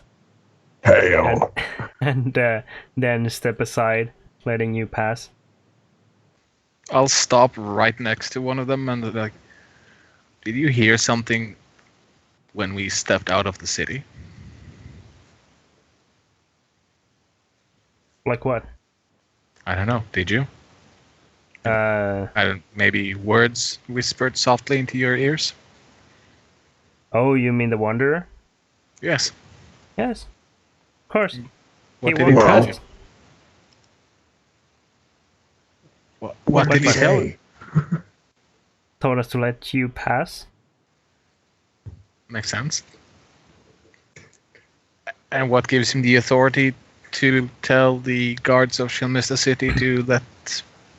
Hail. and then step aside, letting you pass. I'll stop right next to one of them and like, did you hear something when we stepped out of the city? Like what? I don't know. Did you? Uh, Maybe words whispered softly into your ears? oh, you mean the Wanderer? Yes. Yes, of course. What He did he walked tell past. you? What did he tell you? Told us to let you pass. Makes sense. And what gives him the authority to tell the guards of Shilmista City to let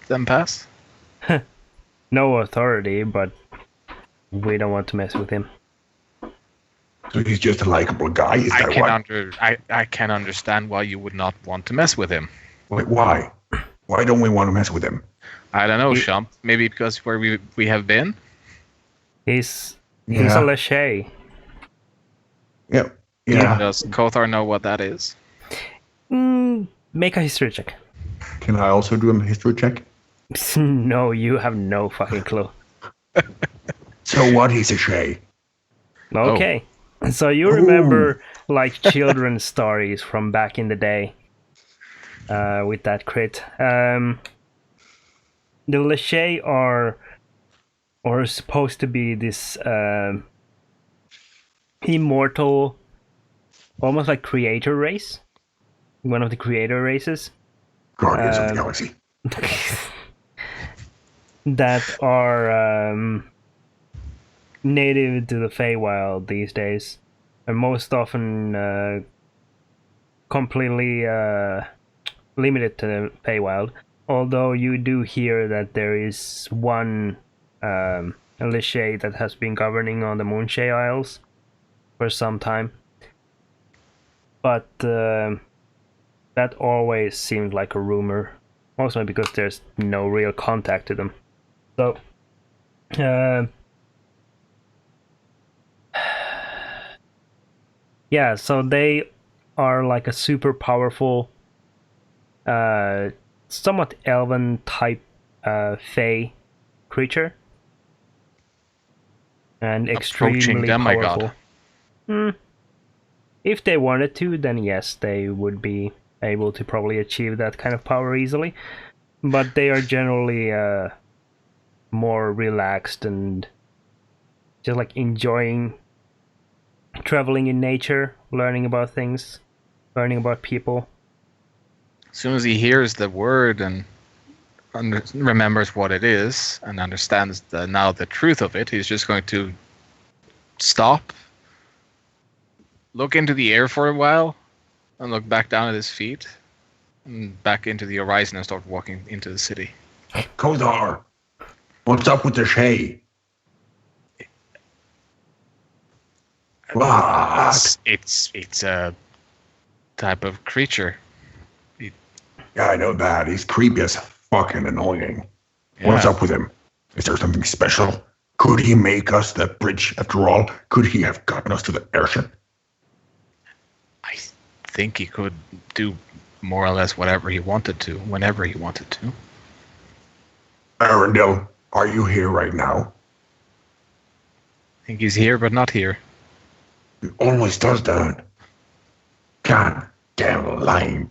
them pass? No authority, but we don't want to mess with him. So he's just a likable guy, is that why? I can understand why you would not want to mess with him. Wait, why? Why don't we want to mess with him? I don't know, He- Shump. Maybe because where we have been? He's a Yeah. Lachey. Yeah. Yeah. Does Kothar know what that is? Make a history check. Can I also do a history check? No, you have no fucking clue. So what is a Shay? Okay. So you remember like children's stories from back in the day with that crit. The Lachey are supposed to be this immortal, almost like creator race. One of the creator races. Guardians of the Galaxy. That are native to the Feywild these days, and most often completely limited to the Feywild. Although you do hear that there is one Lachey that has been governing on the Moonshay Isles for some time, but that always seemed like a rumor, mostly because there's no real contact to them. So, yeah, so they are like a super powerful, somewhat elven type Fey creature, and extremely powerful. If they wanted to, then yes, they would be able to probably achieve that kind of power easily. But they are generally more relaxed and just like enjoying traveling in nature, learning about things, learning about people. As soon as he hears the word and remembers what it is and understands now the truth of it, he's just going to stop, look into the air for a while, and look back down at his feet, and back into the horizon and start walking into the city. Kodar, what's up with the Shay? What? It's a type of creature. Yeah, I know that. He's creepy as fucking annoying. Yeah. What's up with him? Is there something special? Could he make us that bridge after all? Could he have gotten us to the airship? I think he could do more or less whatever he wanted to, whenever he wanted to. Arundel, are you here right now? I think he's here, but not here. He always does that. God damn lame.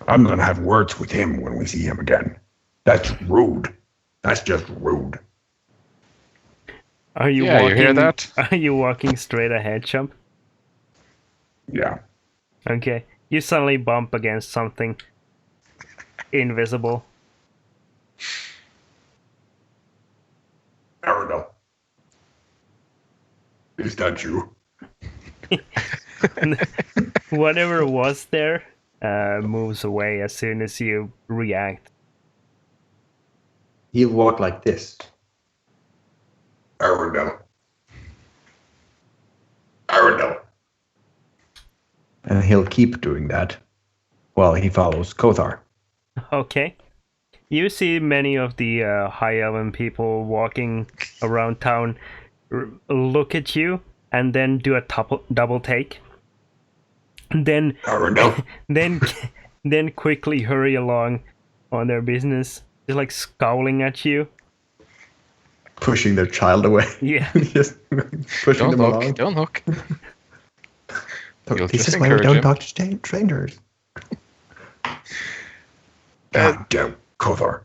I'm gonna have words with him when we see him again. That's rude. That's just rude. Are you Yeah, walking? you hear that? Are you walking straight ahead, Chump? Yeah. Okay. You suddenly bump against something invisible. Arundel. Is that you? Whatever was there moves away as soon as you react. He'll walk like this. Arundel. Arundel. And he'll keep doing that while he follows Kothar. Okay. You see many of the high elven people walking around town look at you and then do a double take. Then Arundel. then quickly hurry along on their business, just like scowling at you. Pushing their child away. Yeah. Just pushing them along. Don't look. You'll This just is why we encourage don't him. talk to strangers. God damn Kothar.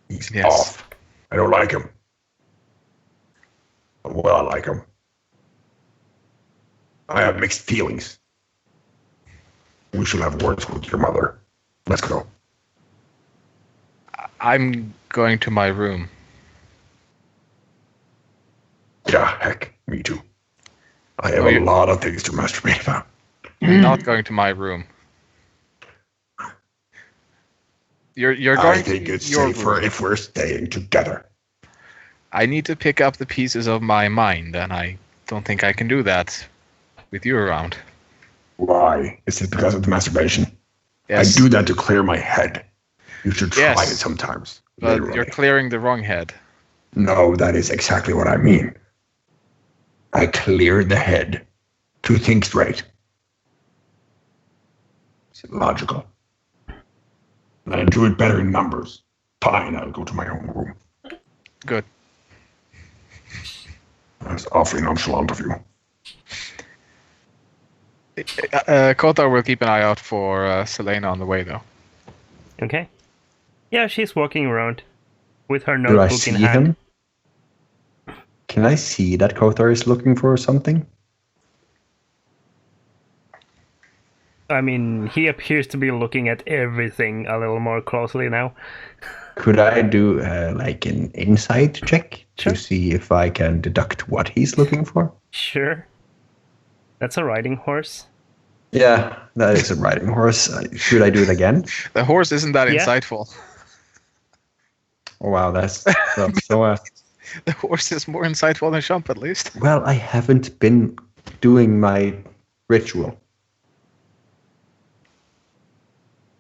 He's Yes. off. I don't like him. Well, I like him. I have mixed feelings. We should have words with your mother. Let's go. I'm going to my room. Yeah, heck, me too. I have Oh, a you- lot of things to masturbate about. I'm not going to my room. You're going I think to it's your safer room. if we're staying together. I need to pick up the pieces of my mind, and I don't think I can do that with you around. Why? Is it because of the masturbation? Yes, I do that to clear my head. You should try Yes. it sometimes. but literally. you're clearing the wrong head. No, that is exactly what I mean. I clear the head to think straight. Is it logical? I do it better in numbers. Fine, I'll go to my own room. Good. That's awfully nonchalant of you. Kotar will keep an eye out for Selena on the way, though. Okay. Yeah, she's walking around with her Do I notebook see in hand. him? Can I see that Kothar is looking for something? I mean, he appears to be looking at everything a little more closely now. Could I do like an insight check Sure. to see if I can deduct what he's looking for? Sure. That's a riding horse. Yeah, that is a riding horse. Should I do it again? The horse isn't that Yeah. insightful. Oh, wow, that's so. The horse is more insightful than Shump, at least. Well, I haven't been doing my ritual.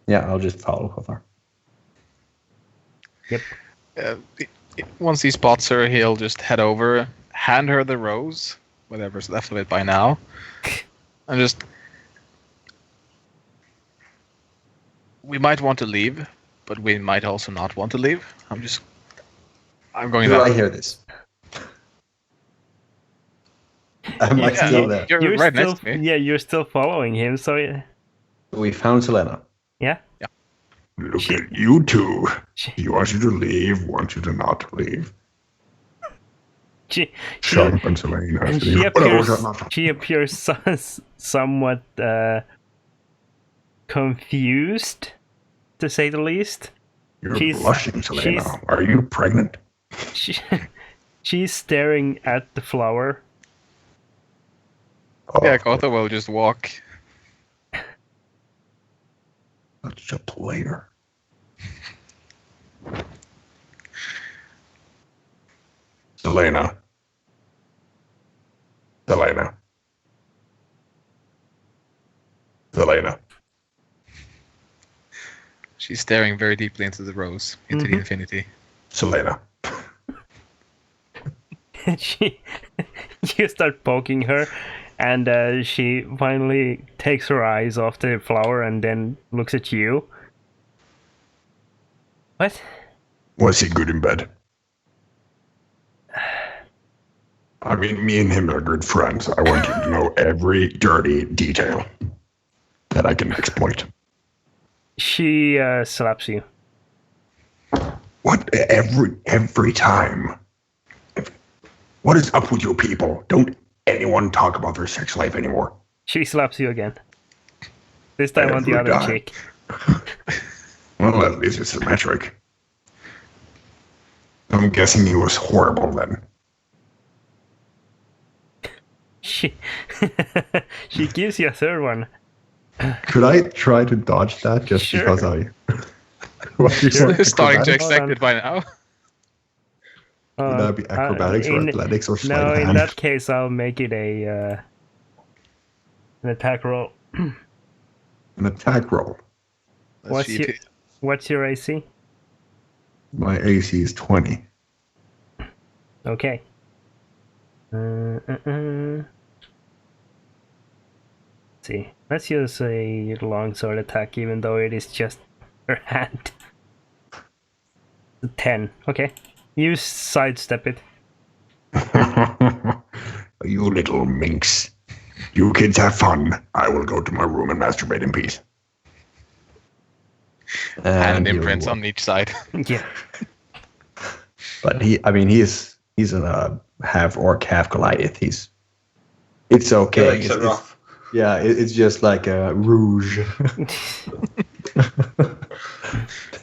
Yeah, I'll just follow Kothar. Yep. Once he spots her, he'll just head over, hand her the rose, whatever's left of it by now, and just... We might want to leave, but we might also not want to leave. I'm going Do that I way. hear this? I'm like Yeah, still there. You're right still, next to me. yeah, you're still following him, so yeah. We found Selena. Yeah. Look at you two. She, He wants you to leave, wants you to not leave. she, Shump and Selena. and say, she appears, "Oh, no." she appears somewhat confused, to say the least. You're she's- blushing, Selena. she's- Are you pregnant? She, she's staring at the flower. Oh, Yeah, Kotar will just walk. such a player. Selena. Selena. Selena. She's staring very deeply into the rose, into the infinity. Selena. She, you start poking her, and she finally takes her eyes off the flower and then looks at you. What? Was he good in bed? I mean, me and him are good friends. I want you to know every dirty detail that I can exploit. She slaps you. What? Every time? What is up with you people? Don't anyone talk about their sex life anymore. She slaps you again. This time on the Every other time. cheek. Well, at least it's symmetric. I'm guessing he was horrible then. She she gives you a third one. Could I try to dodge that just Sure. because I... What do you Sure. want, Starting to acrobatics? expect Hold on. it by now. Would that be acrobatics or athletics or sleight No, of in hand? that case, I'll make it an attack roll. An attack roll. What's your What's your AC? My AC is 20. Okay. Let's see. Let's use a longsword attack, even though it is just her hand. 10. Okay. You sidestep it. You little minx. You kids have fun. I will go to my room and masturbate in peace. And he'll imprints walk. on each side. Yeah. But he's a half orc, half Goliath. It's okay. Makes it rough. It's just like a rouge.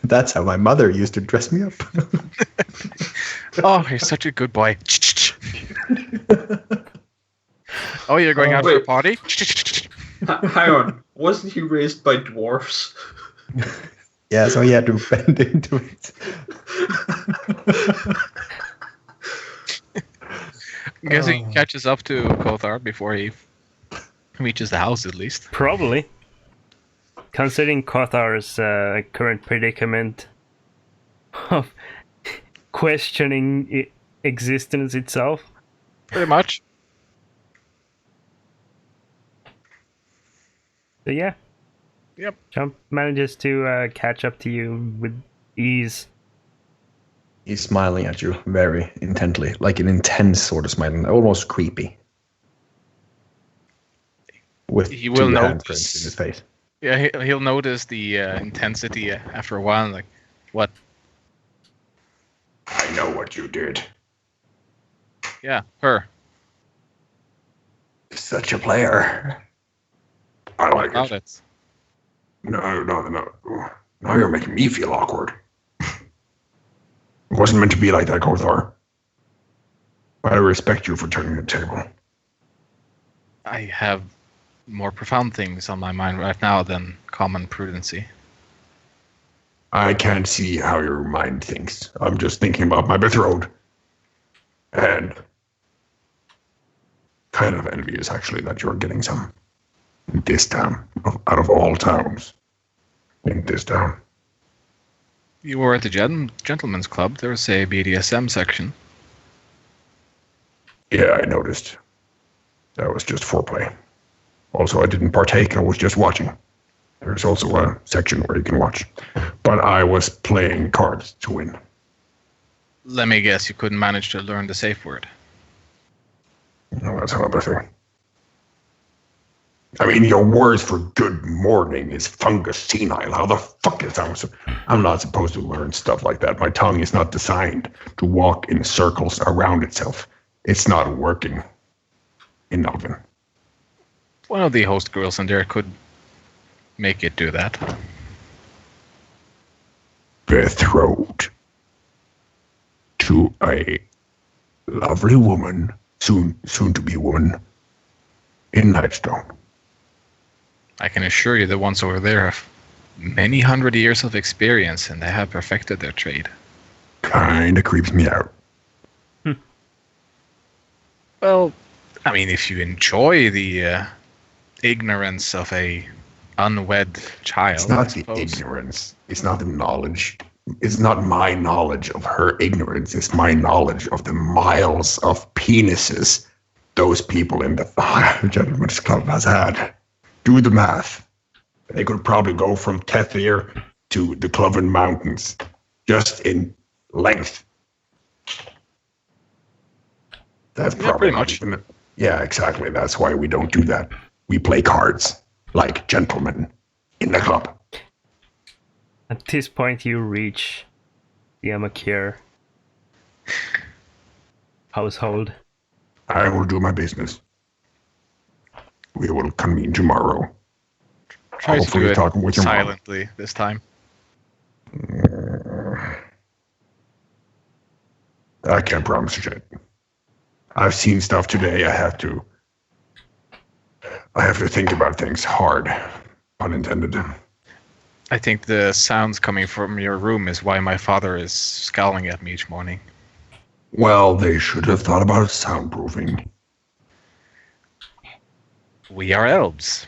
That's how my mother used to dress me up. Oh, you're such a good boy. Oh, you're going out for a Wait. party? Hang on. Wasn't he raised by dwarfs? Yeah, so he had to bend into it. I'm guessing he catches up to Kothar before he reaches the house, at least. Probably. Considering Kothar's current predicament of questioning existence itself. Pretty much. So yeah. Yep. Jump manages to catch up to you with ease. He's smiling at you very intently, like an intense sort of smiling, almost creepy. With He will two notice. handprints in his face. Yeah, he'll notice the intensity after a while. Like, what? I know what you did. Yeah, her. Such a player. I What like about it. it? No. Now you're making me feel awkward. It wasn't meant to be like that, Kothar. I respect you for turning the table. I have more profound things on my mind right now than common prudency. I can't see how your mind thinks. I'm just thinking about my betrothed. And kind of envious, actually, that you're getting some in this town, out of all towns, in this town. You were at the gentleman's club. There was a BDSM section. Yeah, I noticed. That was just foreplay. Also, I didn't partake, I was just watching. There's also a section where you can watch. But I was playing cards to win. Let me guess, you couldn't manage to learn the safe word. No, that's another thing. I mean, your words for good morning is fungus senile. How the fuck is that? I'm not supposed to learn stuff like that. My tongue is not designed to walk in circles around itself. It's not working in Alvin. One of the host girls in there could make it do that. Betrothed to a lovely woman, soon to be woman, in Nightstone. I can assure you the ones over there have many hundred years of experience and they have perfected their trade. Kinda creeps me out. Well, I mean, if you enjoy the ignorance of a unwed child, It's not I the suppose. ignorance. It's not the knowledge. It's not my knowledge of her ignorance. It's my knowledge of the miles of penises those people in the gentleman's club has had. Do the math. They could probably go from Tethir to the Cloven Mountains just in length. That's Yeah, probably pretty not much. even. Yeah, exactly. That's why we don't do that. We play cards like gentlemen in the club. At this point, you reach the Amakir household. I will do my business. We will convene tomorrow. Try to Hopefully do it talking with your mom. silently this time. I can't promise shit. I've seen stuff today. I have to think about things hard. Pun intended. I think the sounds coming from your room is why my father is scowling at me each morning. Well, they should have thought about soundproofing. We are elves.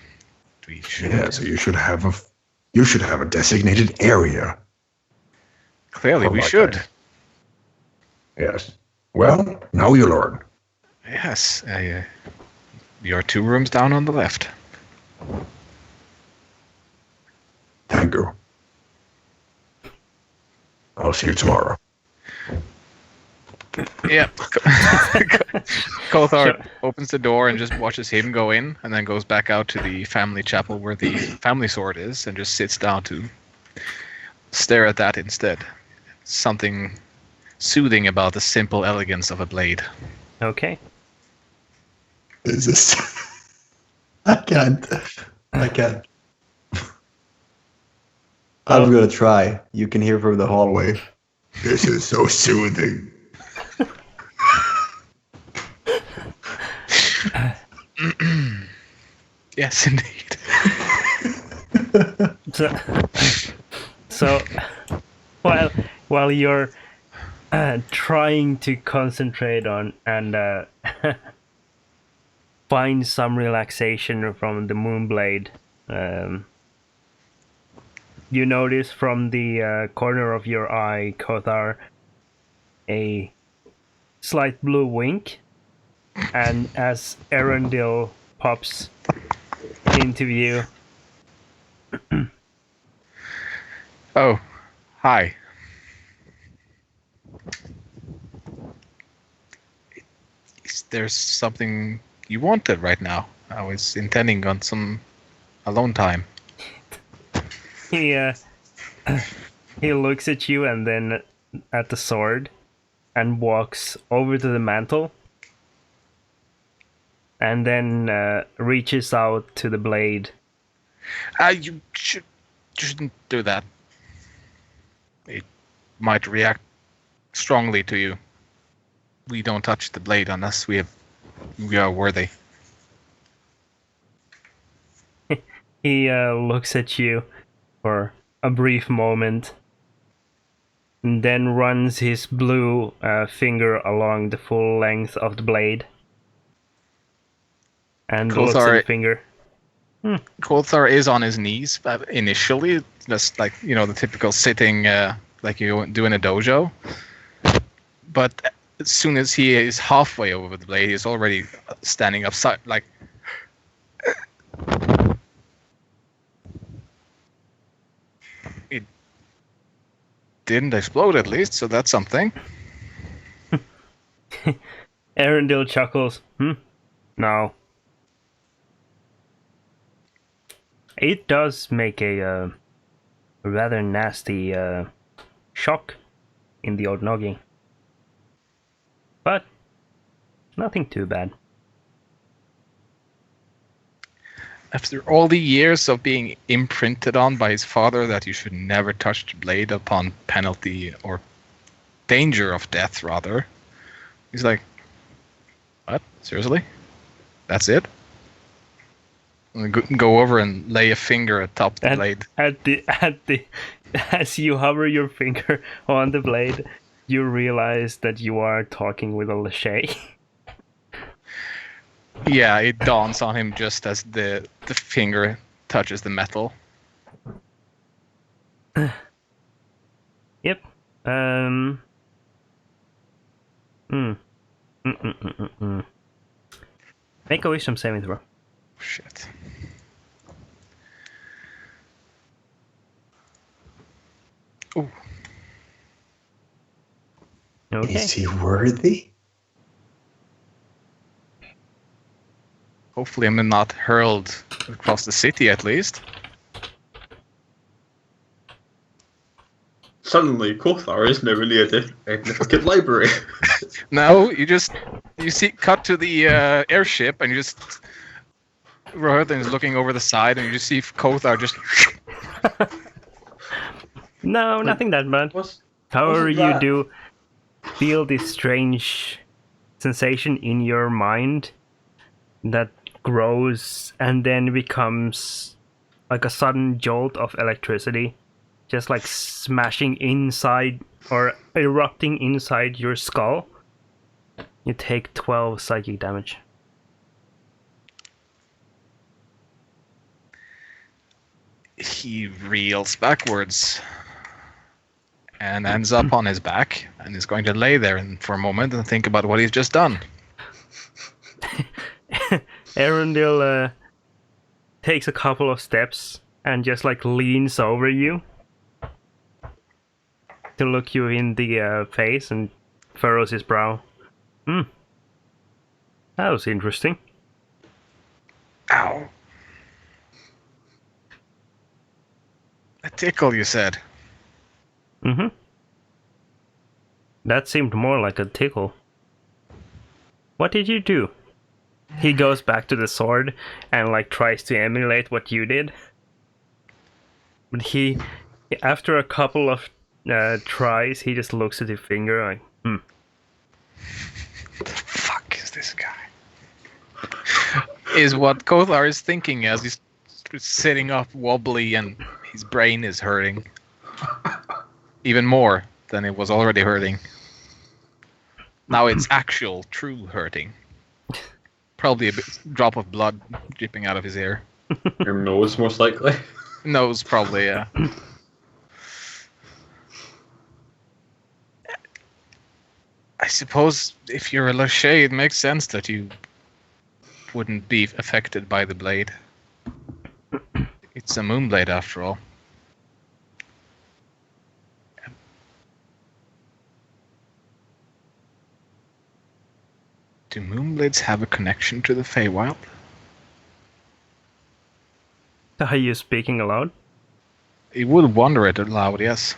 We should. Yeah, so you should have a designated area. Clearly, for we like should. that. Yes. Well, now you learn. Yes. You're 2 rooms down on the left. Thank you. I'll see you tomorrow. Yeah. Kothar opens the door and just watches him go in, and then goes back out to the family chapel where the family sword is, and just sits down to stare at that instead. Something soothing about the simple elegance of a blade. Okay. This is. I can't. I'm gonna try. You can hear from the hallway. This is so soothing. Yes, indeed. So while you're trying to concentrate on and find some relaxation from the Moonblade, you notice from the corner of your eye, Kothar, a slight blue wink, and as Arundel pops into view, Oh, hi. Is there something you wanted right now? I was intending on some alone time. He he looks at you and then at the sword and walks over to the mantle and then reaches out to the blade. You shouldn't do that. It might react strongly to you. We don't touch the blade unless we are worthy. He looks at you for a brief moment and then runs his blue finger along the full length of the blade and looks at the finger. Kolthar is on his knees initially, just like, the typical sitting like you do in a dojo. But as soon as he is halfway over the blade, he's already standing up, like. It didn't explode, at least, so that's something. Arendelle chuckles. No. It does make a rather nasty shock in the old noggin. But nothing too bad. After all the years of being imprinted on by his father that you should never touch the blade upon penalty or danger of death, rather, he's like, what? Seriously? That's it? Go over and lay a finger atop the blade. As you hover your finger on the blade, you realize that you are talking with a lachey. Yeah, it dawns on him just as the finger touches the metal. Yep. Make a wisdom saving throw. Shit. Ooh. Okay. Is he worthy? Hopefully I'm not hurled across the city, at least. Suddenly, Kothar is now really a Edificant Library. No, you see, cut to the airship, and you just Rohirrim is looking over the side, and you just see Kothar just. No, nothing that bad. However, you do feel this strange sensation in your mind that grows and then becomes like a sudden jolt of electricity, just like smashing inside or erupting inside your skull. You take 12 psychic damage. He reels backwards and ends up on his back and is going to lay there for a moment and think about what he's just done. Arendelle takes a couple of steps and just like leans over you to look you in the face and furrows his brow. That was interesting. Ow. A tickle, you said? That seemed more like a tickle. What did you do? He goes back to the sword and like tries to emulate what you did. But he, after a couple of tries, he just looks at your finger like, What the fuck is this guy? Is what Kothar is thinking as he's sitting up wobbly and his brain is hurting. Even more than it was already hurting. Now it's actual, true hurting. Probably a drop of blood dripping out of his ear. Your nose, most likely. Nose, probably, yeah. I suppose if you're a lachey, it makes sense that you wouldn't be affected by the blade. It's a moonblade, after all. Do moonblades have a connection to the Feywild? Are you speaking aloud? You would wonder it aloud, yes.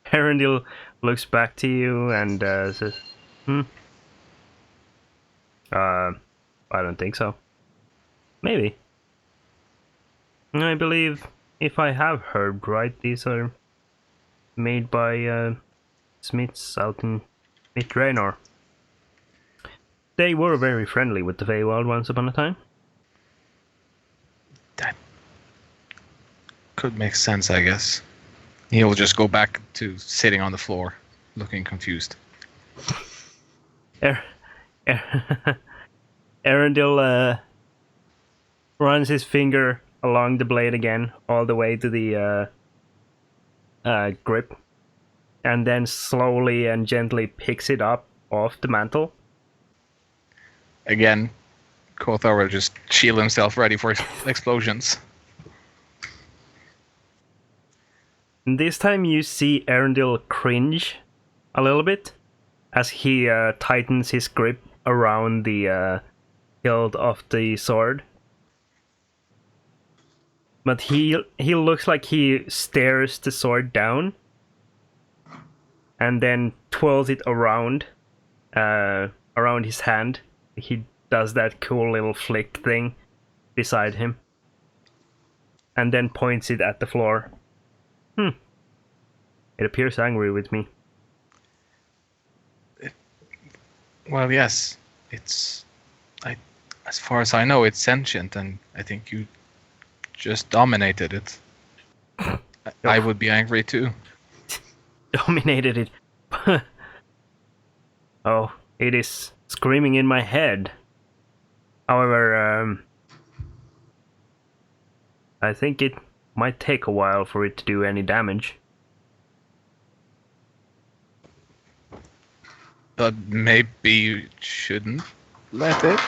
Herendil looks back to you and says, I don't think so. Maybe. I believe, if I have heard right, these are made by smiths out in Mid-Draenor. They were very friendly with the Feywild once upon a time. That could make sense, I guess. He'll just go back to sitting on the floor, looking confused. Erendil runs his finger along the blade again, all the way to the grip, and then slowly and gently picks it up off the mantle. Again, Kothar will just shield himself ready for explosions. And this time you see Erendil cringe a little bit as he tightens his grip around the hilt of the sword. But he looks like he stares the sword down and then twirls it around his hand. He does that cool little flick thing beside him and then points it at the floor. It appears angry with me. Well, yes. As far as I know, it's sentient, and I think you just dominated it. I would be angry too. Dominated it. Oh, it is screaming in my head. However, I think it might take a while for it to do any damage. But maybe you shouldn't let it.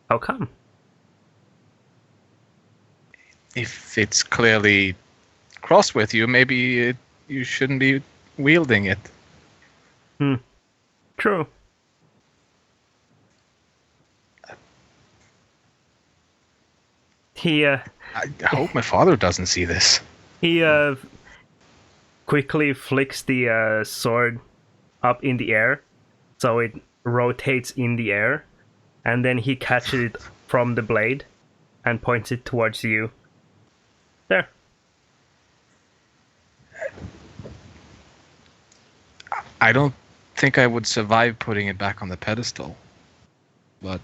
How come? If it's clearly cross with you, maybe you shouldn't be wielding it. True. I hope my father doesn't see this. He quickly flicks the sword up in the air, so it rotates in the air, and then he catches it from the blade and points it towards you. There. I don't think I would survive putting it back on the pedestal, but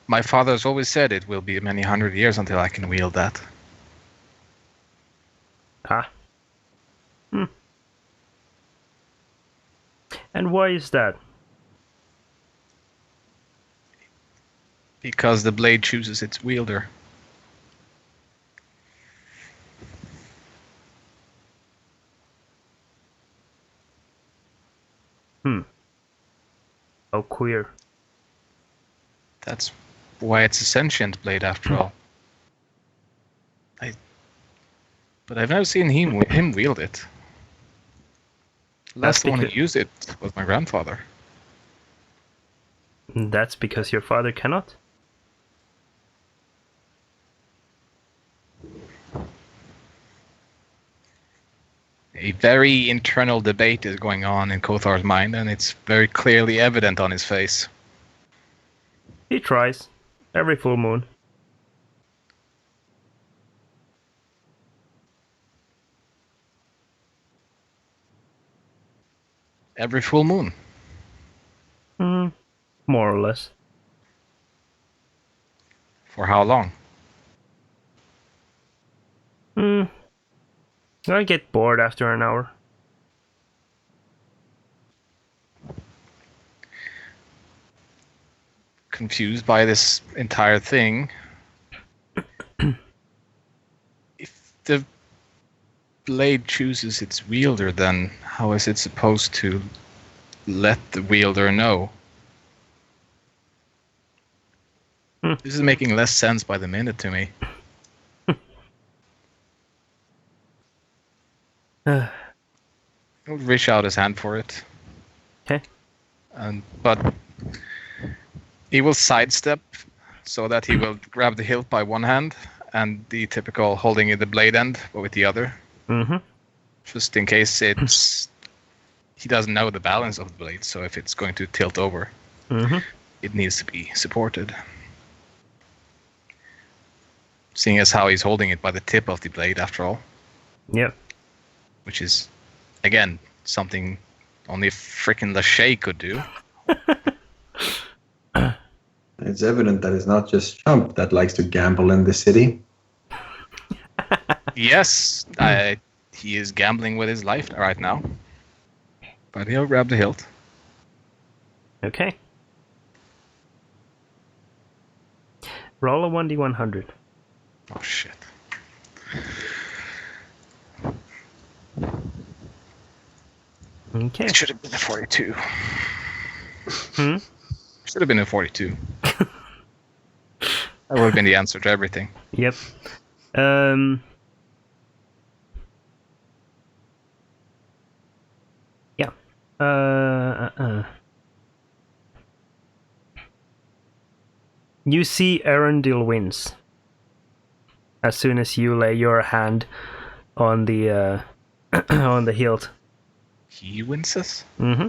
my father has always said it will be many hundred years until I can wield that. And why is that? Because the blade chooses its wielder. Oh, queer. That's why it's a sentient blade, after all. But I've never seen him wield it. Last one who used it was my grandfather. That's because your father cannot? A very internal debate is going on in Kothar's mind, and it's very clearly evident on his face. He tries. Every full moon. Every full moon? More or less. For how long? I get bored after an hour. Confused by this entire thing. If the blade chooses its wielder, then how is it supposed to let the wielder know? This is making less sense by the minute to me. He'll reach out his hand for it. Okay. But he will sidestep so that he will grab the hilt by one hand and the typical holding in the blade end with the other. Mm-hmm. Just in case he doesn't know the balance of the blade, so if it's going to tilt over, it needs to be supported. Seeing as how he's holding it by the tip of the blade after all. Yep. Which is, again, something only frickin' Lachey could do. It's evident that it's not just Chump that likes to gamble in the city. Yes, he is gambling with his life right now. But he'll grab the hilt. Okay. Roll a 1d100. Oh, shit. Okay. It should have been a 42. Hmm? Should have been a 42. That would have been the answer to everything. Yep. Yeah. You see Arundel wins as soon as you lay your hand on the on the hilt. He wins us? Mm-hmm.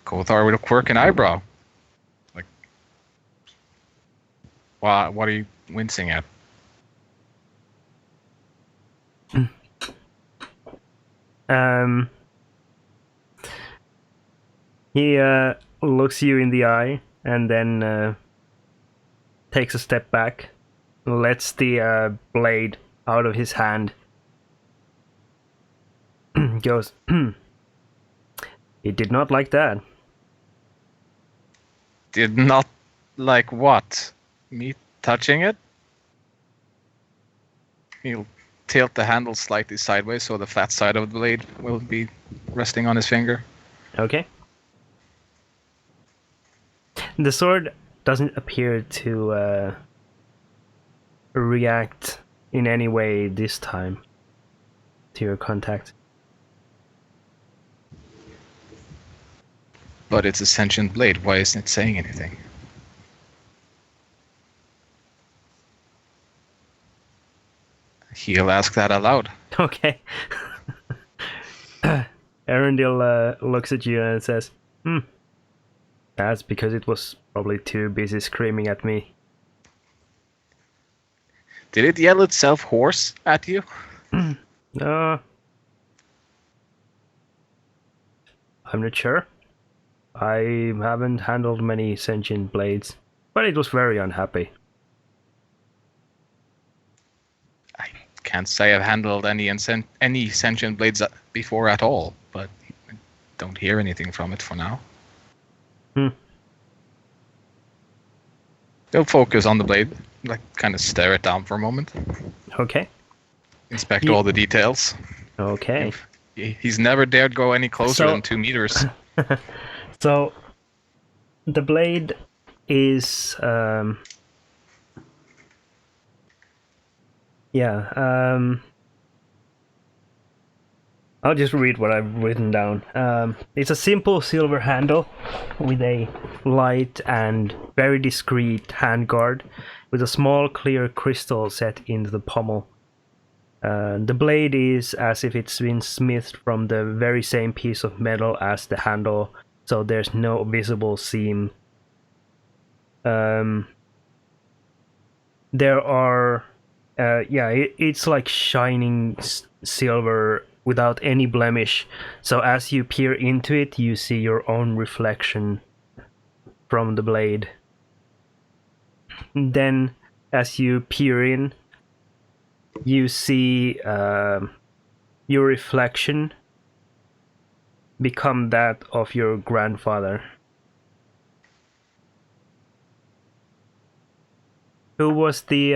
Kothar with a quirk and eyebrow. Like, what are you wincing at? He looks you in the eye and then takes a step back, lets the blade out of his hand, goes, he did not like that. Did not like what? Me touching it? He'll tilt the handle slightly sideways so the flat side of the blade will be resting on his finger. Okay. The sword doesn't appear to react in any way this time to your contact. But it's a sentient blade. Why isn't it saying anything? He'll ask that aloud. Okay. Arundel looks at you and says, that's because it was probably too busy screaming at me. Did it yell itself hoarse at you? No. I'm not sure. I haven't handled many sentient blades, but it was very unhappy. I can't say I've handled any sentient blades before at all, but I don't hear anything from it for now. They'll focus on the blade, like kind of stare it down for a moment. Okay. Inspect all the details. Okay. He's never dared go any closer than 2 meters. So, the blade is, I'll just read what I've written down. It's a simple silver handle with a light and very discreet handguard with a small clear crystal set into the pommel. The blade is as if it's been smithed from the very same piece of metal as the handle, so there's no visible seam. There are, it's like shining silver without any blemish, so as you peer into it, you see your own reflection from the blade. Then, as you peer in, you see your reflection become that of your grandfather. Who was the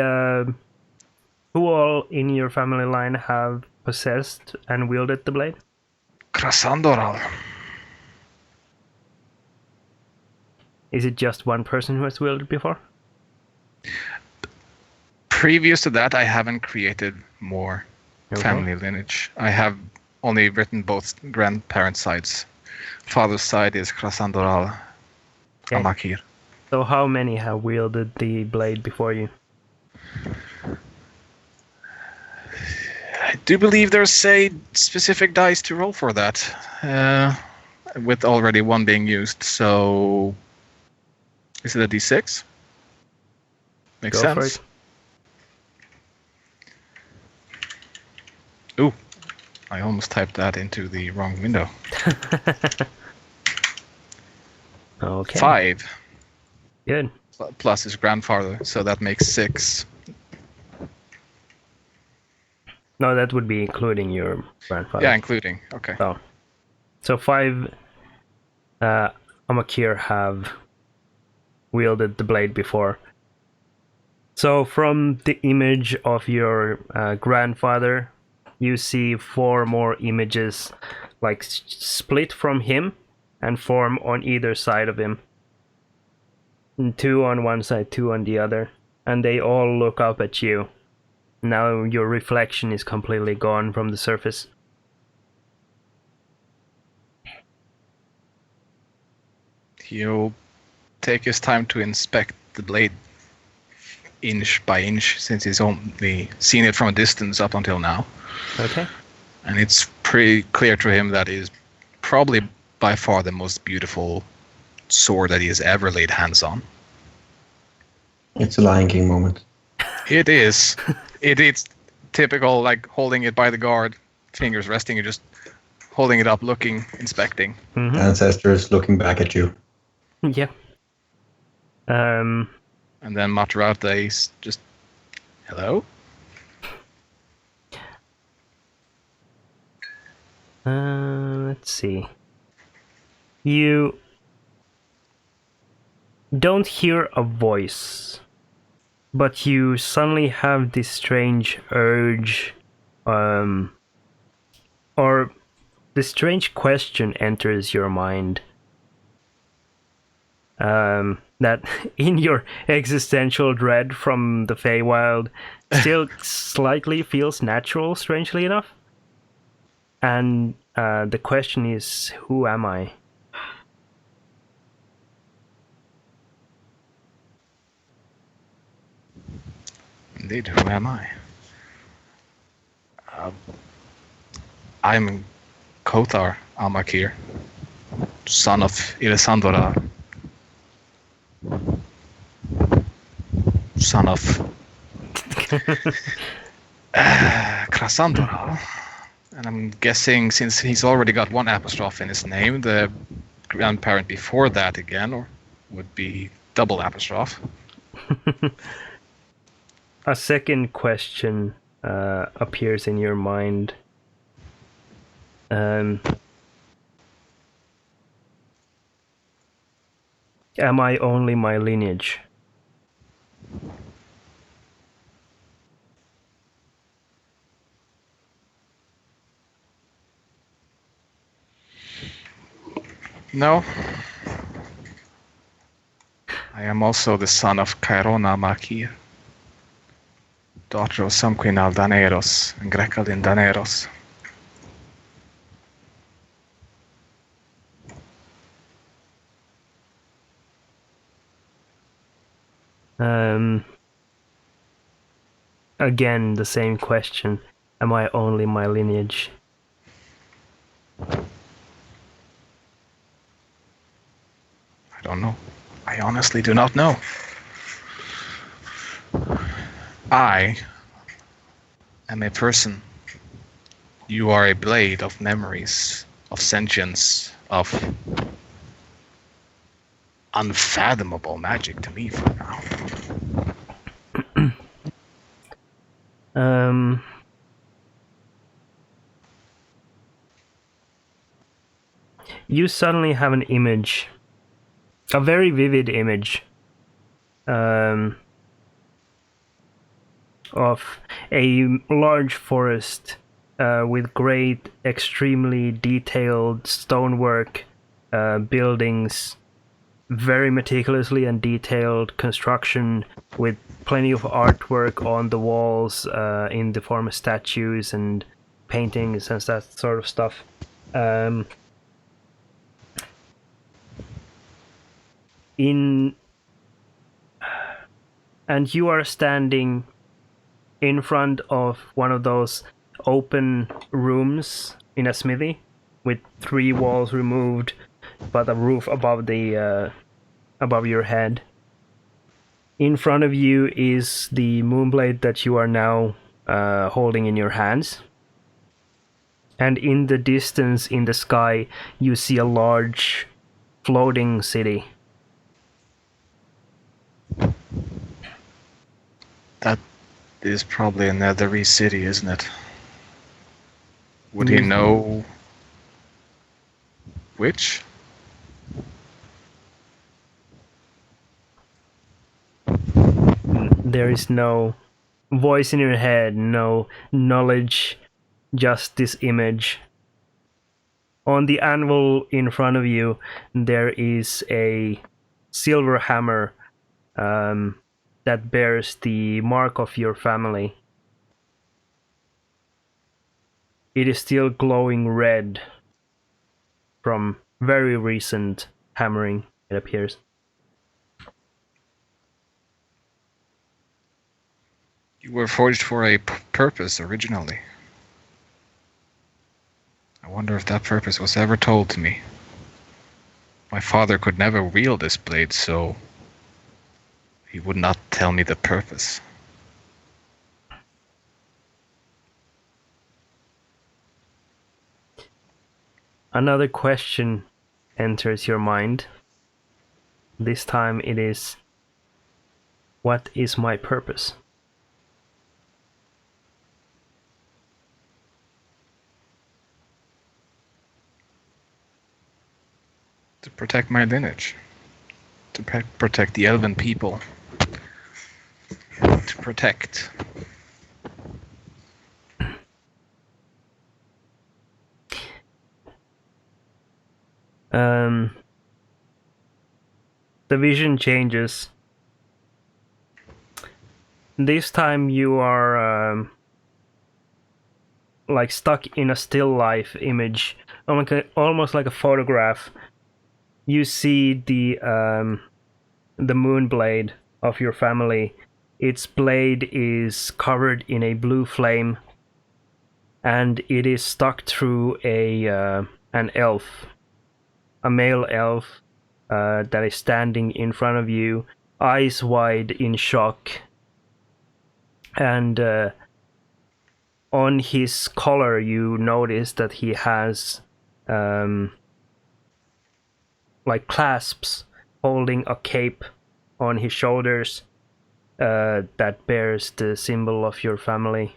who all in your family line have possessed and wielded the blade? Krasandoral. Is it just one person who has wielded before? Previous to that, I haven't created more Okay. family lineage. I have only written both grandparent sides. Father's side is Krasandoral Okay. Amakir. So how many have wielded the blade before you? I do believe there's a specific dice to roll for that, with already one being used. So, is it a d6? Makes Go for sense. it. Ooh, I almost typed that into the wrong window. Okay. 5 Good. plus his grandfather, so that makes 6. No, that would be including your grandfather. Yeah, including. Okay. So 5 Amakir have wielded the blade before. So from the image of your grandfather, you see 4 more images like split from him and form on either side of him. And 2 on one side, 2 on the other. And they all look up at you. Now your reflection is completely gone from the surface. He'll take his time to inspect the blade inch by inch, since he's only seen it from a distance up until now. Okay. And it's pretty clear to him that it is probably by far the most beautiful sword that he has ever laid hands on. It's a Lion King moment. It is. It's typical, like holding it by the guard, fingers resting, and just holding it up, looking, inspecting. Mm-hmm. Ancestors looking back at you. Yeah. And then Maturata is just, hello? Let's see. You don't hear a voice, but you suddenly have this strange urge, or this strange question enters your mind. That in your existential dread from the Feywild still slightly feels natural, strangely enough. And the question is, who am I? Indeed, who am I? I'm Kothar Amakir, son of Ilisandora, son of Krasandora. And I'm guessing, since he's already got one apostrophe in his name, the grandparent before that again or would be double apostrophe. A second question appears in your mind. Am I only my lineage? No. I am also the son of Kairona Makir, daughter of Samquinal Daneros and Grekalin Daneros. Again, the same question. Am I only my lineage? I don't know. I honestly do not know. I am a person. You are a blade of memories, of sentience, of unfathomable magic to me for now. You suddenly have an image, a very vivid image, of a large forest with great, extremely detailed stonework, buildings, very meticulously and detailed construction with plenty of artwork on the walls in the form of statues and paintings and that sort of stuff. And you are standing in front of one of those open rooms in a smithy with 3 walls removed, but a roof above above your head. In front of you is the moonblade that you are now holding in your hands. And in the distance, in the sky, you see a large floating city. That is probably a nethery city, isn't it? Would he know which? There is no voice in your head, no knowledge, just this image. On the anvil in front of you, there is a silver hammer that bears the mark of your family. It is still glowing red from very recent hammering, it appears. You were forged for a purpose originally. I wonder if that purpose was ever told to me. My father could never wield this blade, so he would not tell me the purpose. Another question enters your mind. This time it is, what is my purpose? To protect my lineage. To protect the elven people. To protect. The vision changes. This time you are like stuck in a still life image, almost like a photograph. You see the moon blade of your family. Its blade is covered in a blue flame, and it is stuck through an elf, a male elf that is standing in front of you, eyes wide in shock. And on his collar, you notice that he has like clasps holding a cape on his shoulders that bears the symbol of your family.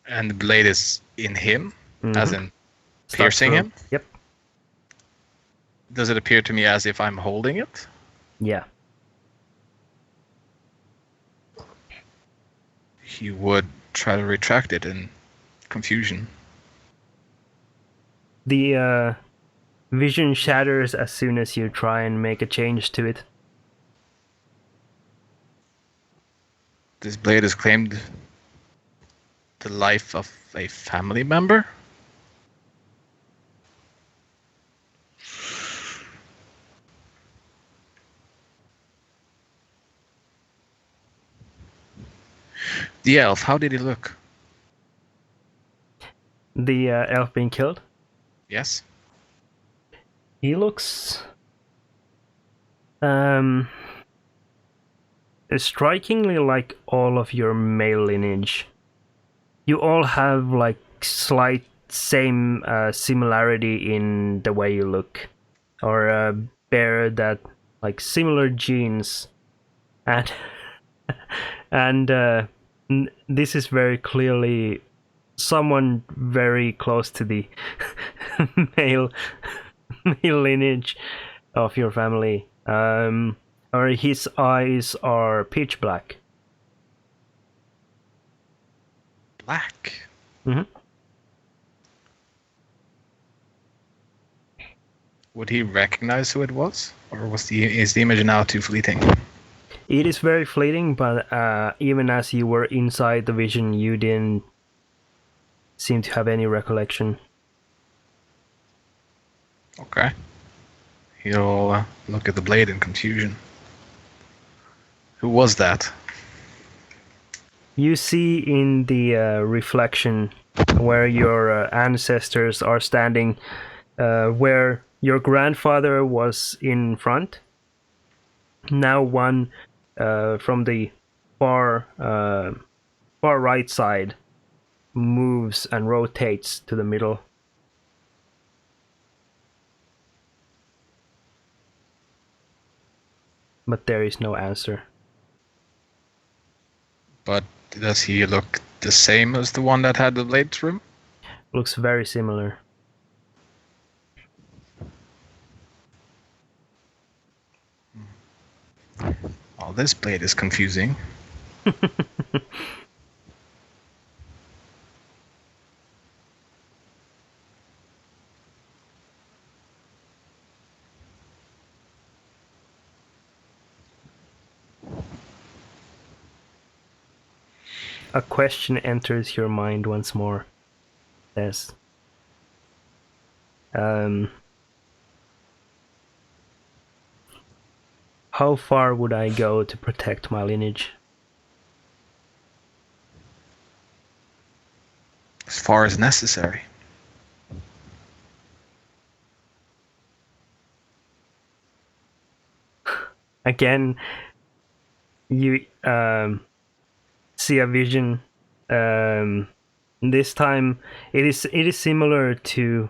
And the blade is in him, as in Stuck piercing through. him? Yep. Does it appear to me as if I'm holding it? Yeah. He would try to retract it in confusion. The vision shatters as soon as you try and make a change to it. This blade has claimed the life of a family member? The elf, how did he look? The elf being killed? Yes? He looks strikingly like all of your male lineage. You all have like slight same similarity in the way you look, or bear that like similar genes, and and this is very clearly someone very close to the male lineage of your family. Or his eyes are pitch black. Black. Mm-hmm. Would he recognize who it was, or is the image now too fleeting? It is very fleeting, but even as you were inside the vision, you didn't seem to have any recollection. Okay. He'll look at the blade in confusion. Who was that? You see in the reflection where your ancestors are standing, where your grandfather was in front. Now one from the far right side moves and rotates to the middle. But there is no answer. But does he look the same as the one that had the blade through him? Looks very similar. Oh, this blade is confusing. A question enters your mind once more. Yes. How far would I go to protect my lineage? As far as necessary. Again, you see a vision. This time, it is similar to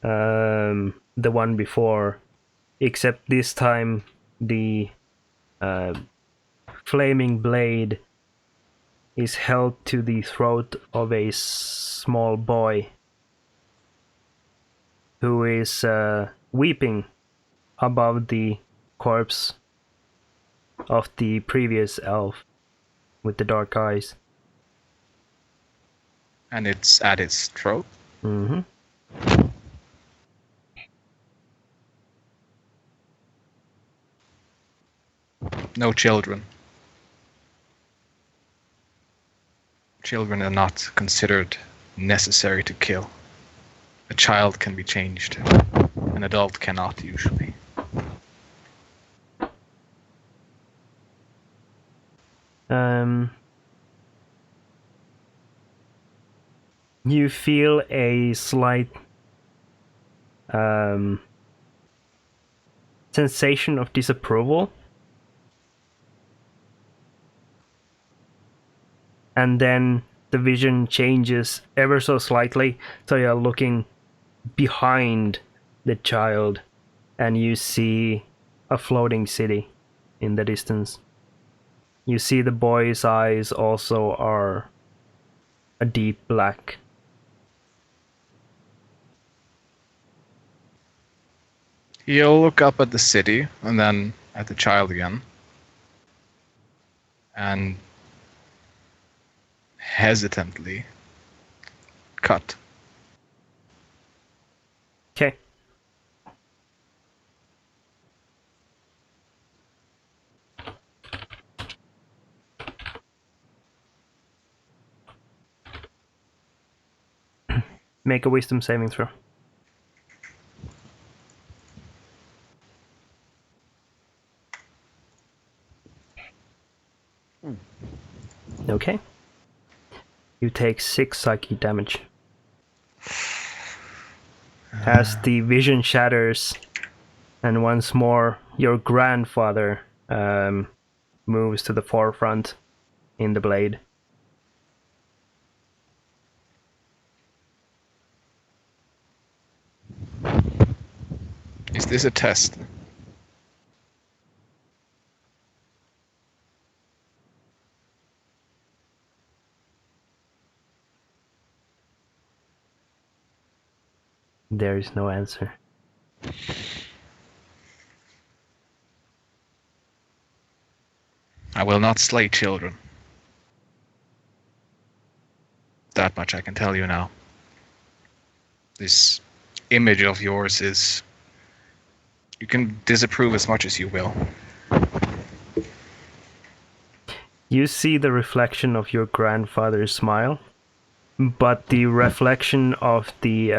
the one before, except this time the flaming blade is held to the throat of a small boy who is weeping above the corpse of the previous elf with the dark eyes. And it's at its throat? Mm-hmm. No children. Children are not considered necessary to kill. A child can be changed. An adult cannot, usually. You feel a slight sensation of disapproval, and then the vision changes ever so slightly, so you're looking behind the child and you see a floating city in the distance. You see the boy's eyes also are a deep black. He'll look up at the city and then at the child again. And hesitantly cut. Okay. Make a wisdom saving throw. Okay. You take 6 psychic damage. As the vision shatters, and once more your grandfather moves to the forefront in the blade. Is this a test? There is no answer. I will not slay children. That much I can tell you now. This image of yours is You can disapprove as much as you will. You see the reflection of your grandfather's smile, but the reflection of the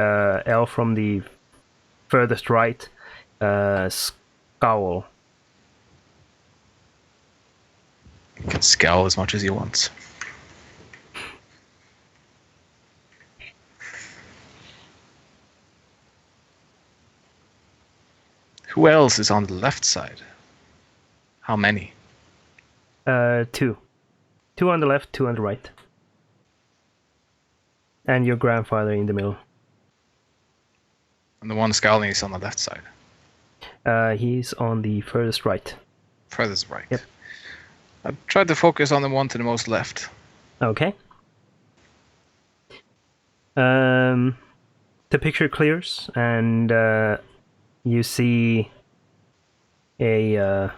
elf from the furthest right scowl. You can scowl as much as you want. Who else is on the left side? How many? Two. Two on the left, two on the right. And your grandfather in the middle. And the one scowling is on the left side. He's on the furthest right. Furthest right. Yep. I tried to focus on the one to the most left. Okay. The picture clears, and you see a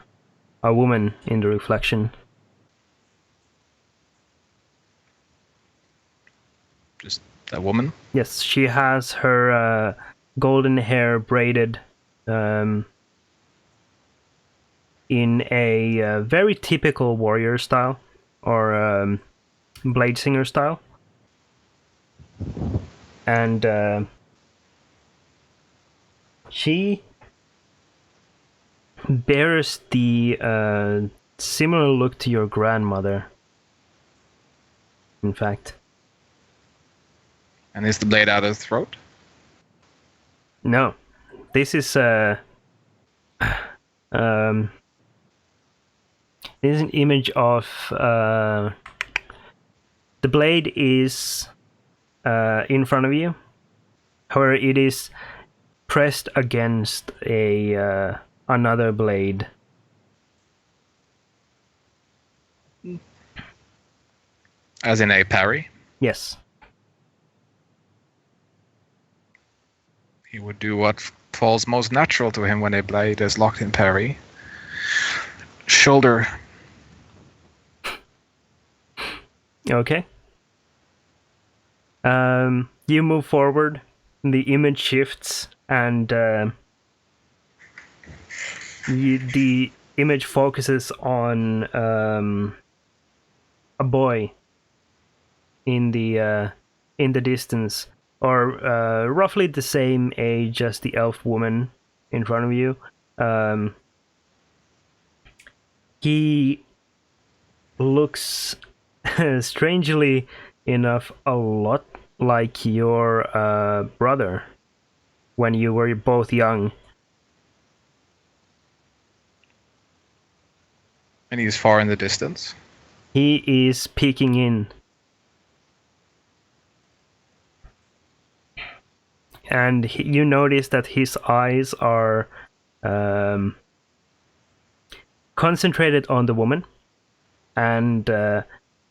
woman in the reflection. Just a woman? Yes, she has her golden hair braided in a very typical warrior style, or blade singer style. And she bears the similar look to your grandmother, in fact. And is the blade out of the throat? No, this is this is an image of the blade is in front of you. However, it is pressed against a another blade. As in a parry? Yes. He would do what falls most natural to him when a blade is locked in parry. Shoulder. Okay. You move forward, the image shifts, and the image focuses on a boy in the distance, or roughly the same age as the elf woman in front of you. He looks strangely enough a lot like your brother when you were both young. And he's far in the distance? He is peeking in. And you notice that his eyes are concentrated on the woman and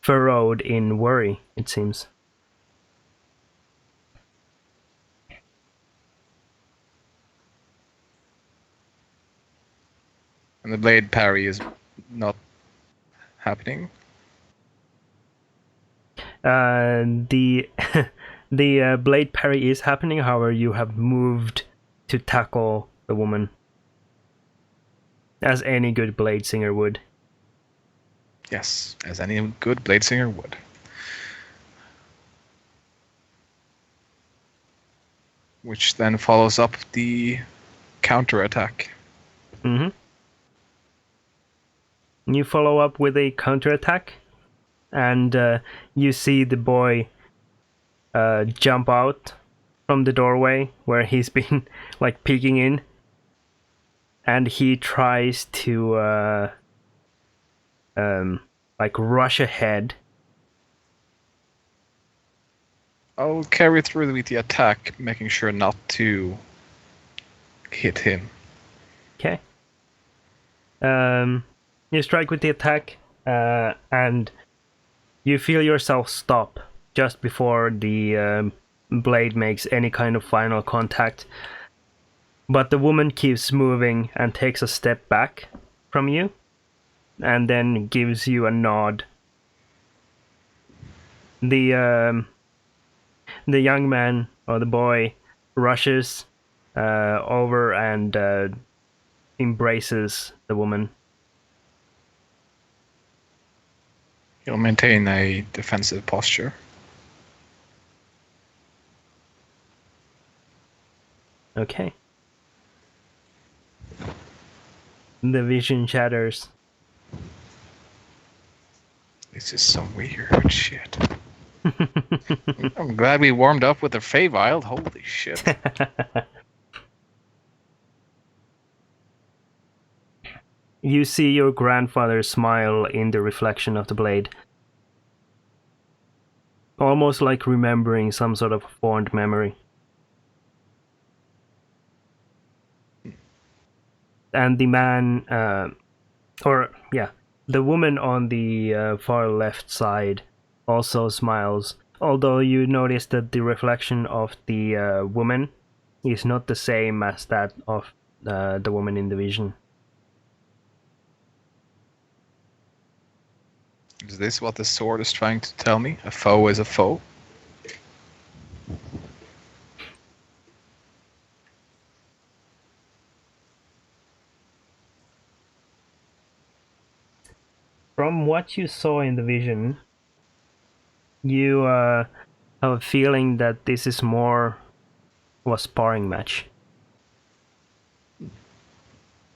furrowed in worry, it seems. And the blade parry is not happening? The the blade parry is happening, however, you have moved to tackle the woman. As any good blade singer would. Yes, as any good blade singer would. Which then follows up the counterattack. Mm-hmm. You follow up with a counterattack, and you see the boy jump out from the doorway where he's been like peeking in, and he tries to like rush ahead. I'll carry through with the attack, making sure not to hit him. Okay. You strike with the attack, and you feel yourself stop just before the blade makes any kind of final contact. But the woman keeps moving and takes a step back from you, and then gives you a nod. The young man, or the boy, rushes over and embraces the woman. He'll maintain a defensive posture. Okay. The vision shatters. This is some weird shit. I'm glad we warmed up with the Feywild. Holy shit. You see your grandfather smile in the reflection of the blade. Almost like remembering some sort of fond memory. And the man, the woman on the far left side also smiles, although you notice that the reflection of the woman is not the same as that of the woman in the vision. Is this what the sword is trying to tell me? A foe is a foe? From what you saw in the vision, you have a feeling that this is more of a sparring match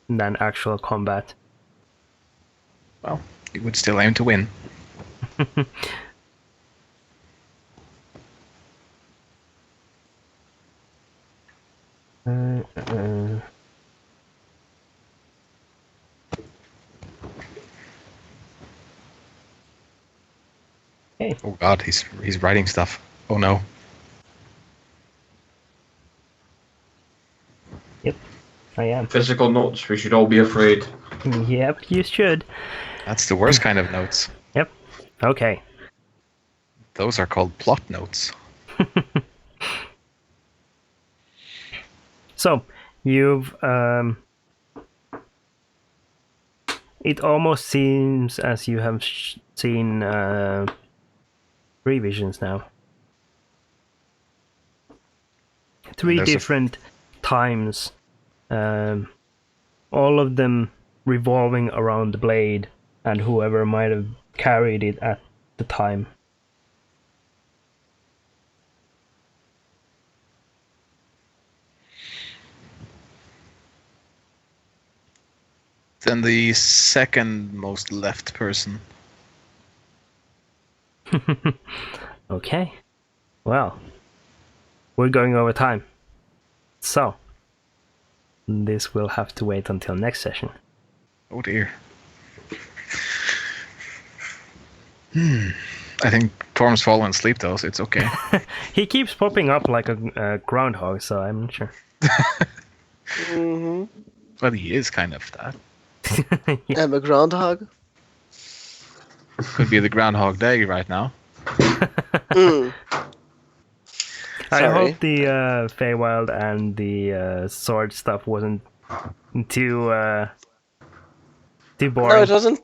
than actual combat. Well, he would still aim to win. Hey. Oh god, he's writing stuff. Oh no. Yep, I am. Physical notes, we should all be afraid. Yep, you should. That's the worst kind of notes. Yep. Okay. Those are called plot notes. So, you've it almost seems as you have seen 3 visions now. 3 different times, all of them revolving around the blade and whoever might have carried it at the time. Then the second most left person. Okay. Well, we're going over time. So, this will have to wait until next session. Oh dear. I think Torm's fallen asleep though, so it's okay. He keeps popping up like a groundhog, so I'm not sure. Mm-hmm. Well, he is kind of that. Yeah. I'm a groundhog. Could be the Groundhog Day right now. Mm. I Sorry. hope the Feywild and the sword stuff wasn't too boring. No, it wasn't.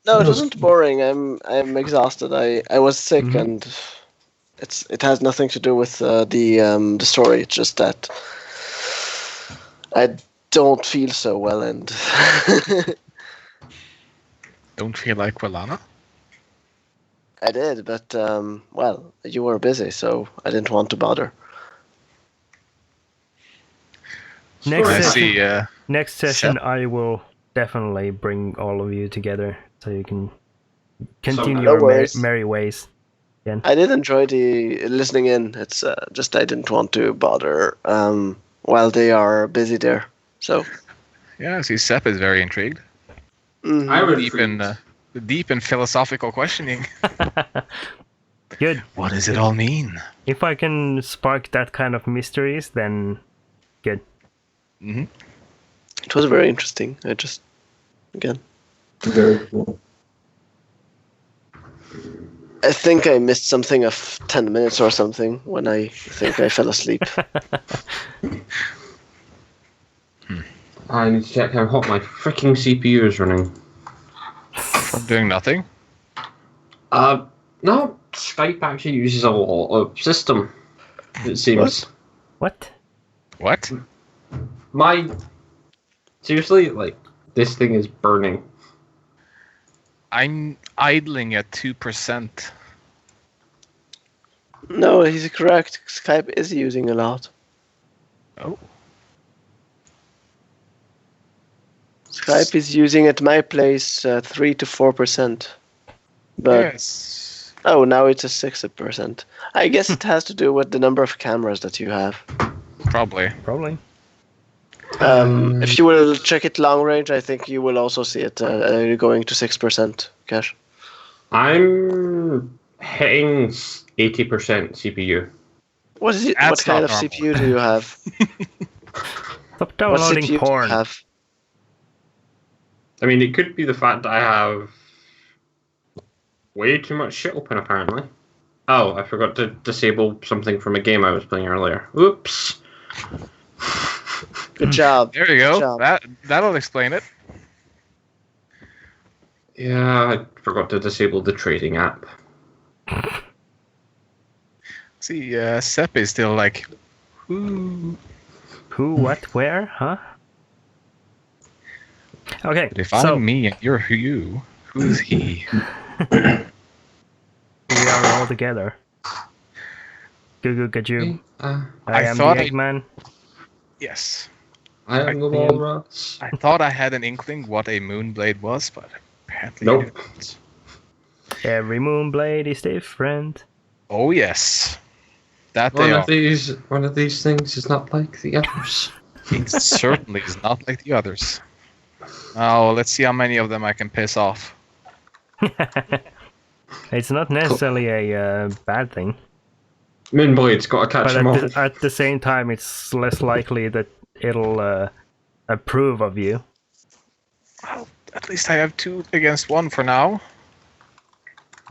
No, it wasn't boring. I'm exhausted. I was sick, and it has nothing to do with the story. It's just that I don't feel so well, and Don't feel like Quilana? I did, but well, you were busy, so I didn't want to bother. Next session, I will definitely bring all of you together so you can continue No your worries. merry ways. Again. I did enjoy the listening in. It's just I didn't want to bother while they are busy there. So Yeah, I see Sepp is very intrigued. I would Deep in philosophical questioning. Good. What does it all mean? If I can spark that kind of mysteries, then good. Mm-hmm. it was very interesting. I just again. Very cool. I think I missed something of 10 minutes or something when I think I fell asleep. I need to check how hot my freaking CPU is running. From doing nothing? No, Skype actually uses a lot of system, it seems. What? What? My Seriously, like, this thing is burning. I'm idling at 2%. No, he's correct. Skype is using a lot. Oh. Skype is using at my place 3 to 4%. But Yes. oh, now it's a 6%. I guess it has to do with the number of cameras that you have. Probably. Probably. If you will check it long range, I think you will also see it going to 6%. Cash. I'm hitting 80% CPU. What is it? That's What kind not of normal. CPU do you have? Stop What downloading CPU do you porn. have? I mean, it could be the fact that I have way too much shit open, apparently. Oh, I forgot to disable something from a game I was playing earlier. Oops. Good job. There you go. Good job. That'll explain it. Yeah, I forgot to disable the trading app. See, Sepp is still like, ooh. Who, what, where, huh? Okay, But if so I'm me and you're you, who's he? we are all together. Goo goo gajoo. Uh, I I am the thought I- Eggman. Yes. I am the walrus. I thought I had an inkling what a moonblade was, but apparently I Nope. didn't. Every moonblade is different. Oh yes. That One they of are. these things is not like the others. It certainly is not like the others. Oh, let's see how many of them I can piss off. It's not necessarily a bad thing, Moonblade's got to catch but them all. at the same time, it's less likely that it'll approve of you. Well, at least I have 2 against 1 for now.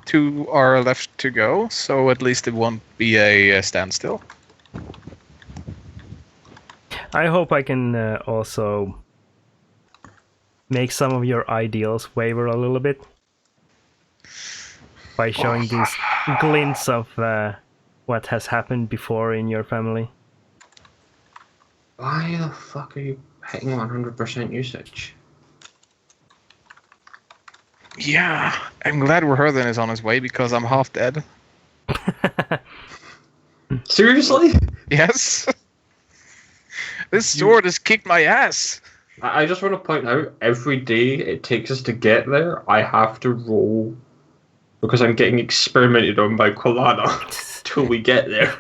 2 are left to go, so at least it won't be a standstill. I hope I can also make some of your ideals waver a little bit by showing these glints of what has happened before in your family. Why the fuck are you hitting 100% usage? Yeah, I'm glad Herthan is on his way because I'm half dead. Seriously? Yes. This sword has kicked my ass. I just want to point out, every day it takes us to get there, I have to roll because I'm getting experimented on by Kolana till we get there.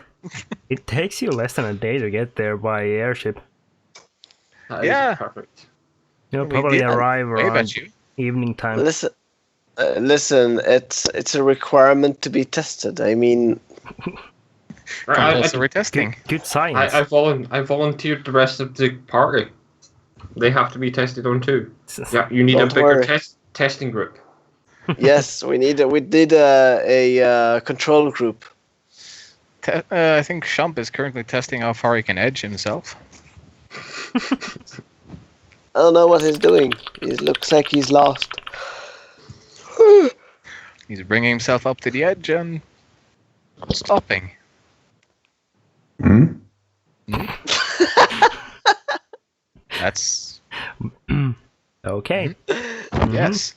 It takes you less than a day to get there by airship. That is Yeah. perfect. You'll We probably did arrive wave around at you. evening time. Listen. It's a requirement to be tested. I mean, Compulsory testing. Good science. I volunteered the rest of the party. They have to be tested on too. Yeah, you need Don't a bigger worry. testing group. yes, we did a control group. I think Shump is currently testing how far he can edge himself. I don't know what he's doing. He looks like he's lost. He's bringing himself up to the edge and stopping. Hmm? That's Okay. yes.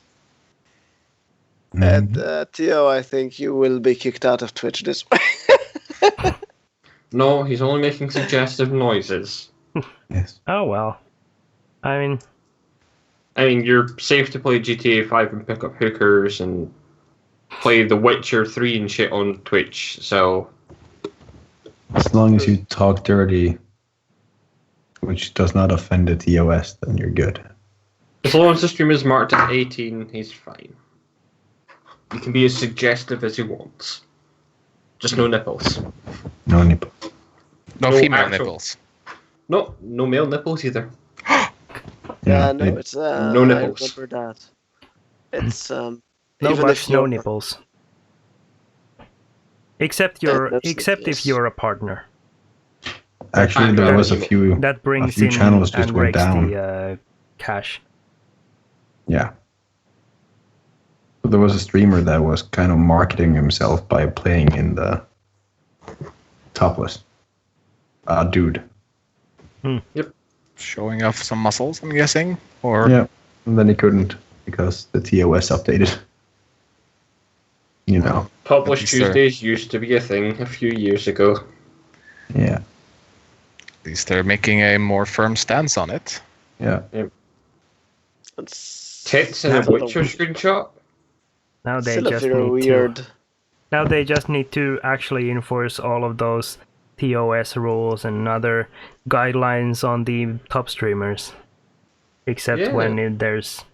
And Theo, I think you will be kicked out of Twitch this way. No, he's only making suggestive noises. Yes. Oh well. I mean, You're safe to play GTA 5 and pick up hookers and play The Witcher 3 and shit on Twitch, so... As long as you talk dirty, which does not offend the TOS, then you're good. As long as the stream is marked as 18, he's fine. He can be as suggestive as he wants. Just no nipples. No nipple. No No female actual- nipples. No male nipples either. Yeah, no, they- it's no I nipples. remember that. It's no even butts, if no you're- nipples. Except that's except if yes. you're a partner. Actually, there was a few. That brings few in channels just and went rakes down. the cash. Yeah. But there was a streamer that was kind of marketing himself by playing in the topless. Dude. Yep. showing off some muscles, I'm guessing? Or Yeah, and then he couldn't because the TOS updated. You know. Publish At least they're- Tuesdays used to be a thing a few years ago. Yeah. At least they're making a more firm stance on it. Yeah. It's Tits in a still Witcher screenshot. Now they Still a just very need weird. to. Now they just need to actually enforce all of those TOS rules and other guidelines on the top streamers, except Yeah. when there's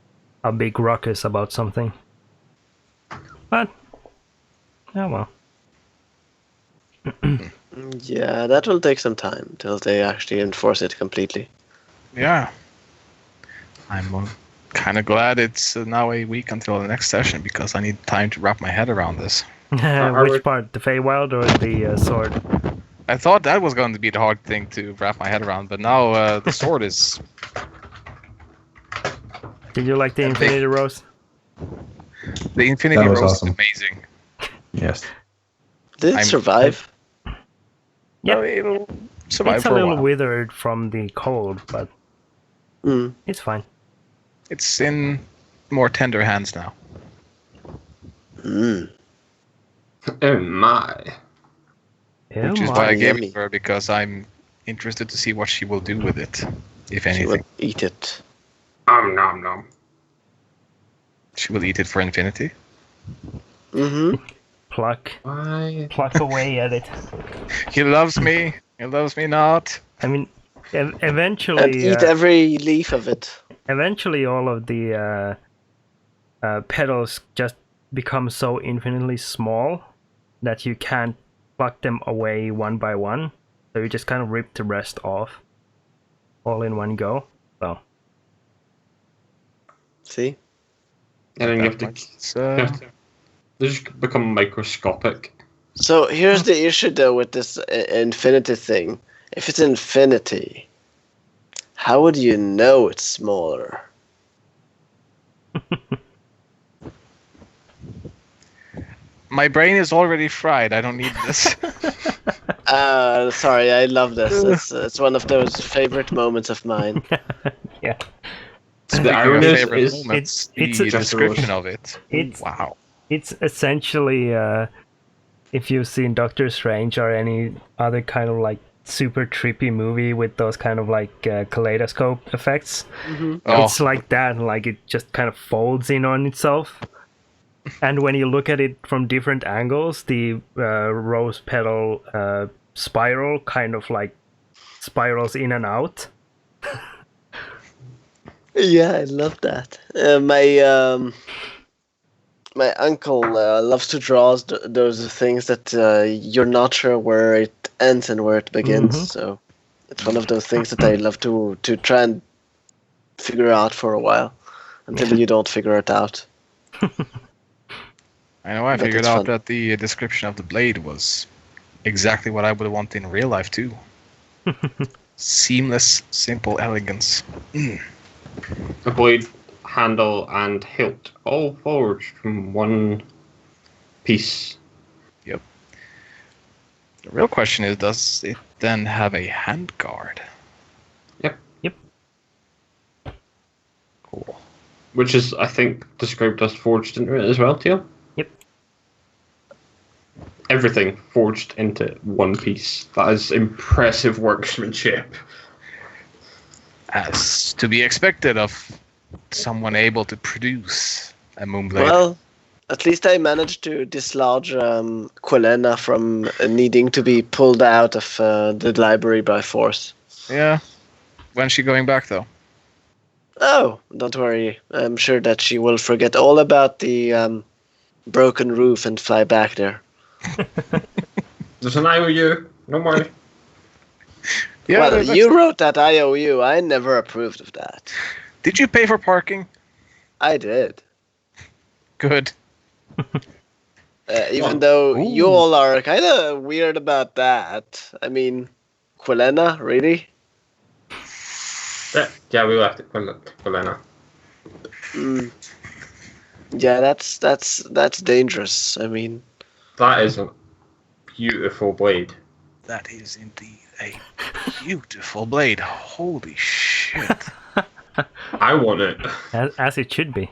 a big ruckus about something. But oh well. Yeah, that will take some time till they actually enforce it completely. Yeah. I'm kind of glad it's now a week until the next session because I need time to wrap my head around this. Which part? The Feywild or the sword? I thought that was going to be the hard thing to wrap my head around, but now the sword is... Did you like the Infinity Rose? The Infinity That was Rose awesome. is amazing. Yes. Did it I'm- survive? Yeah. No, it'll survive It's a for a little while. withered from the cold, but Mm. it's fine. It's in more tender hands now. Mm. Oh my. Which Oh is my. why I gave yummy. it to her, because I'm interested to see what she will do with it, if She anything. would eat it. Nom nom. She will eat it for infinity. Mm-hmm. Pluck Why? away at it. He loves me. He loves me not. I mean, And eventually, eat every leaf of it. eventually, all of the petals just become so infinitely small that you can't pluck them away one by one. So you just kind of rip the rest off, all in one go. So See? And then you That have to. much. They just become microscopic. So here's the issue, though, with this infinity thing. If it's infinity, how would you know it's smaller? My brain is already fried. I don't need this. Sorry, I love this. It's one of those favorite moments of mine. yeah, Speaking of irony is- favorite is- moments, it's the a- description of it. It's- Wow. it's essentially if you've seen Doctor Strange or any other kind of like super trippy movie with those kind of like kaleidoscope effects. Oh, It's like that, like it just kind of folds in on itself. And when you look at it from different angles, the rose petal spiral kind of like spirals in and out. Yeah, I love that. My uncle loves to draw those things that you're not sure where it ends and where it begins. Mhm. So it's one of those things that I love to try and figure out for a while until you don't figure it out. I know. I But figured it's out fun. that the description of the blade was exactly what I would want in real life too. Seamless, simple elegance. The blade, handle, and hilt all forged from one piece. The real question is, does it then have a hand guard? Yep. Yep. Cool. Which is, I think, described as forged into it as well, Teal. Yep. Everything forged into one piece. That is impressive workmanship. As to be expected of someone able to produce a moonblade. Well, at least I managed to dislodge Quilena from needing to be pulled out of the library by force. Yeah. When's she going back though? Oh, don't worry. I'm sure that she will forget all about the broken roof and fly back there. There's an IOU. Don't worry. Yeah. well, that's- you wrote that IOU. I never approved of that. Did you pay for parking? I did. Good. Even though Ooh. you all are kind of weird about that. I mean, Quilena, really? Yeah, we left it for Elena. Mm. Yeah, that's dangerous. I mean, That is a beautiful blade. That is indeed a beautiful blade. Holy shit. I want it. As it should be.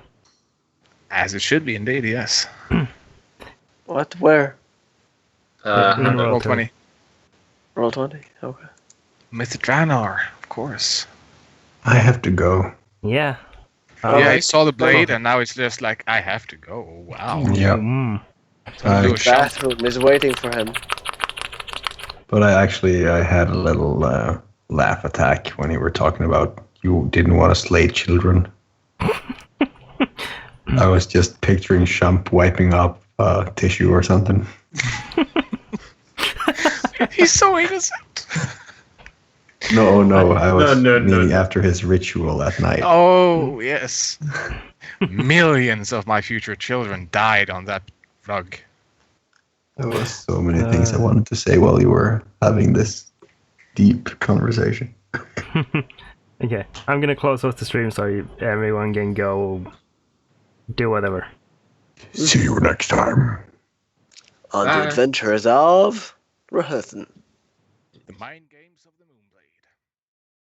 As it should be, indeed, yes. What? Where? In Roll roll 20. Roll 20? Okay. Mr. Dranar, of course. I have to go. Yeah. Yeah, he saw the blade, and now it's just like, I have to go. Wow. Yeah. Mm. So do a shot. Bathroom is waiting for him. But I had a little laugh attack when you were talking about you didn't want to slay children. I was just picturing Shump wiping up tissue or something. He's so innocent. No, I was No. meaning after his ritual at night. Oh, yes. Millions of my future children died on that rug. There was so many things I wanted to say while you were having this deep conversation. Okay, I'm gonna close off the stream so everyone can go do whatever. See you next time. On the adventures of Rahathan. The mind games of